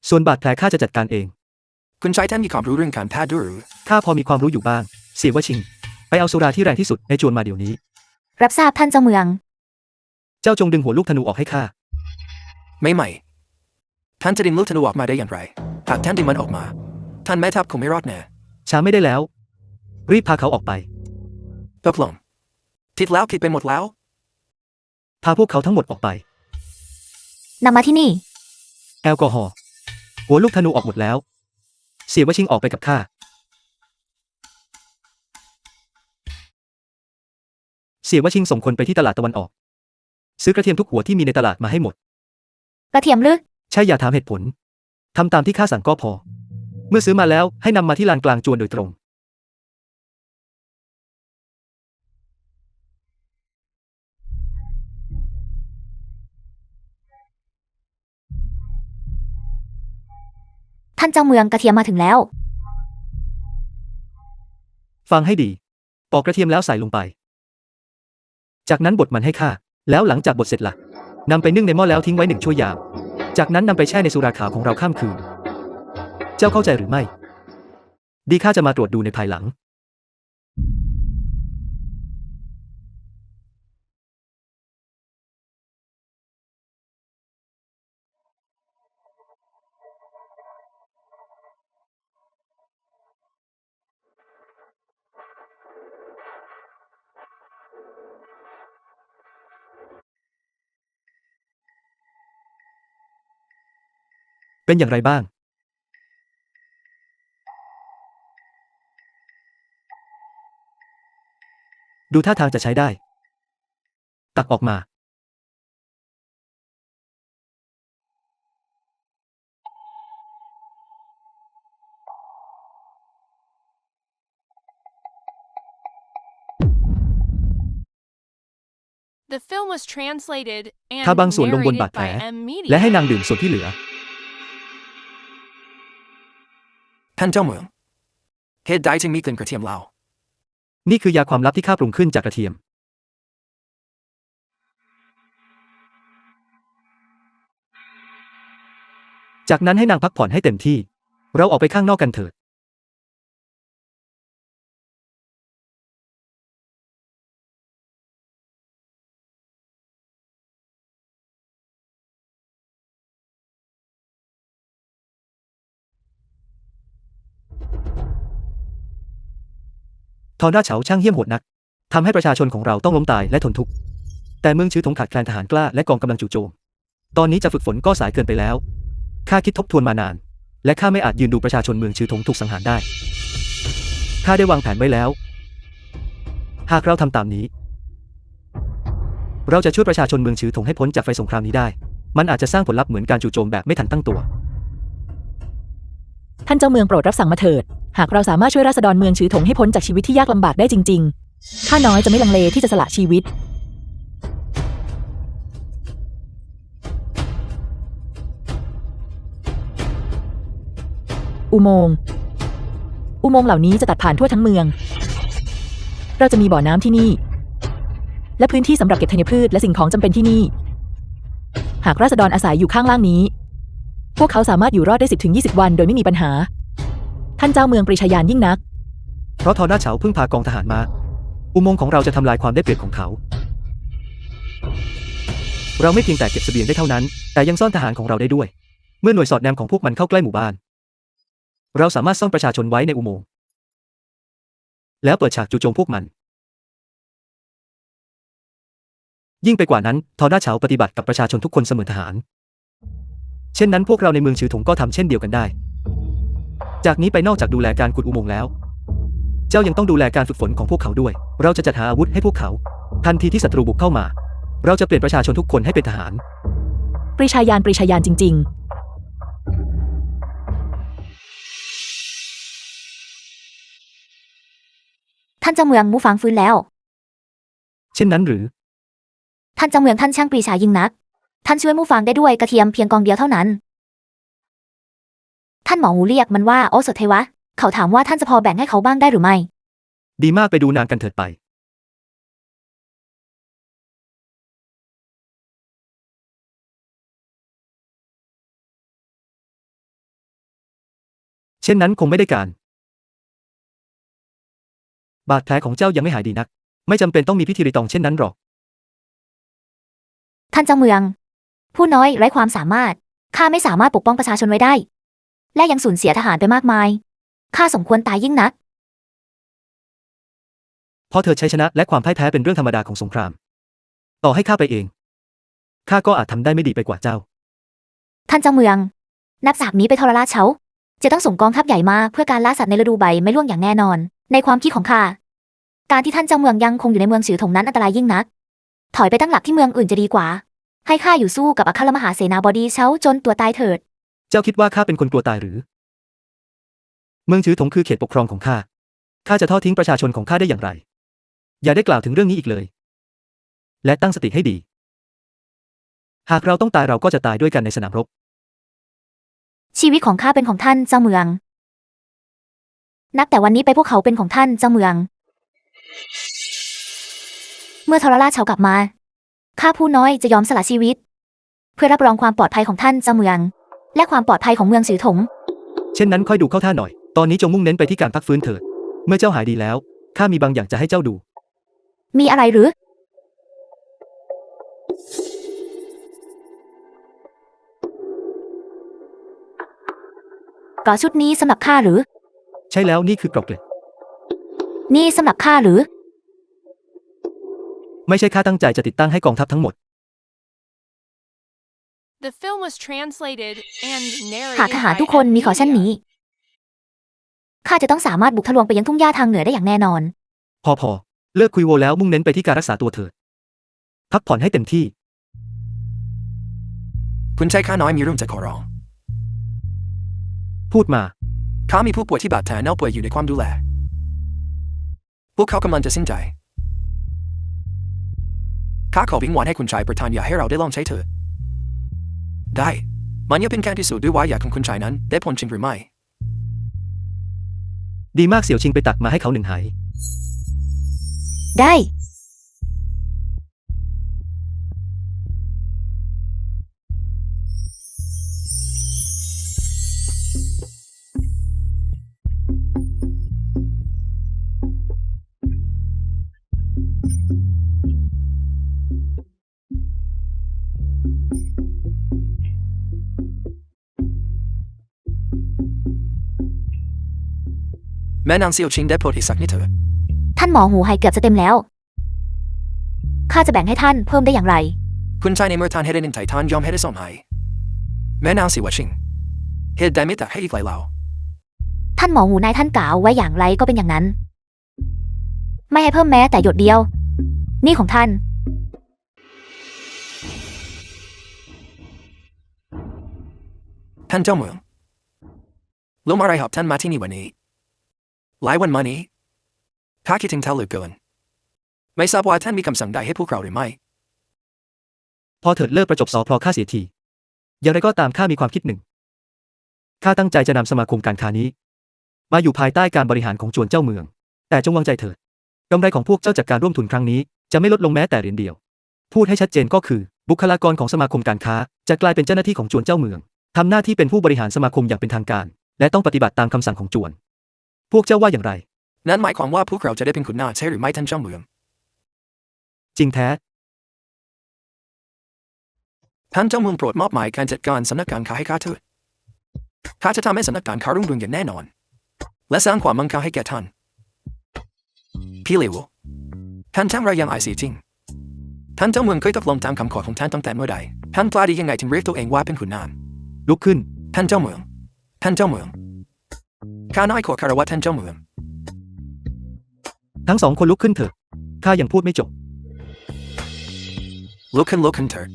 ส่วนบาดแผลข้าจะจัดการเอง คุณชายท่านมีความรู้เรื่องการแพทย์ด้วยหรือ ข้าพอมีความรู้อยู่บ้าง เสียวชิง ไปเอาสุราที่แรงที่สุดในจวนมาเดี๋ยวนี้ รับทราบท่านเจ้าเมือง เจ้าจงดึงหัวลูกธนูออกให้ข้า ไม่ท่านจะดึงลูกธนูออกมาได้อย่างไรหากท่านดึงมันออกมาท่านแม่ทัพคงไม่รอดแน่ ช้าไม่ได้แล้ว รีบพาเขาออกไป ตกลงผิดแล้วผิดไปหมดแล้ว พาพวกเขาทั้งหมดออกไป นำมาที่นี่ แอลกอฮอล์ หัวลูกธนูออกหมดแล้ว เสียวชิงออกไปกับข้า เสียวชิงส่งคนไปที่ตลาดตะวันออก ซื้อกระเทียมทุกหัวที่มีในตลาดมาให้หมด กระเทียมลึก ใช่อย่าถามเหตุผล ทำตามที่ข้าสั่งก็พอ เมื่อซื้อมาแล้วให้นำมาที่ลานกลางจวนโดยตรง ท่านเจ้าเมืองกระเทียมมาถึงแล้ว ฟังให้ดี ปอกกระเทียมแล้วใส่ลงไป จากนั้นบดมันให้ข้า แล้วหลังจากบดเสร็จละนำไปนึ่งในหม้อแล้วทิ้งไว้1 ชั่วยาม จากนั้นนำไปแช่ในสุราขาวของเราข้ามคืน เจ้าเข้าใจหรือไม่ ดีข้าจะมาตรวจดูในภายหลัง เป็นอย่างไรบ้าง ดูท่าทางจะใช้ได้ ตักออกมา The film was translated and ถ้าบางส่วนลงบน narrated บาดแผล by M Media. และให้นางดื่มส่วนที่เหลือ ท่านเจ้าเมืองเหตุใดจึงมีกลิ่นกระเทียมเหล้า นี่คือยาความลับที่ข้าปรุงขึ้นจากกระเทียม จากนั้นให้นางพักผ่อนให้เต็มที่ เราออกไปข้างนอกกันเถิด ทอหน้าเฉาช่างเหี้ยมโหดนัก ทำให้ประชาชนของเราต้องล้มตายและทนทุกข์ แต่เมืองชื้อถงขาดแคลนทหารกล้าและกองกำลังจู่โจม ตอนนี้จะฝึกฝนก็สายเกินไปแล้ว ข้าคิดทบทวนมานาน และข้าไม่อาจยืนดูประชาชนเมืองชื้อถงถูกสังหารได้ ข้าได้วางแผนไว้แล้ว หากเราทำตามนี้ เราจะช่วยประชาชนเมืองชื้อถงให้พ้นจากไฟสงครามนี้ได้ มันอาจจะสร้างผลลัพธ์เหมือนการจู่โจมแบบไม่ทันตั้งตัว ท่านเจ้าเมืองโปรดรับสั่งมาเถิด หากเราสามารถช่วยราษฎรเมืองชือถงให้พ้นจากชีวิตที่ยากลำบากได้จริงๆ ข้าน้อยจะไม่ลังเลที่จะสละชีวิต อุโมงค์เหล่านี้จะตัดผ่านทั่วทั้งเมือง เราจะมีบ่อน้ำที่นี่ และพื้นที่สำหรับเก็บธัญพืชและสิ่งของจำเป็นที่นี่ หากราษฎรอาศัยอยู่ข้างล่างนี้ พวกเขาสามารถอยู่รอดได้10-20 วันโดยไม่มีปัญหา ท่านเจ้าเมืองปรีชาญาณยิ่งนัก เพราะทอหน้าเฉาเพิ่งพากองทหารมา อุโมงค์ของเราจะทำลายความได้เปรียบของเขา เราไม่เพียงแต่เก็บเสบียงได้เท่านั้น แต่ยังซ่อนทหารของเราได้ด้วย เมื่อหน่วยสอดแนมของพวกมันเข้าใกล้หมู่บ้าน เราสามารถซ่อนประชาชนไว้ในอุโมงค์ แล้วเปิดฉากจู่โจมพวกมัน ยิ่งไปกว่านั้นทอหน้าเฉาปฏิบัติกับประชาชนทุกคนเสมือนทหาร เช่นนั้นพวกเราในเมืองชือถงก็ทำเช่นเดียวกันได้ จากนี้ไปนอกจากดูแลการขุดอุโมงค์แล้ว เจ้ายังต้องดูแลการฝึกฝนของพวกเขาด้วย เราจะจัดหาอาวุธให้พวกเขา ทันทีที่ศัตรูบุกเข้ามา เราจะเปลี่ยนประชาชนทุกคนให้เป็นทหาร ปรีชาญาณจริงๆ ท่านเจ้าเมืองมูฟางฟื้นแล้ว เช่นนั้นหรือ ท่านเจ้าเมืองท่านช่างปรีชายิ่งนัก ท่านช่วยมูฟางได้ด้วยกระเทียมเพียงกองเดียวเท่านั้น ท่านหมอหูเรียกมันว่าโอสถเทวะเขาถามว่าท่านจะพอแบ่งให้เขาบ้างได้หรือไม่ ดีมากไปดูนางกันเถิดไป เช่นนั้นคงไม่ได้การ บาดแผลของเจ้ายังไม่หายดีนัก ไม่จำเป็นต้องมีพิธีรีตองเช่นนั้นหรอก ท่านเจ้าเมือง ผู้น้อยไร้ความสามารถข้าไม่สามารถปกป้องประชาชนไว้ได้ และยังสูญเสียทหารไปมากมายข้าสมควรตายยิ่งนัก เพราะเธอใช้ชนะและความพ่ายแพ้เป็นเรื่องธรรมดาของสงคราม ต่อให้ข้าไปเองข้าก็อาจทำได้ไม่ดีไปกว่าเจ้า ท่านเจ้าเมือง นับจากนี้ไปทรราชเขาจะต้องส่งกองทัพใหญ่มาเพื่อการล่าสัตว์ในฤดูใบไม้ร่วงอย่างแน่นอน ในความคิดของข้าการที่ท่านเจ้าเมืองยังคงอยู่ในเมืองฉือถงนั้นอันตรายยิ่งนัก ถอยไปตั้งหลักที่เมืองอื่นจะดีกว่า ให้ข้าอยู่สู้กับอัครมหาเสนาบดีเช้าจนตัวตายเถิด เจ้าคิดว่าข้าเป็นคนกลัวตายหรือ เมืองฉือถงคือเขตปกครองของข้า ข้าจะทอดทิ้งประชาชนของข้าได้อย่างไร อย่าได้กล่าวถึงเรื่องนี้อีกเลย และตั้งสติให้ดี หากเราต้องตายเราก็จะตายด้วยกันในสนามรบ ชีวิตของข้าเป็นของท่านเจ้าเมือง นับแต่วันนี้ไปพวกเขาเป็นของท่านเจ้าเมือง เมื่อทรราชเขากลับมาข้าผู้น้อยจะยอมสละชีวิต เพื่อรับรองความปลอดภัยของท่านเจ้าเมือง และความปลอดภัยของเมืองฉือถง เช่นนั้นค่อยดูเข้าท่าหน่อย ตอนนี้จงมุ่งเน้นไปที่การพักฟื้นเถิด เมื่อเจ้าหายดีแล้ว ข้ามีบางอย่างจะให้เจ้าดู มีอะไรหรือก่อชุดนี้สำหรับข้าหรือ ใช่แล้วนี่คือกรอบเกล็ด นี่สำหรับข้าหรือ ไม่ใช่ข้าตั้งใจจะติดตั้งให้กองทัพทั้งหมด The film was translated and หาก narrated ทหาร by ทุกคนมีขอเช่น Emilia. นี้ข้าจะต้องสามารถบุกทะลวงไปยังทุ่งหญ้าทางเหนือได้อย่างแน่นอน พอเลิกคุยโวแล้วมุ่งเน้นไปที่การรักษาตัวเถิด พักผ่อนให้เต็มที่ คุณชายข้าน้อยมีเรื่องจะขอร้อง พูดมา ข้ามีผู้ป่วยที่บาดแผลเน่าเปื่อยอยู่ในความดูแล พวกเขากำลังจะสิ้นใจ ข้าขอวิงวอนให้คุณชายประทานยาให้เราได้ลองใช้เถิด ได้ มันยังเป็นการพิสูจน์ด้วยว่ายาของคุณชายนั้นได้ผลจริงหรือไม่ ดีมากเสี่ยวชิงไปตักมาให้เขาหนึ่งไห ได้ แม่นางเซียวชิงได้โปรดอีกสักนิดเถิด ท่านหมอหูหายเกือบจะเต็มแล้วข้าจะแบ่งให้ท่านเพิ่มได้อย่างไร คุณชายในเมื่อท่านให้ได้หนึ่งไถ่ท่านยอมให้ได้สองให้แม่นางสิวะชิงเหตุใดไม่ตักให้อีกหลายเหล่า ท่านหมอหูนายท่านกล่าวไว้อย่างไรก็เป็นอย่างนั้น ไม่ให้เพิ่มแม้แต่หยดเดียว นี่ของท่าน ท่านเจ้าเมืองลมอะไรหอบท่านมาที่นี่วันนี้ หลายวันมานี้ข้าคิดถึงท่านเหลือเกิน ไม่ทราบว่าท่านมีคำสั่งใดให้พวกเราหรือไม่ พอเถิดเลิกประจบสอพลอข้าเสียที อย่างไรก็ตามข้ามีความคิดหนึ่ง ข้าตั้งใจจะนำสมาคมการค้านี้ มาอยู่ภายใต้การบริหารของจวนเจ้าเมือง แต่จงวางใจเถิดกำไรของพวกเจ้าจากการร่วมทุนครั้งนี้จะไม่ลดลงแม้แต่เหรียญเดียว พูดให้ชัดเจนก็คือ บุคลากรของสมาคมการค้าจะกลายเป็นเจ้าหน้าที่ของจวนเจ้าเมืองทำหน้าที่เป็นผู้บริหารสมาคมอย่างเป็นทางการ และต้องปฏิบัติตามคำสั่งของจวน พวกเจ้าว่าอย่างไร นั่นหมายความว่าพวกเราจะได้เป็นขุนนางใช่หรือไม่ท่านเจ้าเมือง จริงแท้ ท่านเจ้าเมืองโปรดมอบหมายการจัดการสำนักการค้าให้ข้าเถิด ข้าจะทำให้สำนักการค้ารุ่งเรืองอย่างแน่นอน และสร้างความมั่งคั่งให้แก่ท่าน พี่เลวท่านทำไรยังไอซีจริง ท่านเจ้าเมืองเคยตกลงตามคำขอของท่านตั้งแต่เมื่อใด ท่านกล้าดียังไงถึงเรียกตัวเองว่าเป็นขุนนาง ลุกขึ้น ท่านเจ้าเมือง ท่านเจ้าเมือง ข้าน้อยขอคารวะท่านเจ้าเมือง ทั้งสองคนลุกขึ้นเถิด ข้ายังพูดไม่จบ ลุกขึ้นเถิด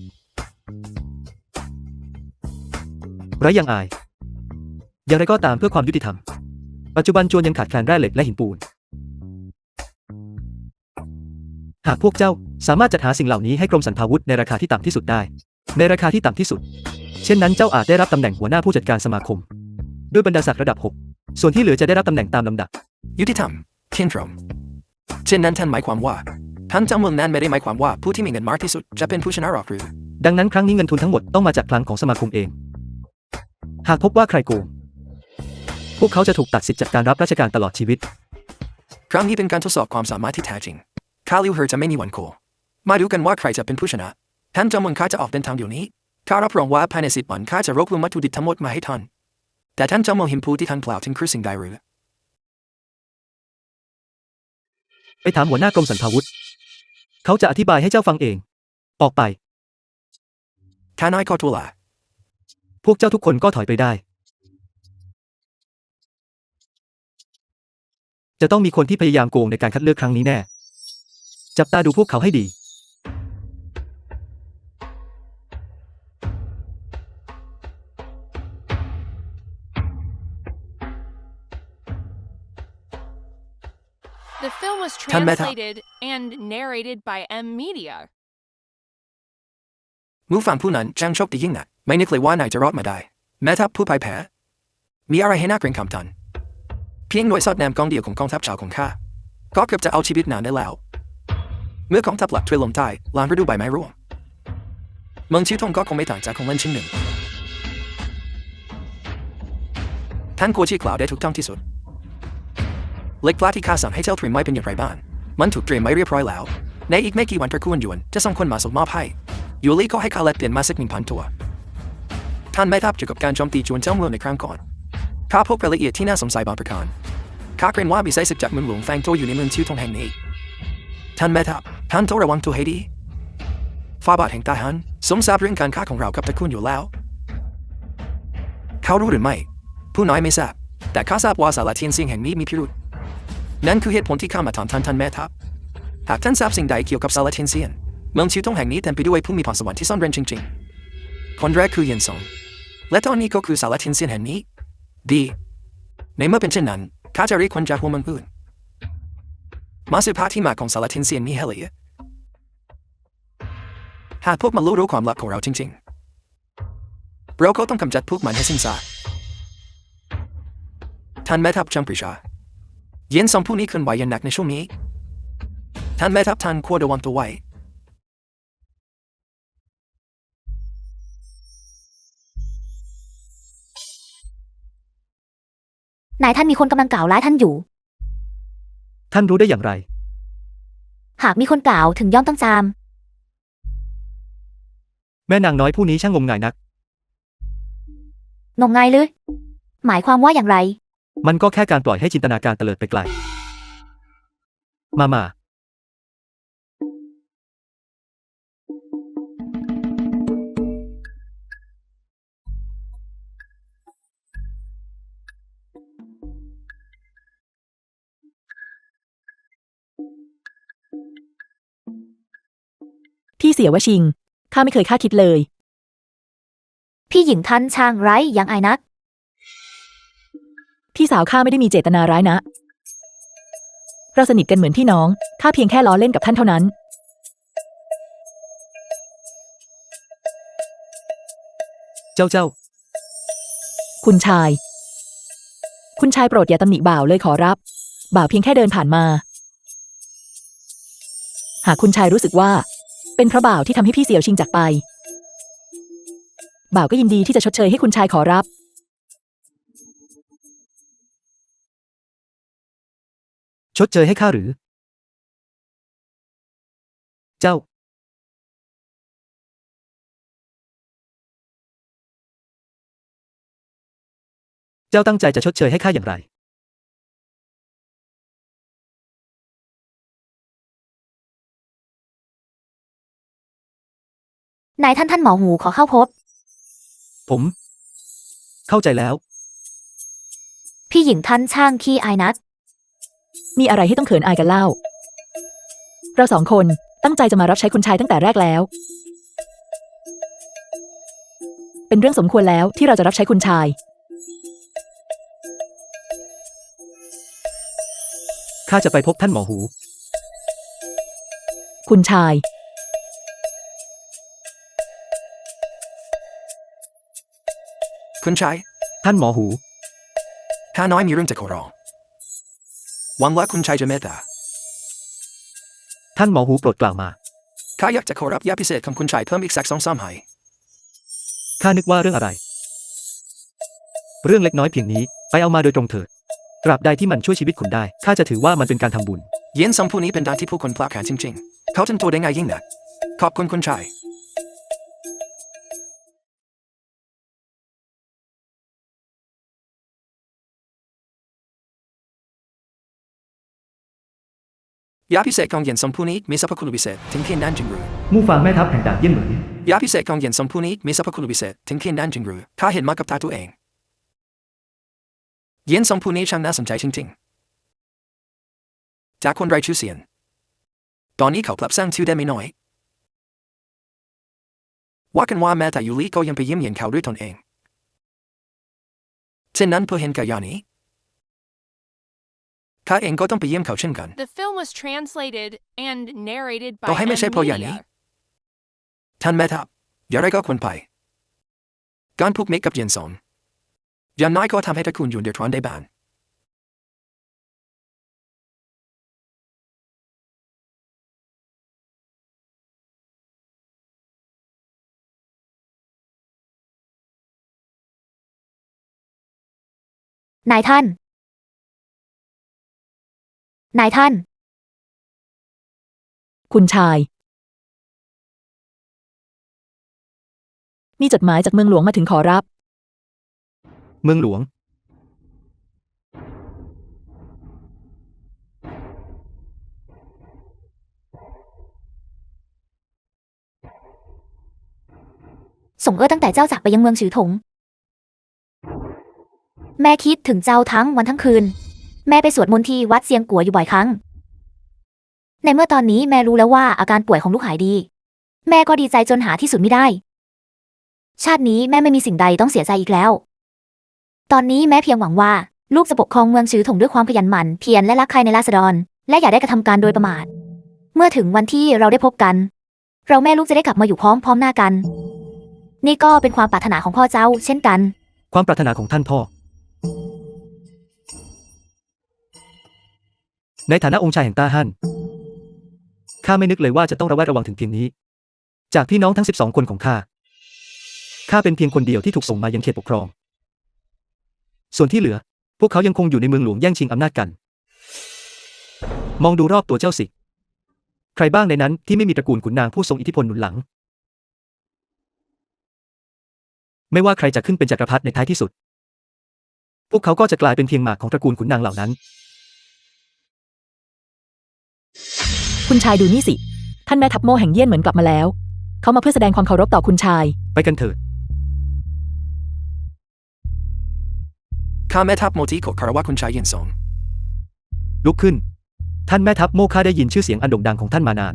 ไร้ยังอาย อย่างไรก็ตามเพื่อความยุติธรรม ปัจจุบันจวนยังขาดแคลนแร่เหล็กและหินปูน หากพวกเจ้าสามารถจัดหาสิ่งเหล่านี้ให้กรมสรรพาวุธในราคาที่ต่ำที่สุดได้ ในราคาที่ต่ำที่สุด เช่นนั้นเจ้าอาจได้รับตำแหน่งหัวหน้าผู้จัดการสมาคม ด้วยบรรดาศักดิ์ระดับ 6 ส่วนที่เหลือจะได้รับตำแหน่งตามลำดับ ยุติธรรมเทียนตรงเช่นนั้นท่านหมายความว่าท่านเจ้าเมืองนั้นไม่ได้หมายความว่าผู้ที่มีเงินมากที่สุดจะเป็นผู้ชนะหรอกหรือ ดังนั้นครั้งนี้เงินทุนทั้งหมดต้องมาจากคลังของสมาคมเอง หากพบว่าใครโกง พวกเขาจะถูกตัดสิทธิ์จากการรับราชการตลอดชีวิต ครั้งนี้เป็นการทดสอบความสามารถที่แท้จริงข้าลิวเฮอร์จะไม่มีวันโกงมาดูกันว่าใครจะเป็นผู้ชนะท่านเจ้าเมืองข้าจะออกเดินทางเดี๋ยวนี้ข้ารับรองว่าภายใน10 วันข้าจะรวบรวมวัตถุดิบทั้งหมดมาให้ท่านแต่ท่านเจ้าเมืองเห็นผู้ที่ท่านกล่าวถึงคือสิ่งใดหรือ ไปถามหัวหน้ากรมสรรพาวุธ เขาจะอธิบายให้เจ้าฟังเอง ออกไป ข้านายขอตัวลา พวกเจ้าทุกคนก็ถอยไปได้ จะต้องมีคนที่พยายามโกงในการคัดเลือกครั้งนี้แน่ จับตาดูพวกเขาให้ดี The film was Tan Meta. translated and narrated by M Media. มูฟังผู้นั้นช่างโชคดียิ่งนักไม่นึกเลยว่านายจะรอดมาได้แม้ทัพผู้พ่ายแพ้มีอะไรให้น่าเกรงขามท่านเพียงหน่วยสอดแนมกองเดียวของกองทัพชาวของข้าก็เกือบจะเอาชีวิตนานได้แล้วเมื่อกองทัพหลักถอยลงใต้ลานฤดูใบไม้ร่วงเมืองชิวทงก็คงไม่ต่างจากของเล่นชิ้นหนึ่งท่านกัวชี่กล่าวได้ถูกต้องที่สุดเล็กปลาที่ข้าสั่งให้เจ้าเตรียมไว้เป็นอย่างไรบ้างมันถูกเตรียมไว้เรียบร้อยแล้วในอีกไม่กี่วันตระกูลหยวนจะส่งคนมาส่งมอบให้ยูลี่ก็ให้ข้าแลกเปลี่ยนมาสัก1,000 ตัวท่านไม่ทับเกี่ยวกับการโจมตีจวนเจ้าเมืองในครั้งก่อนข้าพบรายละเอียดที่น่าสงสัยบางประการข้าเกรงว่ามีไส้ศึกจากเมืองหลวงแฝงตัวอยู่ในเมืองชิวทงแห่งนี้ท่านแม่ทัพท่านต้องระวังตัวให้ดีฝ่าบาทแห่งใต้ฮันสมทราบเรื่องการค้าของเรากับตระกูลอยู่แล้วเขารู้หรือไม่ผู้น้อยไม่ทราบแต่ข้าทราบว่าสารเทียนเซียงแห่งนี้มีพิรุธนั่นคือเหตุผลที่ข้ามาถามท่านแม่ทัพหากท่านทราบสิ่งใดเกี่ยวกับสารเทียนเซียนเมืองชิวทงแห่งนี้เต็มไปด้วยผู้มีพรสวรรค์ที่ซ่อนเร้นจริงๆคนแรกคือเย็นซงและตอนนี้ก็คือสารเทียนเซียนแห่งนี้ดีในเมื่อเป็นเช่นนั้นข้าจะเรียกคนจากหัวเมืองอื่นมาสืบหาที่มาของสารเทียนเซียนนี้ให้ละเอียดหากพวกมันรู้ความลับของเราจริงๆเราก็ต้องกำจัดพวกมันให้สิ้นซากท่านแม่ทัพจงปรีชาเย็นซงผู้นี้เคลื่อนไหวอย่างหนักในช่วงนี้ท่านแม่ทัพท่านควรระวังตัวไว้นายท่านมีคนกำลังกล่าวร้ายท่านอยู่ ท่านรู้ได้อย่างไร หากมีคนกล่าวถึงย่อมต้องจาม แม่นางน้อยผู้นี้ช่างงมงายนัก งมงายหรือหมายความว่าอย่างไร มันก็แค่การปล่อยให้จินตนาการเตลิดไปไกล มา พี่เสียวชิง ข้าไม่เคยคาดคิดเลย พี่หญิงท่านช่างไร้ยังอายนัก พี่สาวข้าไม่ได้มีเจตนาร้ายนะ เราสนิทกันเหมือนพี่น้อง ข้าเพียงแค่ล้อเล่นกับท่านเท่านั้น เจ้า คุณชาย คุณชายโปรดอย่าตำหนิบ่าวเลยขอรับ บ่าวเพียงแค่เดินผ่านมา หากคุณชายรู้สึกว่า เป็นเพราะบ่าวที่ทำให้พี่เสี่ยวชิงจากไป บ่าวก็ยินดีที่จะชดเชยให้คุณชายขอรับ ชดเชยให้ข้าหรือ เจ้าตั้งใจจะชดเชยให้ข้าอย่างไร นายท่านหมอหูขอเข้าพบ ผม เข้าใจแล้ว พี่หญิงท่านช่างขี้อายนัก มีอะไรให้ต้องเขินอายกันเล่า เราสองคนตั้งใจจะมารับใช้คุณชายตั้งแต่แรกแล้ว เป็นเรื่องสมควรแล้วที่เราจะรับใช้คุณชาย ข้าจะไปพบท่านหมอหู คุณชาย คุณชาย ท่านหมอหู ข้าน้อยมีเรื่องจะขอร้องหวังว่าคุณชายจะเมตตา ท่านหมอหูโปรดกล่าวมา ข้าอยากจะขอรับยาพิเศษของคุณชายเพิ่มอีกสัก2-3 ไห ข้านึกว่าเรื่องอะไร เรื่องเล็กน้อยเพียงนี้ไปเอามาโดยตรงเถิดตราบใดที่มันช่วยชีวิตคุณได้ข้าจะถือว่ามันเป็นการทำบุญ เย็นซองผู้นี้เป็นดานที่ผู้คนพลาดแขนจริงๆเขาทำตัวได้ง่ายยิ่งนักขอบคุณคุณชายยาพิเศษของเย็นซองผู้นี้มีสรรพคุณพิเศษถึงเพียงนั้นจริงหรือ มู่ฟางแม่ทัพแห่งดาบเยี่ยนเหมย ยาพิเศษของเย็นซองผู้นี้มีสรรพคุณพิเศษถึงเพียงนั้นจริงหรือข้าเห็นมากับตาตัวเองเย็นซองผู้นี้ช่างน่าสนใจจริงๆจากคนไร้ชื่อเสียงตอนนี้เขากลับสร้างชื่อได้ไม่น้อยว่ากันว่าแม้แต่ยูริก็ยังไปเยี่ยมเยียนเขาด้วยตนเองเช่นนั้นเพื่อเห็นกับยานี้ข้าเองก็ต้องไปเยี่ยมเขาเช่นกัน The film was translated and narrated by ต่อให้ไม่ใช่เพราะอย่างนี้ NVIDIA. ท่านแม่ทัพอย่าไรก็ควรไปการผูกมิตรกับเย็นซองอย่างน้อยก็ทำให้ตระกูลอยู่เดือดร้อนได้บ้างนายท่าน นายท่าน คุณชาย มีจดหมายจากเมืองหลวงมาถึงขอรับ เมืองหลวง ส่งตั้งแต่เจ้าจากไปยังเมืองฉือถง แม่คิดถึงเจ้าทั้งวันทั้งคืน แม่ไปสวดมนต์ที่วัดเซียงกัวอยู่บ่อยครั้ง ในเมื่อตอนนี้แม่รู้แล้วว่าอาการป่วยของลูกหายดี แม่ก็ดีใจจนหาที่สุดไม่ได้ ชาตินี้แม่ไม่มีสิ่งใดต้องเสียใจอีกแล้ว ตอนนี้แม่เพียงหวังว่าลูกจะปกครองเมืองฉือถงด้วยความขยันหมั่นเพียรและรักใครในราษฎร และอย่าได้กระทำการโดยประมาท เมื่อถึงวันที่เราได้พบกัน เราแม่ลูกจะได้กลับมาอยู่พร้อมหน้ากัน นี่ก็เป็นความปรารถนาของพ่อเจ้าเช่นกัน ความปรารถนาของท่านพ่อ ในฐานะองค์ชายแห่งต้าฮั่นข้าไม่นึกเลยว่าจะต้องระแวดระวังถึงเพียงนี้ จากพี่น้องทั้ง12 คนของข้าเป็นเพียงคนเดียวที่ถูกส่งมายังเขตปกครอง ส่วนที่เหลือพวกเขายังคงอยู่ในเมืองหลวงแย่งชิงอำนาจกัน มองดูรอบตัวเจ้าสิใครบ้างในนั้นที่ไม่มีตระกูลขุนนางผู้ทรงอิทธิพลหนุนหลัง ไม่ว่าใครจะขึ้นเป็นจักรพรรดิในท้ายที่สุด พวกเขาก็จะกลายเป็นเพียงหมากของตระกูลขุนนางเหล่านั้น คุณชายดูนี่สิ ท่านแม่ทัพโม่แห่งเยี่ยนเหมือนกลับมาแล้ว เขามาเพื่อแสดงความเคารพต่อคุณชาย ไปกันเถิด ข้าแม่ทัพโมจิโกะคารวะคุณชายเย็นซอง ลุกขึ้น ท่านแม่ทัพโม่ข้าได้ยินชื่อเสียงอันโด่งดังของท่านมานาน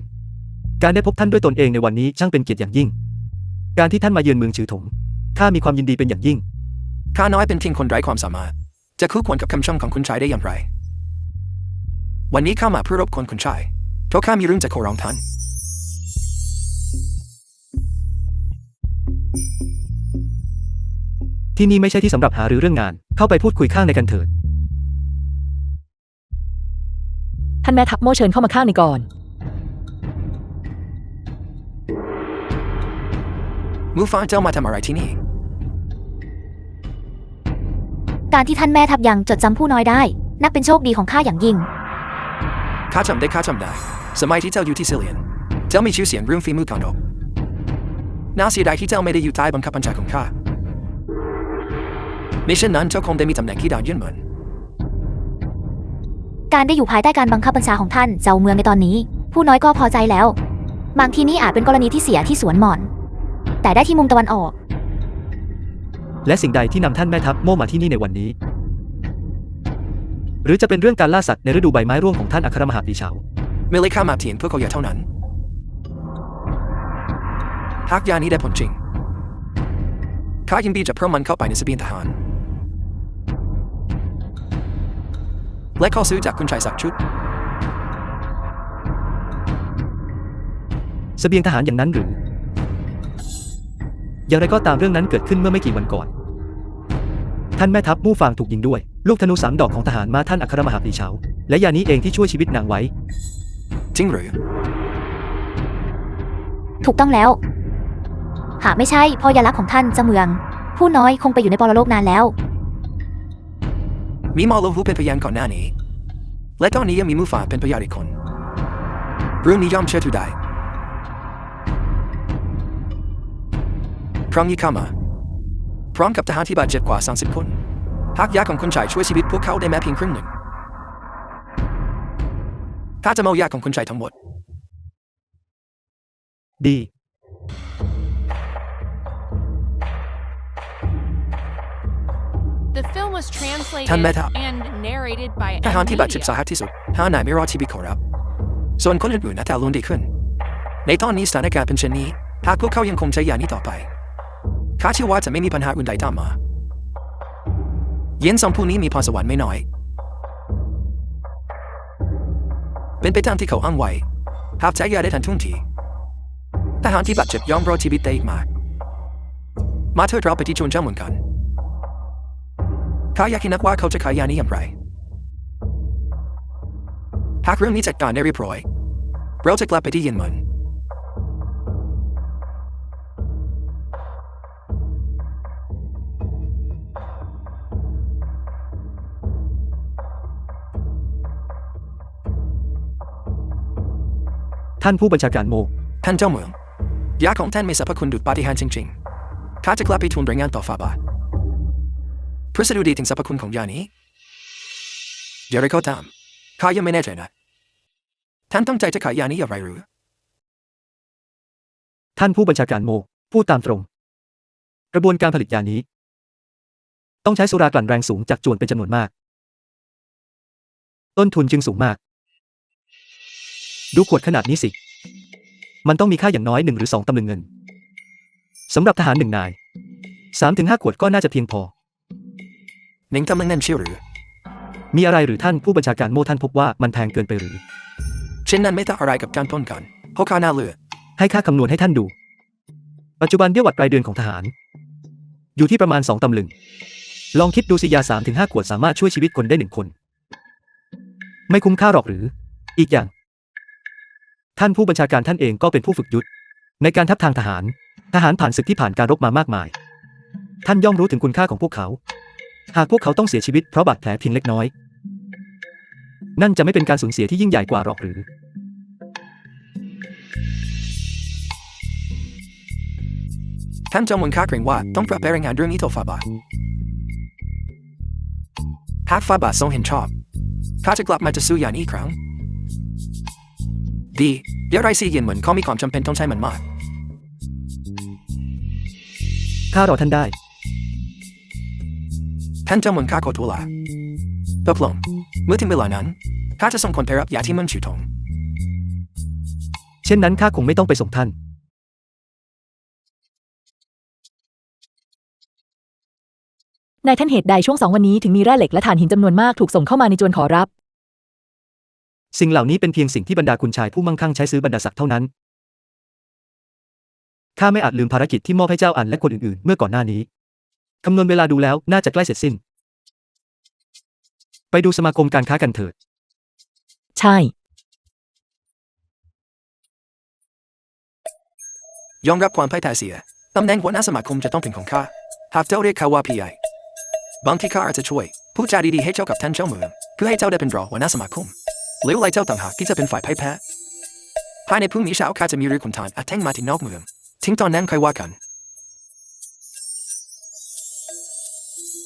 การได้พบท่านด้วยตนเองในวันนี้ช่างเป็นเกียรติอย่างยิ่ง การที่ท่านมาเยือนเมืองฉือถงข้ามีความยินดีเป็นอย่างยิ่ง ข้าน้อยเป็นเพียงคนไร้ความสามารถจะคู่ควรกับคำชมของคุณชายได้อย่างไร วันนี้ข้ามาเพื่อรบกวนคุณชายเพราะข้ามีเรื่องจะขอร้องท่าน ที่นี่ไม่ใช่ที่สำหรับหารือเรื่องงาน เข้าไปพูดคุยข้างในกันเถิด ท่านแม่ทัพโม่เชิญเข้ามาข้างในก่อน มูฟางเจ้ามาทำอะไรที่นี่ การที่ท่านแม่ทัพยังจดจำผู้น้อยได้ นับเป็นโชคดีของข้าอย่างยิ่ง ข้าจำได้ สมัยที่เจ้าอยู่ที่ซิเลียน เจ้ามีชื่อเสียงเรื่องฝีมือการรบน่าเสียดายที่เจ้าไม่ได้อยู่ใต้บังคับบัญชาของข้ามิเช่นนั้นเจ้าคงได้มีตำแหน่งที่ดาวยื่นเหมือน การได้อยู่ภายใต้การบังคับบัญชาของท่านเจ้าเมืองในตอนนี้ ผู้น้อยก็พอใจแล้ว บางทีนี้อาจเป็นกรณีที่เสียที่สวนหม่อน แต่ได้ที่มุมตะวันออก และสิ่งใดที่นำท่านแม่ทัพโม่มาที่นี่ในวันนี้ หรือจะเป็นเรื่องการล่าสัตว์ในฤดูใบไม้ร่วงของท่านอัครมหาปรีเฉา ไม่เลยข้ามาเพียงเพื่อเขาอย่าเท่านั้นหากยานี้ได้ผลจริงข้ายินดีจะเพิ่มมันเข้าไปในเสบียงทหารและขอซื้อจากคุณชายสักชุด เสบียงทหารอย่างนั้นหรือ อย่างไรก็ตามเรื่องนั้นเกิดขึ้นเมื่อไม่กี่วันก่อน ท่านแม่ทัพมู่ฟางถูกยิงด้วยลูกธนู3 ดอกของทหารม้าท่านอัครมหาปรีเฉาและยานี้เองที่ช่วยชีวิตนางไว้ จริงหรือ ถูกต้องแล้ว หากไม่ใช่พ่อยาลักษ์ของท่านเจ้าเมือง ผู้น้อยคงไปอยู่ในปรโลกนานแล้ว มีมอลโลฮูเป็นพยานก่อนหน้านี้และตอนนี้ยังมีมูฟาเป็นพยานอีกคนเรื่องนี้ย่อมเชื่อถือได้ครั้งนี้เข้ามาพร้อมกับทหารที่บาดเจ็บกว่า30 คนหากยาของคุณชายช่วยชีวิตพวกเขาได้แม้เพียงครึ่งหนึ่งถ้าจะเมายาของคุณชายทั้งหมด ดี The film was translated Tan Meta. and narrated by ทหารที่บาดเจ็บ Media. สาหัสที่สุด5 นายไม่รอดชีวิตขอรับส่วนคนอื่นๆอาการลุ้นดีขึ้นในตอนนี้สถานการณ์เป็นเช่นนี้หากพวกเขายังคงใช้ยานี้ต่อไปข้าเชื่อว่าจะไม่มีปัญหาอื่นใดตามมาเย็นสองผู้นี้มีพรสวรรค์ไม่น้อยเป็นไปตามที่เขาอ้างไว้หากใช้ยาได้ทันท่วงทีทหารที่บาดเจ็บย่อมรอดชีวิตได้อีกมากมาเถิดเราไปที่จวนเจ้าเมืองกันข้าอยากคิดนักว่าเขาจะขายยานี้อย่างไรหากเรื่องนี้จัดการได้เรียบร้อยเราจะกลับไปที่เย็นเหมือนท่านผู้บัญชาการโม ท่านเจ้าเมืองยาของท่านมีสรรพคุณดุจปาฏิหาริย์จริงๆข้าจะกลับไปทูลรายงานต่อฝ่าบาทเพื่อสดุดีถึงสรรพคุณของยานี้อย่างไรก็ตามข้ายังไม่แน่ใจนะท่านตั้งใจจะขายยานี้อย่างไรหรือ ท่านผู้บัญชาการโมพูดตามตรง กระบวนการผลิตยานี้ ต้องใช้สุรากลั่นแรงสูงจากจวนเป็นจำนวนมาก ต้นทุนจึงสูงมาก ดูขวดขนาดนี้สิ มันต้องมีค่าอย่างน้อย1 หรือ 2 ตำลึงเงินสำหรับทหาร1 นาย 3 ถึง 5 ขวดก็น่าจะเพียงพอ 1 ตำลึงนั่นเชี่ยวหรือ มีอะไรหรือท่านผู้บัญชาการโมท่านพบว่ามันแพงเกินไปหรือ เช่นนั้นไม่ต่างอะไรกับการปล้นกันเพราะข้าน่าเลือด ให้ค่าคำนวณให้ท่านดู ปัจจุบันเบี้ยหวัดรายเดือนของทหาร อยู่ที่ประมาณ2 ตำลึง ลองคิดดูสิยา3 ถึง 5 ขวดสามารถช่วยชีวิตคนได้1 คน ไม่คุ้มค่าหรอกหรือ อีกอย่าง ท่านผู้บัญชาการท่านเองก็เป็นผู้ฝึกยุทธในการทัพทางทหาร ทหารผ่านศึกที่ผ่านการรบมามากมาย ท่านย่อมรู้ถึงคุณค่าของพวกเขา หากพวกเขาต้องเสียชีวิตเพราะบาดแผลเพียงเล็กน้อย นั่นจะไม่เป็นการสูญเสียที่ยิ่งใหญ่กว่าหรอกหรือ ท่านเจ้าเมืองข้าเกรงว่าต้องปรับรายงานเรื่องนี้ต่อฝ่าบาทหากฝ่าบาททรงเห็นชอบข้าจะกลับมาจะซื้อยานี้อีกครั้งดีเดี๋ยวไรสิเย็นเหมือนเขามีความจำเป็นต้องใช้มันมาก ข้ารอท่านได้ ท่านเจ้าเมืองข้าขอตัวลาตกลงเมื่อถึงเวลานั้นข้าจะส่งคนไปรับยาที่เมืองชื่อถง เช่นนั้นข้าคงไม่ต้องไปส่งท่าน นายท่านเหตุใดช่วง2 วันนี้ถึงมีแร่เหล็กและถ่านหินจำนวนมากถูกส่งเข้ามาในจวนขอรับ สิ่งเหล่านี้เป็นเพียงสิ่งที่บรรดาคุณชายผู้มั่งคั่งใช้ซื้อบรรดาศักดิ์เท่านั้น ข้าไม่อาจลืมภารกิจที่มอบให้เจ้าอันและคนอื่นๆเมื่อก่อนหน้านี้ คำนวณเวลาดูแล้วน่าจะใกล้เสร็จสิ้น ไปดูสมาคมการค้ากันเถิด ใช่ ยอมรับความพ่ายแพ้เสียตำแหน่งหัวหน้าสมาคมจะต้องเป็นของข้าหากเจ้าเรียกเขาว่าพี่ใหญ่บางทีข้าอาจจะช่วยพูดจาดีๆให้เจ้ากับท่านเจ้าเมืองเพื่อให้เจ้าได้เป็นรองหัวหน้าสมาคมหรือไล่เจ้าต่างหากที่จะเป็นฝ่ายพ่ายแพ้ภายในพรุ่งนี้เช้าข้าจะมีเรือขุนทานอาแท่งมาที่นอกเมืองทิ้งตอนนั้นค่อยว่ากัน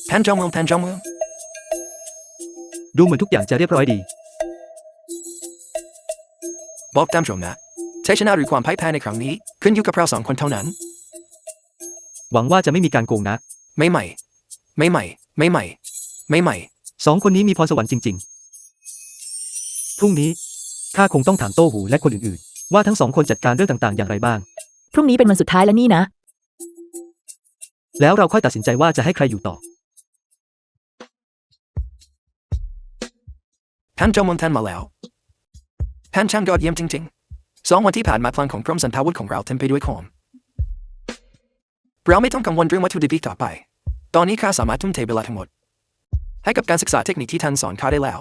ท่านเจ้าเมืองดูเหมือนทุกอย่างจะเรียบร้อยดี บอกตามตรงนะชัยชนะหรือความพ่ายแพ้ในครั้งนี้ขึ้นอยู่กับเรา2 คนเท่านั้น หวังว่าจะไม่มีการโกงนะ ไม่ใหม่2 คนนี้มีพรสวรรค์จริงๆ พรุ่งนี้ข้าคงต้องถามโต้หูและคนอื่นๆ ว่าทั้ง2 คนจัดการเรื่องต่างๆอย่างไรบ้าง พรุ่งนี้เป็นวันสุดท้ายแล้วนี่นะ แล้วเราค่อยตัดสินใจว่าจะให้ใครอยู่ต่อ ท่านเจ้าเมืองท่านมาแล้วท่านช่างยอดเยี่ยมจริงๆ2 วันที่ผ่านมาพลังของกรมสรรพาวุธของเราเต็มไปด้วยความเราไม่ต้องกังวลเรื่องวัตถุดิบต่อไป ตอนนี้ข้าสามารถทุ่มเทเวลาทั้งหมดให้กับการศึกษาเทคนิคที่ท่านสอนข้าได้แล้ว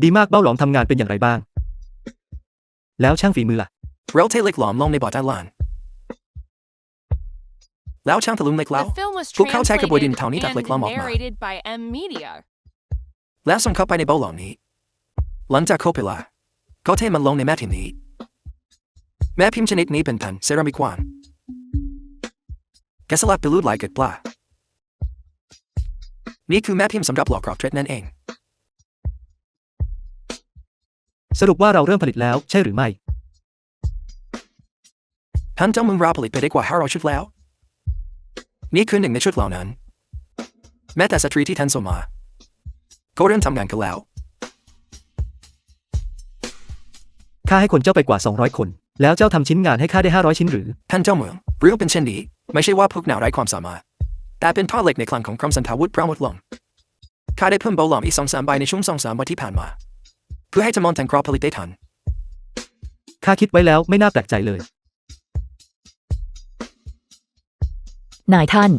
ดีมากเบ้าหลอมทำงานเป็นอย่างไรบ้าง แล้วช่างฝีมือล่ะ เราเทเหล็กหลอมลงในบ่อด้านล่างแล้วช่างถลุงเหล็กแล้ว The film was พวกเขาใช้กระบวยดิน translated เท่านี้ตัดเหล็กหลอมออก and มา narrated by M Media. และส่งเข้าไปในบ่อหลอมนี้ หลังจากครบเวลาก็เทมันลงในแม่พิมพ์นี้แม่พิมพ์ชนิดนี้เป็นแผ่นเซรามิกวานแกะสลักเป็นลวดลายเกิดปลานี่คือแม่พิมพ์สำหรับหลอกกรอบเทรดนั่นเอง สรุปว่าเราเริ่มผลิตแล้วใช่หรือไม่ ท่านเจ้าเมืองเราผลิตไปได้กว่า500ชุดแล้ว นี่คือหนึ่งในชุดเหล่านั้น แม้แต่สตรีที่ท่านส่งมาก็เริ่มทำงานกันแล้ว ข้าให้คนเจ้าไปกว่า200คน แล้วเจ้าทำชิ้นงานให้ข้าได้500ชิ้นหรือ ท่านเจ้าเมืองเรื่องเป็นเช่นนี้ไม่ใช่ว่าพวกนาวไร้ความสามารถแต่เป็นท่อเหล็กในคลังของกรมสันทาวุธปราโมทลงข้าได้เพิ่มเบาหลอมอีก2-3 ใบในช่วง2-3 วันที่ผ่านมาเพื่อให้จำนวนแทงกรอบผลิตได้ทัน ข้าคิดไว้แล้วไม่น่าแปลกใจเลย นายท่าน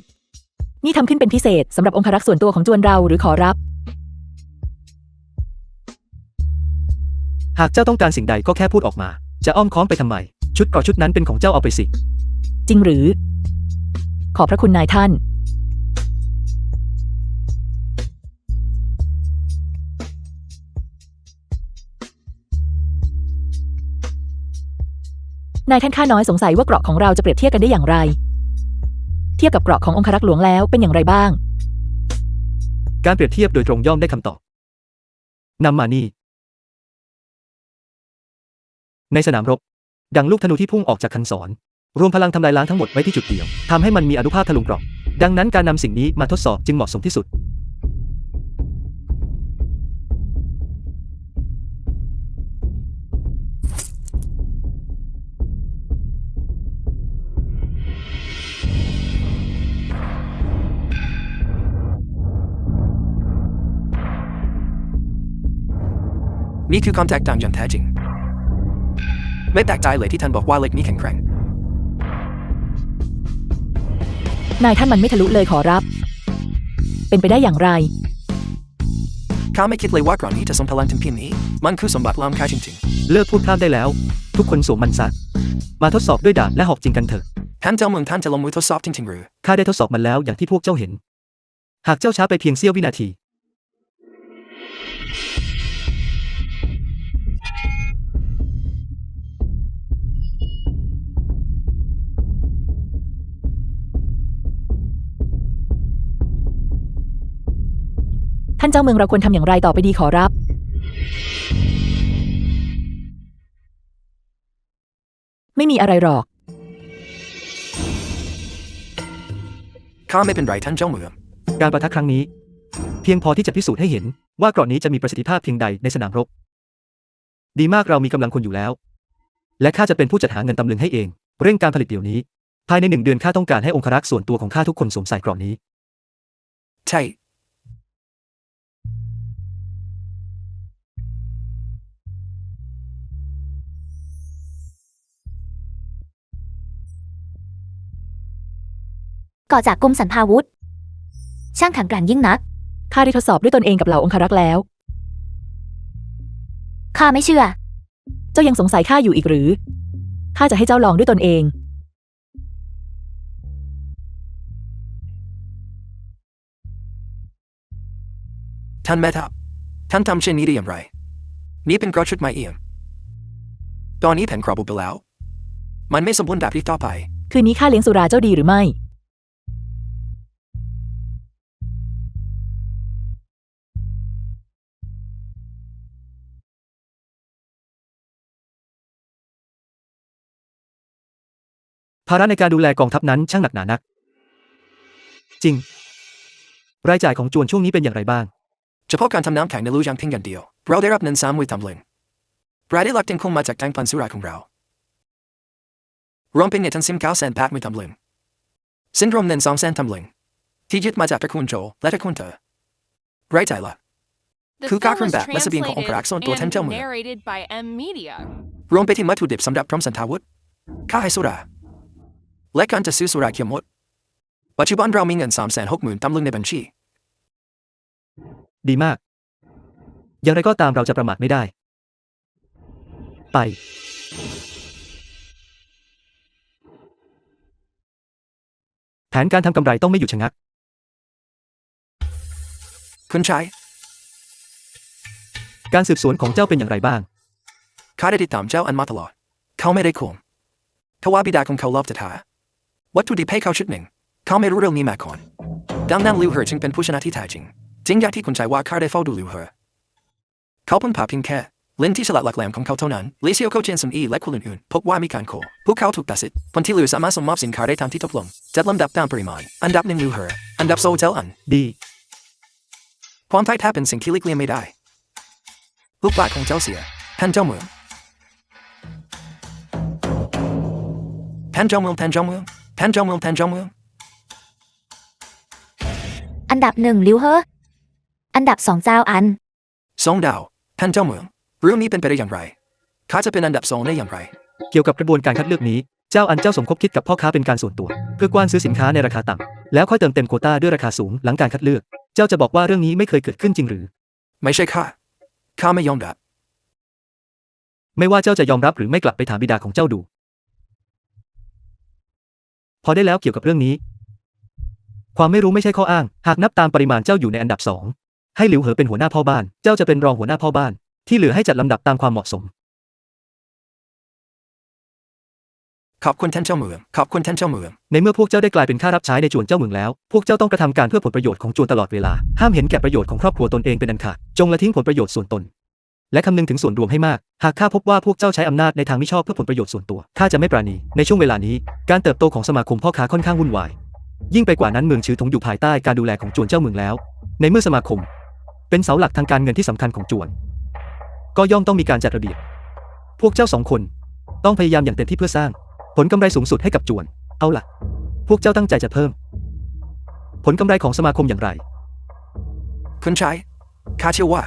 นี่ทำขึ้นเป็นพิเศษสำหรับองครักษ์ส่วนตัวของจวนเราหรือขอรับ หากเจ้าต้องการสิ่งใดก็แค่พูดออกมา จะอ้อมค้อมไปทำไม ชุดเกราะชุดนั้นเป็นของเจ้าเอาไปสิ จริงหรือ ขอบพระคุณนายท่าน นายท่านข้าน้อยสงสัยว่าเกราะของเราจะเปรียบเทียบกันได้อย่างไร เทียบกับเกราะขององครักษ์หลวงแล้วเป็นอย่างไรบ้าง การเปรียบเทียบโดยตรงย่อมได้คำตอบนำมานี่ ในสนามรบ ดังลูกธนูที่พุ่งออกจากคันศร รวมพลังทำลายล้างทั้งหมดไว้ที่จุดเดียวทำให้มันมีอานุภาพทะลุงเกราะดังนั้นการนำสิ่งนี้มาทดสอบจึงเหมาะสมที่สุด นี่คือความแตกต่างอย่างแท้จริงไม่แปลกใจเลยที่ท่านบอกว่าเหล็กนี้แข็งแกร่ง นายท่านมันไม่ทะลุเลยขอรับ เป็นไปได้อย่างไร ข้าไม่คิดเลยว่ากรอนนี้จะทรงพลังถึงเพียงนี้มันคือสมบัติล้ำค่าจริง เลิกพูดพลาดได้แล้ว ทุกคนสวมมันซะ มาทดสอบด้วยดาบและหอกจริงกันเถอะ ๆท่านเจ้าเมืองท่านจะลงมือทดสอบจริงๆหรือ ข้าได้ทดสอบมันแล้วอย่างที่พวกเจ้าเห็น หากเจ้าช้าไปเพียงเสี้ยววินาที ท่านเจ้าเมืองเราควรทำอย่างไรต่อไปดีขอรับ ไม่มีอะไรหรอก ข้าไม่เป็นไรท่านเจ้าเมือง การประทะครั้งนี้ เพียงพอที่จะพิสูจน์ให้เห็นว่าเกราะนี้จะมีประสิทธิภาพเพียงใดในสนามรบ ดีมากเรามีกำลังคนอยู่แล้ว และข้าจะเป็นผู้จัดหาเงินตำลึงให้เอง เร่งการผลิตเดี๋ยวนี้ ภายใน1 เดือนข้าต้องการให้องครักษ์ส่วนตัวของข้าทุกคนสวมใส่เกราะนี้ ใช่ ก่อจากกรมสรรพาวุธ ช่างแข็งแกร่งยิ่งนัก ข้าได้ทดสอบด้วยตนเองกับเหล่าองครักษ์แล้ว ข้าไม่เชื่อ เจ้ายังสงสัยข้าอยู่อีกหรือ ข้าจะให้เจ้าลองด้วยตนเอง ท่านแม่ทัพท่านทำเช่นนี้ได้อย่างไรนี่เป็นกรอบชุดใหม่เอี่ยมตอนนี้แผ่นกรอบบุบไปแล้ว มันไม่สมบูรณ์แบบที่ต่อไป คืนนี้ข้าเลี้ยงสุราเจ้าดีหรือไม่ ภาระในการดูแลกองทัพนั้นช่างหนักหนานัก จริง รายจ่ายของจวนช่วงนี้เป็นอย่างไรบ้าง เฉพาะการทำน้ำแข็งในลู่ยางเพียงอย่างเดียวเราได้รับเงิน30,000 ตำลึงรายได้หลักยังคงมาจากแทงพันสุราของเรารวมเป็นเงินทั้ง900,000 ตำลึงสิ้นรวมเงิน200,000 ตำลึงที่ยึดมาจากตระกูลโจและตระกูลเธอรายจ่ายหลัก The Ku film Kakran was Back และเสบียงขององครักษ์ส่วนตัว translated ท่านเจ้าเมือง and narrated by M Media. รวมไปที่วัตถุดิบสำหรับพร้อมสันทาวุธค่าให้สุราและการจะซื้อสุราเขียวหมด ปัจจุบันเรามีเงิน360,000 ตำลึงในบัญชี ดีมาก อย่างไรก็ตามเราจะประมาทไม่ได้ ไป แผนการทำกำไรต้องไม่หยุดชะงัก คุณชาย การสืบสวนของเจ้าเป็นอย่างไรบ้าง ข้าได้ติดตามเจ้าอันมาตลอด เขาไม่ได้ข่มทว่าบิดาของเขาลอบจะท้าวัตถุดิบให้เขาชุดหนึ่ง เขาไม่รู้เรื่องนี้มาก่อนดังนั้นลิวเหอจึงเป็นผู้ชนะที่แท้จริงจริงอย่างที่คุณชายว่าข้าได้เฝ้าดูลิวเหอเขาเพิ่งผ่าเพียงแค่เล่นที่ฉลาดหลักแหลมของเขาเท่านั้นลิเซียวเขาเจนซัมอีและคนอื่นๆพบว่ามีการโคพวกเขาถูกตัดสิทธิ์คนที่เหลือสามารถส่งมอบสินค้าได้ตามที่ตกลงจัดลำดับตามปริมาณอันดับ1ลิวเหออันดับ2เจ้าอัน ดี ความท้ายแท้เป็นสิ่งที่หลีกเลี่ยงไม่ได้ลูกบาศก์ของเจ้าเสียท่านเจ้าเมืองท่านเจ้าเมืองท่านเจ้าเมืองท่านเจ้าเมืองท่านเจ้าเมือง อันดับ1ลิวเหออันดับ2เจ้าอัน 2 ดาวท่านเจ้าเมืองเรื่องนี้เป็นไปได้อย่างไรข้าจะเป็นอันดับ2ได้อย่างไร เกี่ยวกับกระบวนการคัดเลือกนี้ เจ้าอันเจ้าสมคบคิดกับพ่อค้าเป็นการส่วนตัว เพื่อกว้านซื้อสินค้าในราคาต่ำแล้วค่อยเติมเต็มโควต้าด้วยราคาสูงหลังการคัดเลือก เจ้าจะบอกว่าเรื่องนี้ไม่เคยเกิดขึ้นจริงหรือ ไม่ใช่ข้าไม่ยอมรับ ไม่ว่าเจ้าจะยอมรับหรือไม่กลับไปถามบิดาของเจ้าดู พอได้แล้วเกี่ยวกับเรื่องนี้ ความไม่รู้ไม่ใช่ข้ออ้าง หากนับตามปริมาณเจ้าอยู่ในอันดับ2ให้หลิวเหอเป็นหัวหน้าพ่อบ้านเจ้าจะเป็นรองหัวหน้าพ่อบ้านที่เหลือให้จัดลำดับตามความเหมาะสม ขอบคุณท่านเจ้าเมืองขอบคุณท่านเจ้าเมือง ในเมื่อพวกเจ้าได้กลายเป็นข้ารับใช้ในจวนเจ้าเมืองแล้ว พวกเจ้าต้องกระทำการเพื่อผลประโยชน์ของจวนตลอดเวลา ห้ามเห็นแก่ประโยชน์ของครอบครัวตนเองเป็นอันขาด จงละทิ้งผลประโยชน์ส่วนตน และคำนึงถึงส่วนรวมให้มาก หากข้าพบว่าพวกเจ้าใช้อำนาจในทางมิชอบเพื่อผลประโยชน์ส่วนตัว ข้าจะไม่ปราณี ในช่วงเวลานี้ การเติบโตของสมาคมพ่อค้าค่อนข้างวุ่นวาย ยิ่งไปกว่านั้นเมืองชือถงอยู่ภายใต้การดูแลของจวนเจ้าเมืองแล้ว ในเมื่อสมาคม เป็นเสาหลักทางการเงินที่สำคัญของจวน ก็ย่อมต้องมีการจัดระเบียบ พวกเจ้า2 คนต้องพยายามอย่างเต็มที่เพื่อสร้างผลกำไรสูงสุดให้กับจวน เอาล่ะ พวกเจ้าตั้งใจจะเพิ่มผลกำไรของสมาคมอย่างไร คุณชายข้าเชื่อว่า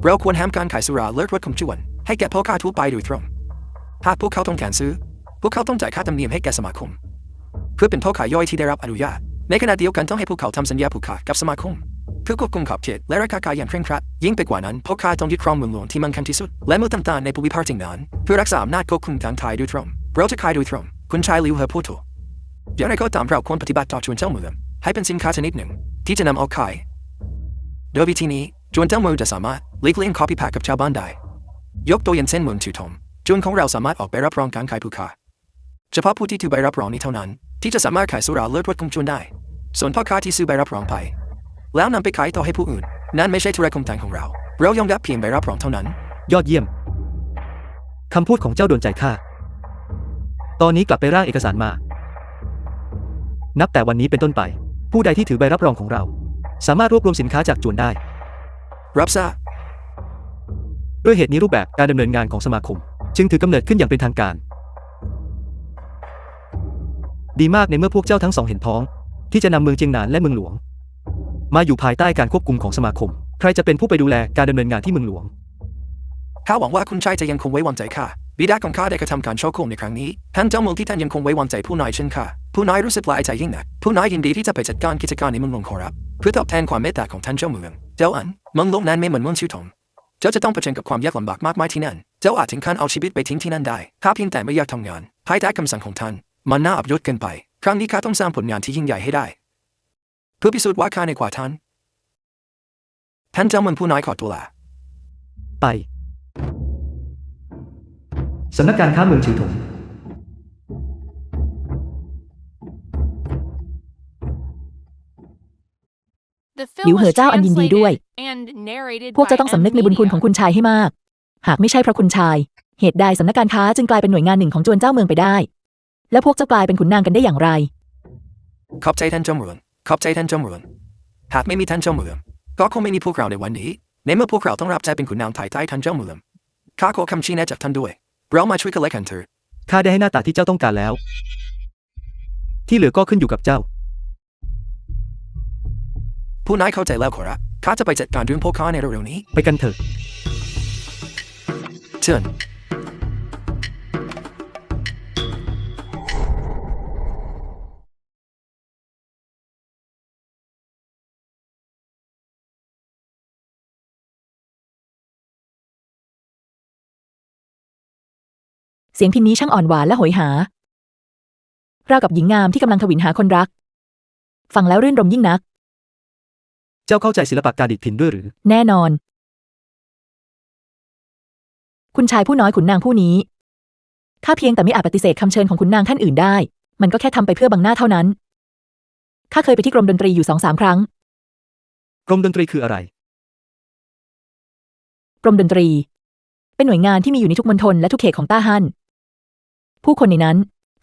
เราควรห้ามการขายสุราเลิกรถของจวนให้แก่พ่อค้าทั่วไปโดยตรงหากพวกเขาต้องการซื้อพวกเขาต้องจ่ายค่าธรรมเนียมให้แก่สมาคมเพื่อเป็นพ่อขายย่อยที่ได้รับอนุญาตในขณะเดียวกันต้องให้พวกเขาทำสัญญาผูกขาดกับสมาคมเพื่อควบคุมขอบเขตและราคาขายอย่างเคร่งครัดยิ่งไปกว่านั้นพ่อค้าต้องยึดครองเมืองหลวงที่มั่นคงที่สุดและเมืองต่างๆในภูมิภาคนั้นเพื่อรักษาอำนาจควบคุมทางไทยโดยตรงเราจะขายโดยตรงคุณชายลิวเหอพูดถูกอย่างไรก็ตามเราควรปฏิบัติต่อจวนเจ้าเมืองให้เป็นสินค้าชนิดหนึ่งที่จะนำเอาขายโดยวิธีนี้จวนเจ้าเมืองจะสามารถหลีกเลี่ยงคอปี้แพคกับชาวบ้านได้ยกตัวอย่างเช่นเมืองชือถงจวนของเราสามารถออกใบรับรองการขายผู้ค้าเฉพาะผู้ที่ถือใบรับรองนี้เท่านั้นที่จะสามารถขายสุราเลิศรสของจวนได้ส่วนพ่อค้าที่ซื้อใบรับรองไปแล้วนำไปขายต่อให้ผู้อื่นนั่นไม่ใช่ธุรกิจของเรายอมรับเพียงใบรับรองเท่านั้น ยอดเยี่ยมคำพูดของเจ้าโดนใจข้าตอนนี้กลับไปร่างเอกสารมา นับแต่วันนี้เป็นต้นไปผู้ใดที่ถือใบรับรองของเราสามารถรวบรวมสินค้าจากจวนได้ รับทราบ ด้วยเหตุนี้รูปแบบการดำเนินงานของสมาคมจึงถือกำเนิดขึ้นอย่างเป็นทางการดีมากในเมื่อพวกเจ้าทั้งสองเห็นพ้องที่จะนำเมืองเจียงหนานและเมืองหลวงมาอยู่ภายใต้การควบคุมของสมาคมใครจะเป็นผู้ไปดูแลการดำเนินงานที่เมืองหลวง ข้าหวังว่าคุณชายจะยังคงไว้วางใจข้าบิดาของข้าได้กระทำการช่อโกงในครั้งนี้ท่านเจ้าเมืองที่ท่านยังคงไว้วางใจผู้น้อยเช่นข้าผู้น้อยรู้สึกละอายใจยิ่งนักผู้น้อยยินดีที่จะไปจัดการกิจการในเมืองหลวงขอรับเพื่อตอบแทนความเมตตาของท่านเจ้าเมืองเจ้าอันเมืองหลวงนั้นไม่เหมือนเมืองชิวถงเจ้าจะต้องเผชิญกับความยากลำบากมากมายที่นั่นเจ้าอาจถึงขั้นเอาชีวิตไปทิ้งที่นั่นได้ข้าเพียงแต่ไม่อยากทำงานภายใต้คำสั่งของท่านมันน่าอับยศเกินไปครั้งนี้ข้าต้องสร้างผลงานที่ยิ่งใหญ่ให้ได้เพื่อพิสูจน์ว่าข้าในกว่าท่านเจ้าเมืองผู้น้อยขอตัวลา ไปสำนักการค้าเมืองชือถง The หลิว film เหอ was เจ้าอันยินดีด้วย translated and narrated พวก by เจ้าต้องสำนึกในบุญคุณของคุณชายให้มาก หากไม่ใช่เพราะคุณชาย เหตุใดสำนักการค้าจึงกลายเป็นหน่วยงานหนึ่งของจวนเจ้าเมืองไปได้ และพวกเจ้ากลายเป็นขุนนางกันได้อย่างไร ขอบใจท่านเจ้าเมืองขอบใจท่านเจ้าเมืองหากไม่มีท่านเจ้าเมืองก็คงไม่มีพวกเราในวันนี้ในเมื่อพวกเราต้องรับใจเป็นขุนนางภายใต้ท่านเจ้าเมืองข้าขอคำชี้แนะจากท่านด้วยเรามาช่วยกันและกันเถิด ข้าได้ให้หน้าตาที่เจ้าต้องการแล้ว ที่เหลือก็ขึ้นอยู่กับเจ้า ผู้นายเข้าใจแล้วขอรับข้าจะไปจัดการเรื่องพวกเขาในเร็วๆนี้ ไปกันเถิด เชิญ เสียงพินนี้ช่างอ่อนหวานและโหยหาราวกับหญิงงามที่กำลังทวินหาคนรักฟังแล้วรื่นรมยิ่งนัก เจ้าเข้าใจศิลปะการดีดพินด้วยหรือ แน่นอน คุณชายผู้น้อยขุนนางผู้นี้ข้าเพียงแต่ไม่อาจปฏิเสธคำเชิญของขุนนางท่านอื่นได้มันก็แค่ทำไปเพื่อบังหน้าเท่านั้นข้าเคยไปที่กรมดนตรีอยู่2-3 ครั้งกรมดนตรีคืออะไร กรมดนตรีเป็นหน่วยงานที่มีอยู่ในทุกมณฑลและทุกเขตของต้าฮั่นผู้คนในนั้น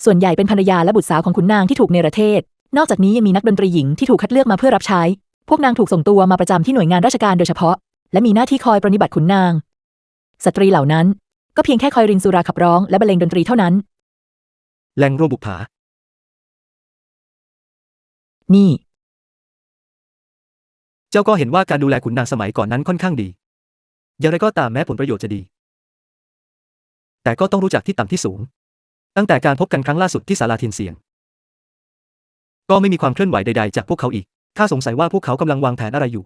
ส่วนใหญ่เป็นภรรยาและบุตรสาวของขุนนางที่ถูกเนรเทศนอกจากนี้ยังมีนักดนตรีหญิงที่ถูกคัดเลือกมาเพื่อรับใช้พวกนางถูกส่งตัวมาประจำที่หน่วยงานราชการโดยเฉพาะและมีหน้าที่คอยปรนนิบัติขุนนางสตรีเหล่านั้นก็เพียงแค่คอยรินสุราขับร้องและบรรเลงดนตรีเท่านั้นแหล่งรวมบุปผา นี่ เจ้าก็เห็นว่าการดูแลขุนนางสมัยก่อนนั้นค่อนข้างดีอย่างไรก็ตามแม้ผลประโยชน์จะดีแต่ก็ต้องรู้จักที่ต่ำที่สูงตั้งแต่การพบกันครั้งล่าสุดที่ศาลาเทียนเสียงก็ไม่มีความเคลื่อนไหวใดๆจากพวกเขาอีกข้าสงสัยว่าพวกเขากำลังวางแผนอะไรอยู่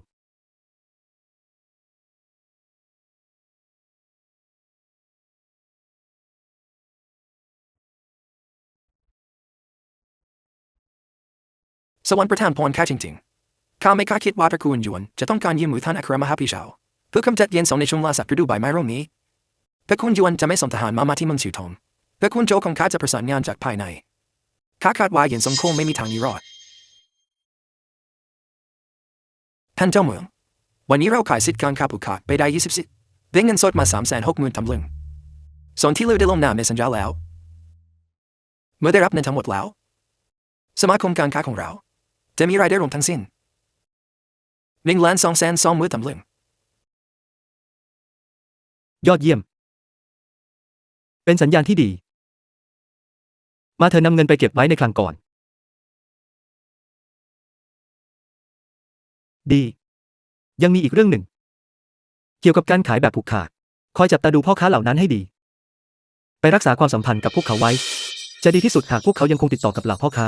สวรรค์ประทานพรข้าจริงๆข้าไม่คาดคิดว่าตระกูลหยวนจะต้องการยืมมือท่านอัครมหาพี่เฉาเพื่อกำจัดเย็นสงในช่วงล่าสัตว์ฤดูใบไม้ร่มนี้ตระกูลหยวนจะไม่ส่งทหารมาที่เมืองฉิวทงตระกูลโจวของข้าจะประสานงานจากภายในข้าคาดว่าเย็นสงคงไม่มีทางหนีรอดท่านเจ้าเมืองวันนี้เราขายสิทธิ์การค้าผูกขาดไปได้20 สิทธิ์ได้เงินสดมา360,000 ตำลึงส่วนที่เหลือได้ลงนามในสัญญาแล้วเมื่อได้รับเงินทั้งหมดแล้วสมาคมการค้าของเราจะมีรายได้รวมทั้งสิ้น1,220,000 ตำลึงยอดเยี่ยมเป็นสัญญาณที่ดีมาเธอนำเงินไปเก็บไว้ในคลังก่อนดียังมีอีกเรื่องหนึ่งเกี่ยวกับการขายแบบผูกขาดคอยจับตาดูพ่อค้าเหล่านั้นให้ดีไปรักษาความสัมพันธ์กับพวกเขาไว้จะดีที่สุดหากพวกเขายังคงติดต่อกับเหล่าพ่อค้า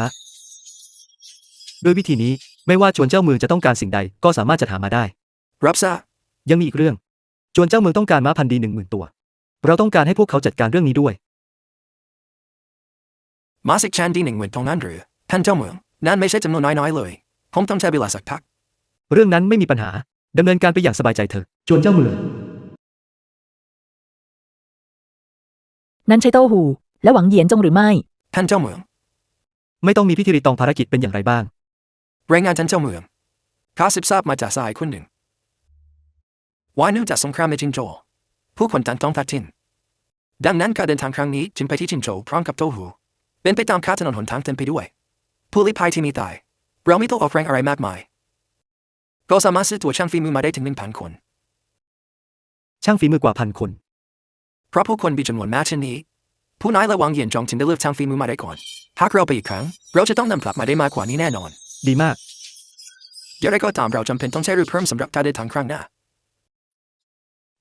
ด้วยวิธีนี้ไม่ว่าจวนเจ้าเมืองจะต้องการสิ่งใดก็สามารถจัดหามาได้รับทราบยังมีอีกเรื่องจวนเจ้าเมืองต้องการม้าพันธุ์ดี10,000 ตัวเราต้องการให้พวกเขาจัดการเรื่องนี้ด้วยม้าสิกชันดี10,000 ตรงนั้นหรือท่านเจ้าเมืองนั่นไม่ใช่จำนวนน้อยๆเลยผมต้องใช้เวลาสักพักเรื่องนั้นไม่มีปัญหาดำเนินการไปอย่างสบายใจเถอะจวนเจ้าเมืองนั้นใช่โต้หูและหวังเหยียนจงหรือไม่ท่านเจ้าเมืองไม่ต้องมีพิธีรีตองภารกิจเป็นอย่างไรบ้างรายงานท่านเจ้าเมืองข้าสืบทราบมาจากสายคนหนึ่งว่าเนื่องจากสงครามในจินโจวผู้คนต่างต้องพลัดถิ่นดังนั้นการเดินทางครั้งนี้จึงไปที่จินโจวพร้อมกับโต้หูเป็นไปตามค่าถนนหนทางเต็มไปด้วยผู้ลี้ภัยที่มีตายเราไม่ต้องออกแรงอะไรมากมายก็สามารถซื้อตัวช่างฝีมือมาได้ถึง 1,000 คนช่างฝีมือกว่า1,000 คนเพราะผู้คนมีจำนวนมากเช่นนี้ผู้นายและหวังเหยียนจองจึงได้เลือกช่างฝีมือมาได้ก่อนหากเราไปอีกครั้งเราจะต้องนำกลับมาได้มากกว่านี้แน่นอนดีมากอย่างไรก็ตามเราจำเป็นต้องใช้เรือเพิ่มสำหรับการเดินทางครั้งหน้า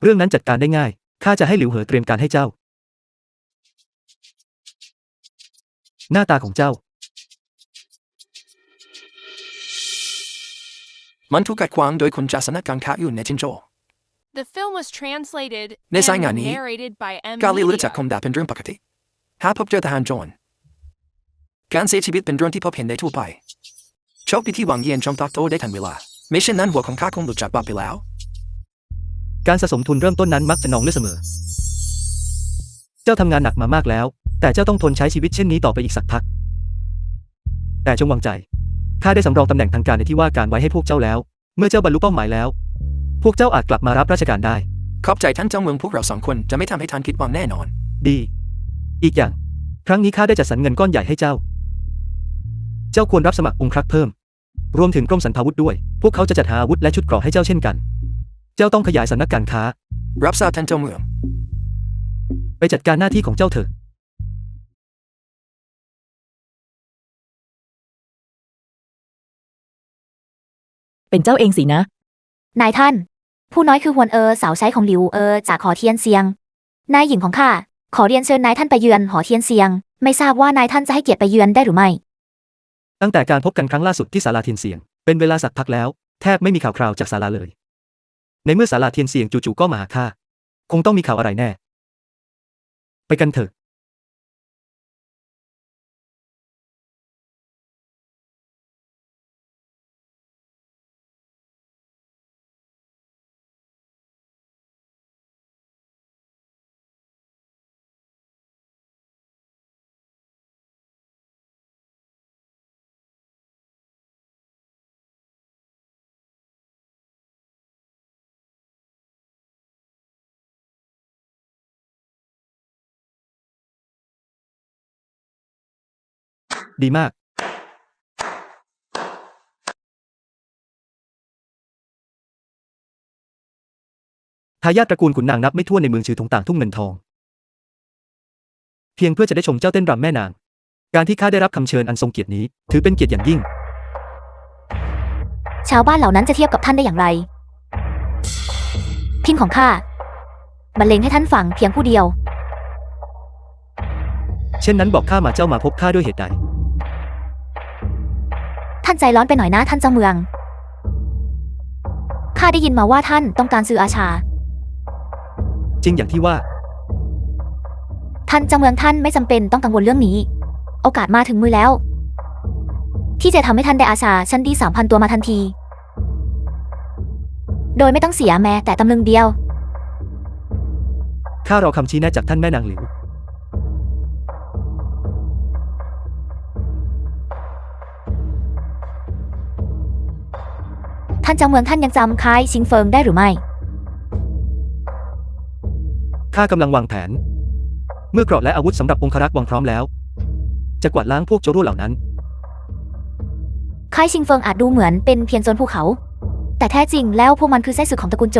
เรื่องนั้นจัดการได้ง่ายข้าจะให้หลิวเหอเตรียมการให้เจ้าหน้าตาของเจ้ามันถูกขัดขวางโดยคนจากสำนักการค้าอยู่ในจินโจว The film was translated ในสายงาน and นี้ narrated by M. การเลี้ยง Media. จากคมดาบเป็นเรื่องปกติหากพบเจอทหารโจรการเสียชีวิตเป็นเรื่องที่พบเห็นได้ทั่วไปโชคดีที่หวังเยียนจงตอบโต้ได้ทันเวลาไม่เช่นนั้นหัวของข้าคงหลุดจากบ่าไปแล้วการสะสมทุนเริ่มต้นนั้นมักจะนองเลือดเสมอเจ้าทำงานหนักมามากแล้วแต่เจ้าต้องทนใช้ชีวิตเช่นนี้ต่อไปอีกสักพักแต่จงวางใจข้าได้สำรองตำแหน่งทางการในที่ว่าการไว้ให้พวกเจ้าแล้วเมื่อเจ้าบรรลุเป้าหมายแล้วพวกเจ้าอาจกลับมารับราชการได้ขอบใจท่านเจ้าเมืองพวกเรา2 คนจะไม่ทำให้ท่านคิดหวังแน่นอนดีอีกอย่างครั้งนี้ข้าได้จัดสรรเงินก้อนใหญ่ให้เจ้าควรรับสมัครองครักษ์เพิ่มรวมถึงกรมสรรพาวุธด้วยพวกเขาจะจัดหาอาวุธและชุดเกราะให้เจ้าเช่นกันเจ้าต้องขยายสำนักการค้ารับทราบท่านเจ้าเมืองไปจัดการหน้าที่ของเจ้าเถอะเป็นเจ้าเองสินะนายท่านผู้น้อยคือฮวนสาวใช้ของหลิวจากหอเทียนเซียงนายหญิงของข้าขอเรียนเชิญนายท่านไปเยือนหอเทียนเซียงไม่ทราบว่านายท่านจะให้เกียรติไปเยือนได้หรือไม่ตั้งแต่การพบกันครั้งล่าสุดที่ศาลาเทียนเสียงเป็นเวลาสักพักแล้วแทบไม่มีข่าวคราวจากศาลาเลยในเมื่อศาลาเทียนเสียงจู่ๆก็มาหาข้าคงต้องมีข่าวอะไรแน่ไปกันเถอะ ดีมากทายาทตระกูลขุนนางนับไม่ถ้วนในเมืองชื่อถงต่างทุ่งเงินทอง เพียงเพื่อจะได้ชมเจ้าเต้นรำแม่นาง การที่ข้าได้รับคำเชิญอันทรงเกียรตินี้ ถือเป็นเกียรติอย่างยิ่ง ชาวบ้านเหล่านั้นจะเทียบกับท่านได้อย่างไร พินของข้าบรรเลงให้ท่านฟังเพียงผู้เดียว เช่นนั้นบอกข้ามาเจ้ามาพบข้าด้วยเหตุใด ท่านใจร้อนไปหน่อยนะท่านเจ้าเมือง ข้าได้ยินมาว่าท่านต้องการซื้ออาชา จริงอย่างที่ว่า ท่านเจ้าเมืองท่านไม่จำเป็นต้องกังวลเรื่องนี้ โอกาสมาถึงมือแล้ว ที่จะทำให้ท่านได้อาชาชั้นดี 3,000 ตัวมาทันที โดยไม่ต้องเสียแม้แต่ตำลึงเดียว ข้ารอคำชี้แนะจากท่านแม่นางหลิว ท่านเจ้าเมืองท่านยังจำค่ายชิงเฟิงได้หรือไม่ ข้ากำลังวางแผน เมื่อเกราะและอาวุธสำหรับองครักษ์วางพร้อมแล้ว จะกวาดล้างพวกโจรรั่วเหล่านั้น ค่ายชิงเฟิงอาจดูเหมือนเป็นเพียงโซนภูเขา แต่แท้จริงแล้วพวกมันคือไส้ศึกของตระกูลโจ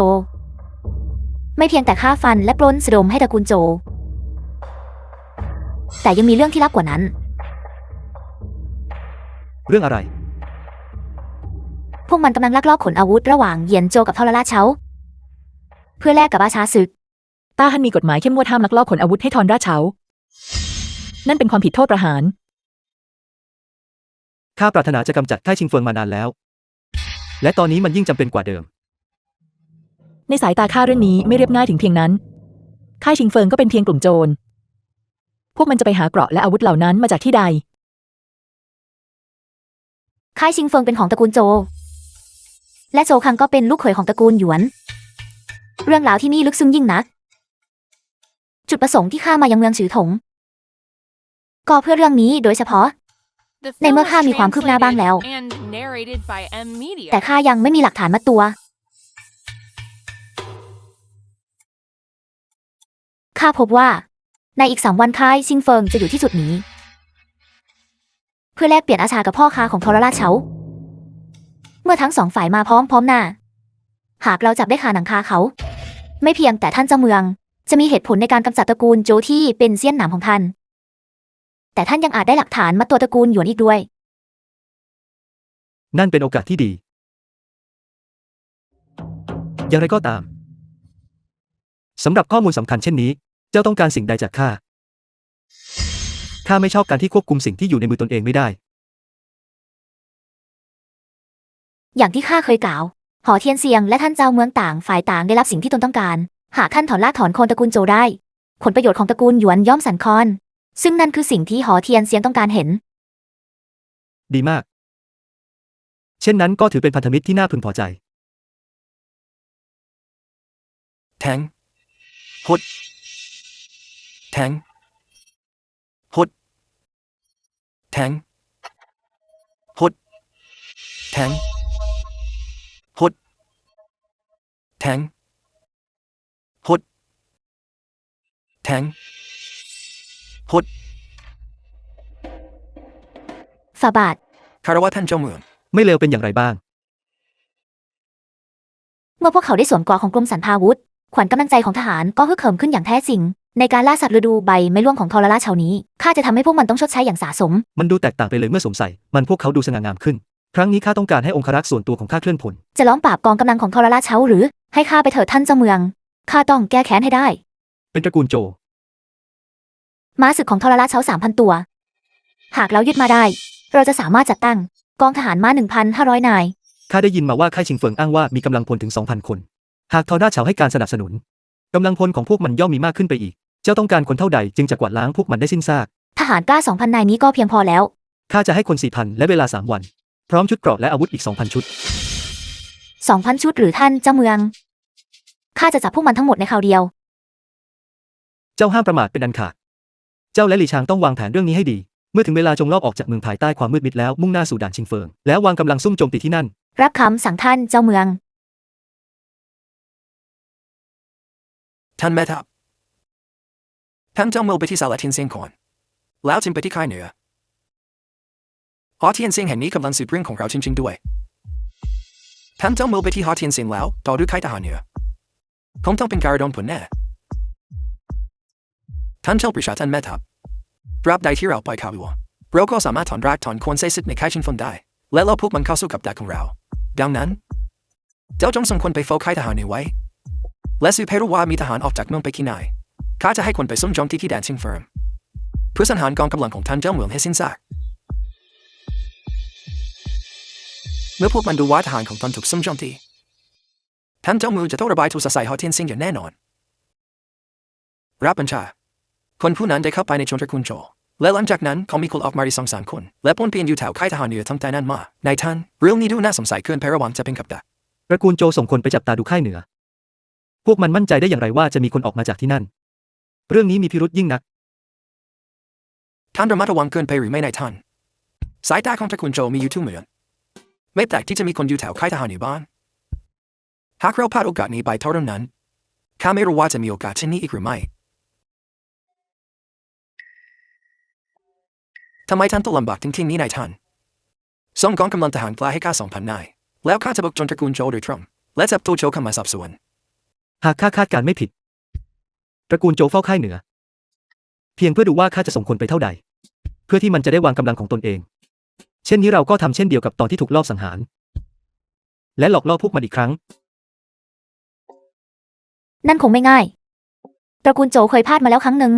ไม่เพียงแต่ฆ่าฟันและปล้นสะดมให้ตระกูลโจ แต่ยังมีเรื่องที่ลับกว่านั้น เรื่องอะไร พวกมันกำลังลักลอบขนอาวุธระหว่างเหยียนโจกับทรราชเชาเพื่อแลกกับอาชาศึก ต้าฮั่นมีกฎหมายเข้มงวดห้ามลักลอบขนอาวุธให้ทอนราชเฉานั่นเป็นความผิดโทษประหาร ข้าปรารถนาจะกำจัดค่ายชิงเฟิงมานานแล้ว และตอนนี้มันยิ่งจำเป็นกว่าเดิม ในสายตาข้าเรื่องนี้ไม่เรียบง่ายถึงเพียงนั้น ค่ายชิงเฟิงก็เป็นเพียงกลุ่มโจร พวกมันจะไปหาเกราะและอาวุธเหล่านั้นมาจากที่ใด ค่ายชิงเฟิงเป็นของตระกูลโจ และโจคังก็เป็นลูกเขยของตระกูลหยวน เรื่องราวที่นี่ลึกซึ้งยิ่งนัก จุดประสงค์ที่ข้ามายังเมืองฉือถง ก็เพื่อเรื่องนี้โดยเฉพาะ The ใน film เมื่อ was ข้ามีความคืบหน้าบ้างแล้ว translated and narrated by M Media. แต่ข้ายังไม่มีหลักฐานมัดตัว ข้าพบว่า ในอีก3 วันค่ายชิงเฟิงจะอยู่ที่จุดนี้ เพื่อแลกเปลี่ยนอาชากับพ่อค้าของทรราชเฉาเมื่อทั้ง2 ฝ่ายมาพร้อมหน้า หากเราจับได้คาหนังคาเขา ไม่เพียงแต่ท่านเจ้าเมือง จะมีเหตุผลในการกำจัดตระกูลโจที่เป็นเสี้ยนหนามของท่าน แต่ท่านยังอาจได้หลักฐานมัดตัวตระกูลหยวนอีกด้วย นั่นเป็นโอกาสที่ดี อย่างไรก็ตาม สำหรับข้อมูลสำคัญเช่นนี้ เจ้าต้องการสิ่งใดจากข้า ข้าไม่ชอบการที่ควบคุมสิ่งที่อยู่ในมือตนเองไม่ได้ อย่างที่ข้าเคยกล่าว หอเทียนเซียงและท่านเจ้าเมืองต่างฝ่ายต่างได้รับสิ่งที่ตนต้องการ หากท่านถอนรากถอนโคนตระกูลโจได้ ผลประโยชน์ของตระกูลหยวนย่อมสั่นคลอน ซึ่งนั่นคือสิ่งที่หอเทียนเซียงต้องการเห็น ดีมาก เช่นนั้นก็ถือเป็นพันธมิตรที่น่าพึงพอใจ แทงฮดแทงฮดแทงฮดแทงฮดแทงฮดแทงฮด ฝ่าบาท คารวะท่านเจ้าเมือง ไม่เลวเป็นอย่างไรบ้าง เมื่อพวกเขาได้สวมกอของกรมสรรพาวุธ ขวัญกำลังใจของทหารก็ฮึกเหิมขึ้นอย่างแท้จริง ในการล่าสัตว์ฤดูใบไม้ร่วงของทรราชเฉานี้ ข้าจะทำให้พวกมันต้องชดใช้อย่างสาสม มันดูแตกต่างไปเลยเมื่อสวมใส่ มันพวกเขาดูสง่างามขึ้น ครั้งนี้ข้าต้องการให้องครักษ์ส่วนตัวของข้าเคลื่อนพล จะล้อมปราบกองกำลังของทรราชเฉาหรือ ให้ข้าไปเถิดท่านเจ้าเมือง ข้าต้องแก้แค้นให้ได้ เป็นตระกูลโจ ม้าศึกของทรราชเฉา 3,000 ตัว หากเรายึดมาได้ เราจะสามารถจัดตั้งกองทหารม้า 1,500 นาย ข้าได้ยินมาว่าค่ายชิงเฟิงอ้างว่ามีกำลังพลถึง 2,000 คน หากทอราชเฉาให้การสนับสนุน กำลังพลของพวกมันย่อมมีมากขึ้นไปอีก เจ้าต้องการคนเท่าใดจึงจะกวาดล้างพวกมันได้สิ้นซาก ทหารกล้า 2,000 นายนี้ก็เพียงพอแล้ว ข้าจะให้คน 4,000 และเวลา 3 วัน พร้อมชุดเกราะและอาวุธอีก 2,000 ชุด 2,000 ชุดหรือท่านเจ้าเมือง ข้าจะจับพวกมันทั้งหมดในคราวเดียว เจ้าห้ามประมาทเป็นอันขาด เจ้าและหลี่ชางต้องวางแผนเรื่องนี้ให้ดี เมื่อถึงเวลาจงลอบออกจากเมืองภายใต้ความมืดมิดแล้วมุ่งหน้าสู่ด่านชิงเฟิง แล้ววางกำลังซุ่มโจมตีที่นั่น รับคำสั่งท่านเจ้าเมือง ท่านแม่ทัพท่านเจ้าเมืองไปที่สาลาทินเซียงก่อน แล้วจึงไปที่ค่ายเหนือ ฮอเทียนซิงแห่งนี้กำลังสืบเรื่องของเราจริงๆด้วยท่านเจ้าเมืองไปที่ฮอเทียนซิงแล้วต่อด้วยค่ายทหารเหนือคงต้องเป็นการโดนผลแน่ท่านเจ้าปริชาท่านแม่ทัพตราบใดที่เราปล่อยข่าวอยู่เราก็สามารถถอนรากถอนโคนเซซิตในค่ายชินฟงได้และเราพวกมันเข้าสู้กับดักของเราดังนั้นเจ้าจงส่งคนไปเฝ้าค่ายทหารเหนือไว้และสืบให้รู้ว่ามีทหารออกจากเมืองไปที่ไหนข้าจะให้คนไปซุ่มโจมตีที่แดนชิงเฟิร์มเพื่อสังหารกองกำลังของท่านเจ้าเมืองให้สิ้นซากเมื่อพวกมันดูว่าทหารของตนถูกซุ่มโจมตีท่านเจ้าเมืองจะต้องระบายทุกข์ใส่ฮอเทียนซิงอย่างแน่นอนรับบัญชาคนผู้นั้นได้เข้าไปในชนตระกูลโจและหลังจากนั้นเขามีคนออกมาอีก2-3 คนและป้วนเปี้ยนอยู่แถวค่ายทหารเหนือทั้งแต่นั้นมานายท่านเรื่องนี้ดูน่าสงสัยเกินไประวังจะเป็นกับดัก ตระกูลโจส่งคนไปจับตาดูค่ายเหนือพวกมันมั่นใจได้อย่างไรว่าจะมีคนออกมาจากที่นั่นเรื่องนี้มีพิรุษยิ่งนักท่านระมัดระวังเกินไปหรือไม่นายท่านสายตาของตระกูลโจมีอยู่ทุกเมืองไม่แปลกที่จะมีคนอยู่แถวค่ายทหารเหนือบ้านหากเราพลาดโอกาสนี้ไปเท่านั้นข้าไม่รู้ว่าจะมีโอกาสเช่นนี้อีกหรือไม่ทำไมท่านต้องลำบากถึงที่นี้นายท่านส่งกองกำลังทหารกล้าให้ข้า2,000 นายแล้วข้าจะบุกโจมตระกูลโจโดยตรงและจับตัวโจเข้ามาสอบสวนหากข้าคาดการไม่ผิดตระกูลโจเฝ้าค่ายเหนือเพียงเพื่อดูว่าข้าจะส่งคนไปเท่าใดเพื่อที่มันจะได้วางกำลังของตนเองเช่นนี้เราก็ทำเช่นเดียวกับตอนที่ถูกลอบสังหารและหลอกล่อพวกมันอีกครั้งนั่นคงไม่ง่ายตระกูลโจเคยพลาดมาแล้วครั้งหนึ่ง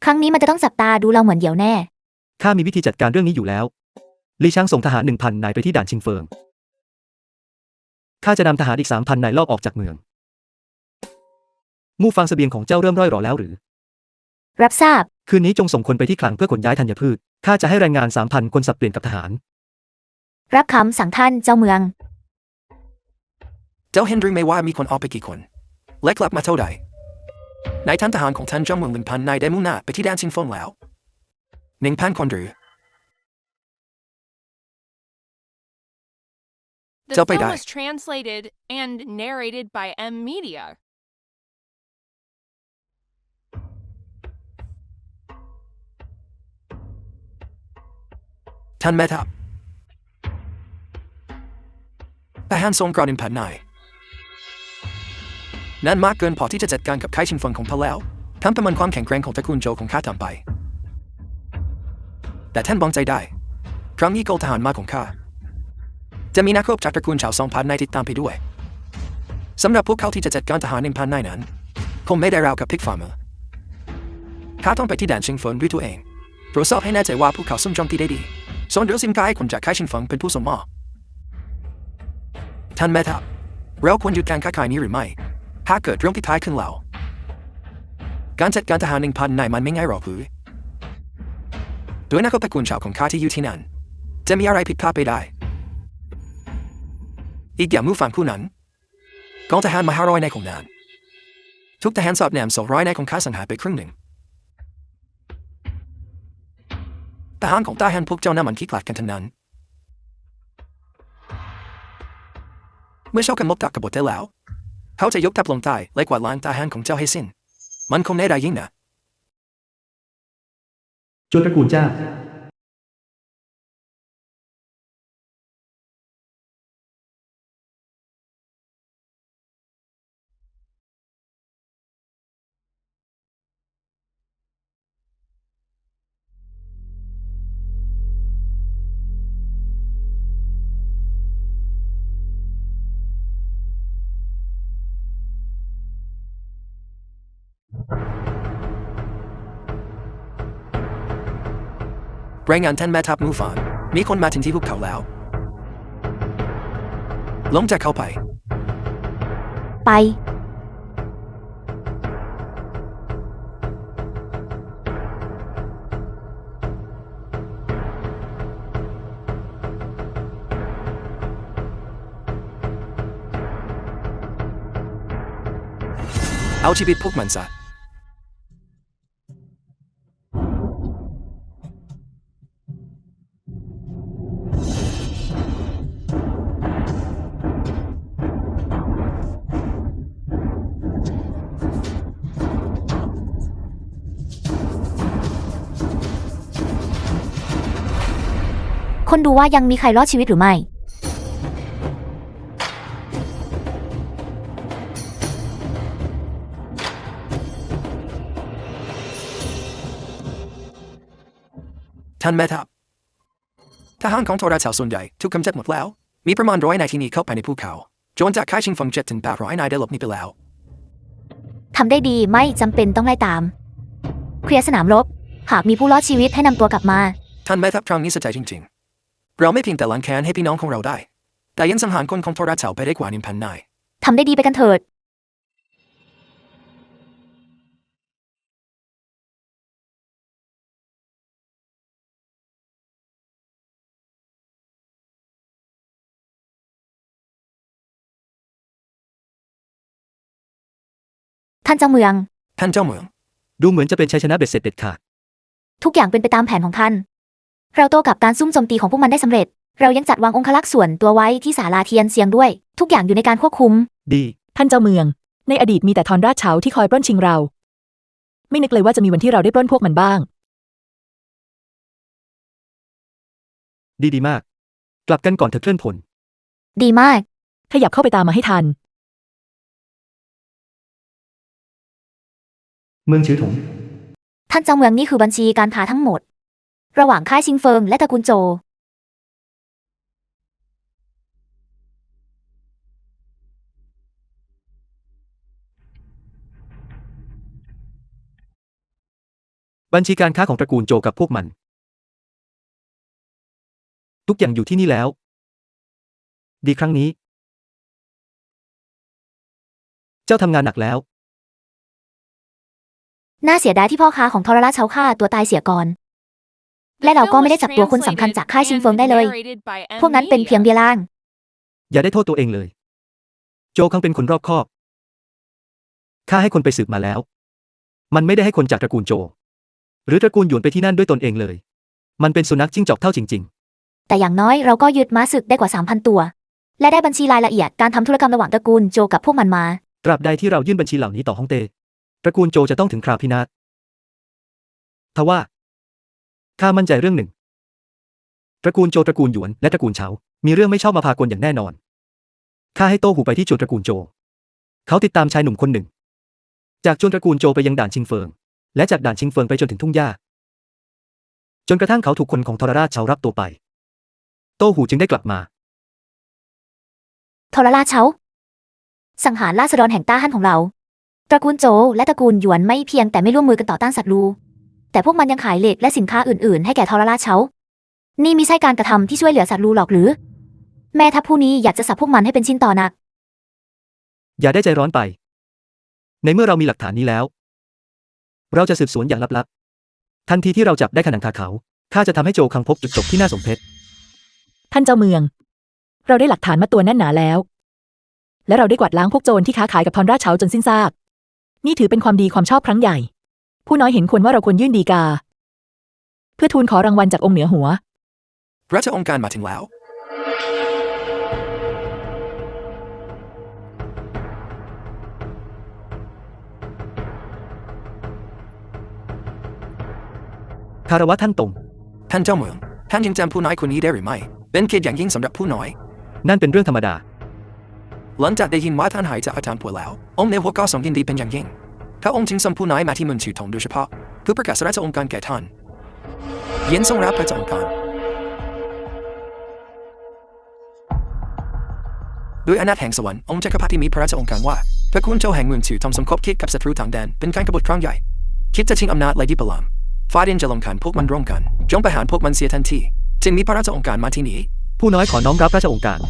ครั้งนี้มันจะต้องจับตาดูเราเหมือนเดี่ยวแน่ข้ามีวิธีจัดการเรื่องนี้อยู่แล้วลี่ช่างส่งทหาร 1,000 นายไปที่ด่านชิงเฟิงข้าจะนำทหารอีก 3,000 นายลอบออกจากเมืองมู่ฟังเสบียงของเจ้าเริ่มร่อยหรอแล้วหรือรับทราบคืนนี้จงส่งคนไปที่คลังเพื่อขนย้ายธัญพืชข้าจะให้แรงงาน 3,000 คนสับเปลี่ยนกับทหารรับคำสั่งท่านเจ้าเมืองเจ้าเฮนรี่ไม่ว่ามีคนออกไปกี่คนและกลับมาเท่าใดนายท่านทหารของท่านเจ้าเมือง 1,000 นายได้มุ่งหน้าไปที่แดนชิงฟงแล้ว 1,000 คนหรือ The Tell film Pai Dai. was translated and narrated by M Media. ท่านแม่ทัพทหารทรงกร1,000 นายนั่นมากเกินพอที่จะจัดการกับค่ายชิงฟงของพะแล้วทำประมาณความแข็งแกร่งของตระกูลโจของข้าทำไปแต่ท่านบองใจได้ครั้งนี้กองทหารมาของข้าจะมีนักรบจากตระกูลชาว2,000 นายติดตามไปด้วยสำหรับพวกเขาที่จะจัดการทหาร 1,000 นายนั้นคงไม่ได้ราวกับพิกฟาร์เมอร์ข้าต้องไปที่แดนชิงฟงด้วยตัวเองตรวจสอบให้แน่ใจว่าพวกเขาซุ่มโจมตีได้ดีส่วนเรือซิมกายคนจากค่ายชิงฟงเป็นผู้ส่งมอบท่านแม่ทัพเราควรหยุดการค้าขายนี้หรือไม่ถ้าเกิดเรื่องที่ท้ายขึ้นแล้วการจัดการทหาร 1,000 นายมันไม่ง่ายหรอกหรือโดยนักรบตระกูลชาวของข้าที่อยู่ที่นั่นจะมีอะไรผิดพลาดไปได้อีกอย่างมู่ฝั่งผู้นั้นกองทหารมา500 นายของนานทุกทหารสอบแนม200 นายของข้าสังหารไปครึ่งหนึ่งทหารของทหารพวกเจ้านั้นมันขี้ขลาดกันทั้งนั้นเมื่อเช้ากันมบดักกบฏได้แล้วเขาจะยกทัพลงใต้และกวาดล้างทหารของเจ้าให้สิ้นมันคงแน่ได้ยิ่งนะโจรตระกูลเจ้ารายงานท่านแม่ทัพมู่ฟานมีคนมาถึงที่พวกเขาแล้วลงจากเขาไปเอาชีวิตพวกมันซะ คนดูว่ายังมีใครรอดชีวิตหรือไม่ ท่านแม่ทัพทหารของโทราเฉาส่วนใหญ่ถูกกำจัดหมดแล้ว มีประมาณ100 นายที่หนีเข้าไปในภูเขาโจรจากค่ายชิงเฟิง7 ถึง 800 นายได้หลบหนีไปแล้ว ทำได้ดีไม่จำเป็นต้องไล่ตาม เคลียร์สนามรบ หากมีผู้รอดชีวิตให้นำตัวกลับมา ท่านแม่ทัพครั้งนี้สะใจจริงๆ เราไม่เพียงแต่ล้างแค้นให้พี่น้องของเราได้ แต่ยังสังหารคนของโทราเฉาไปได้กว่า 1,000 นาย ทำได้ดีไปกันเถิด ท่านเจ้าเมือง ท่านเจ้าเมือง ดูเหมือนจะเป็นชัยชนะเบ็ดเสร็จเด็ดขาด ทุกอย่างเป็นไปตามแผนของท่าน เราโต้กับการซุ่มโจมตีของพวกมันได้สำเร็จ เรายังจัดวางองคลักษ์ส่วนตัวไว้ที่ศาลาเทียนเซียงด้วย ทุกอย่างอยู่ในการควบคุม ดี ท่านเจ้าเมือง ในอดีตมีแต่ทอนราชเฉาที่คอยปล้นชิงเรา ไม่นึกเลยว่าจะมีวันที่เราได้ปล้นพวกมันบ้าง ดีมาก กลับกันก่อนเถอะเคลื่อนพล ดีมาก ขยับเข้าไปตามมาให้ทัน เมืองชื้อถง ท่านเจ้าเมืองนี่คือบัญชีการค้าทั้งหมด ระหว่างค่ายชิงเฟิงและตระกูลโจ บัญชีการค้าของตระกูลโจกับพวกมัน ทุกอย่างอยู่ที่นี่แล้ว ดีครั้งนี้ เจ้าทำงานหนักแล้ว น่าเสียดายที่พ่อค้าของทรราชเฉาฆ่าตัวตายเสียก่อน และเราก็ไม่ได้จับตัวคนสำคัญจากค่ายชิงเฟิงได้เลย พวกนั้นเป็นเพียงเบี้ยล่าง อย่าได้โทษตัวเองเลย โจคังเป็นคนรอบคอบข้าให้คนไปสืบมาแล้ว มันไม่ได้ให้คนจากตระกูลโจ หรือตระกูลหยวนไปที่นั่นด้วยตนเองเลย มันเป็นสุนัขจิ้งจอกเท่าจริง แต่อย่างน้อยเราก็ยึดม้าศึกได้กว่า 3,000 ตัว และได้บัญชีรายละเอียดการทำธุรกรรมระหว่างตระกูลโจกับพวกมันมา ๆ ตราบใดที่เรายื่นบัญชีเหล่านี้ต่อฮ่องเต้ ตระกูลโจจะต้องถึงคราวพินาศทว่าข้ามั่นใจเรื่องหนึ่ง ตระกูลโจตระกูลหยวนและตระกูลเฉามีเรื่องไม่ชอบมาพากลอย่างแน่นอน ข้าให้โต้หูไปที่จวนตระกูลโจ เขาติดตามชายหนุ่มคนหนึ่ง จากจวนตระกูลโจไปยังด่านชิงเฟิง และจากด่านชิงเฟิงไปจนถึงทุ่งหญ้า จนกระทั่งเขาถูกคนของทรราชเฉารับตัวไป โต้หูจึงได้กลับมา ทรราชเฉาสังหารราษฎรแห่งต้าฮั่นของเรา ตระกูลโจและตระกูลหยวนไม่เพียงแต่ไม่ร่วมมือกันต่อต้านศัตรู แต่พวกมันยังขายเหล็กและสินค้าอื่นๆให้แก่ทรราชเฉานี่มิใช่การกระทำที่ช่วยเหลือศัตรูหรอกหรือ แม่ทัพผู้นี้อยากจะสับพวกมันให้เป็นชิ้นต่อหนัก อย่าได้ใจร้อนไป ในเมื่อเรามีหลักฐานนี้แล้ว เราจะสืบสวนอย่างลับๆ ทันทีที่เราจับได้ขนังคาเขา ข้าจะทำให้โจคังพบจุดจบที่น่าสมเพช ท่านเจ้าเมือง เราได้หลักฐานมาตัวแน่นหนาแล้ว และเราได้กวาดล้างพวกโจรที่ค้าขายกับทอนราชเฉาจนสิ้นซาก นี่ถือเป็นความดีความชอบครั้งใหญ่ ผู้น้อยเห็นควรว่าเราควรยื่นฎีกา เพื่อทูลขอรางวัลจากองค์เหนือหัว ราชองค์การมาถึงแล้ว คารวะท่านตง ท่านเจ้าเมือง ท่านยังจำผู้น้อยคนนี้ได้หรือไม่ เป็นเกียรติอย่างยิ่งสำหรับผู้น้อย นั่นเป็นเรื่องธรรมดา หลังจากได้ยินว่าท่านหายจากอาจารย์ป่วยแล้ว องค์ในหัวก็ทรงยินดีเป็นอย่างยิ่งพระองค์จึงส่งผู้น้อยมาที่เมืองชื่อถงโดยเฉพาะเพื่อประกาศราชองค์การแก่ท่านเย็นทรงรับพระราชองค์การด้วยอำนาจแห่งสวรรค์องค์จักรพรรดิมีพระราชองค์การว่าพระคุณเจ้าแห่งเมืองชื่อทำสมคบคิดกับศัตรูต่างแดนเป็นการกบฏครั้งใหญ่คิดจะชิงอำนาจไล่ดิบลามฝ่ายเด่นจะลงขันพวกมันร่วมกันจงประหารพวกมันเสียทันทีจึงมีพระราชองค์การมาที่นี้ ผู้น้อยขอน้อมรับราชองค์การ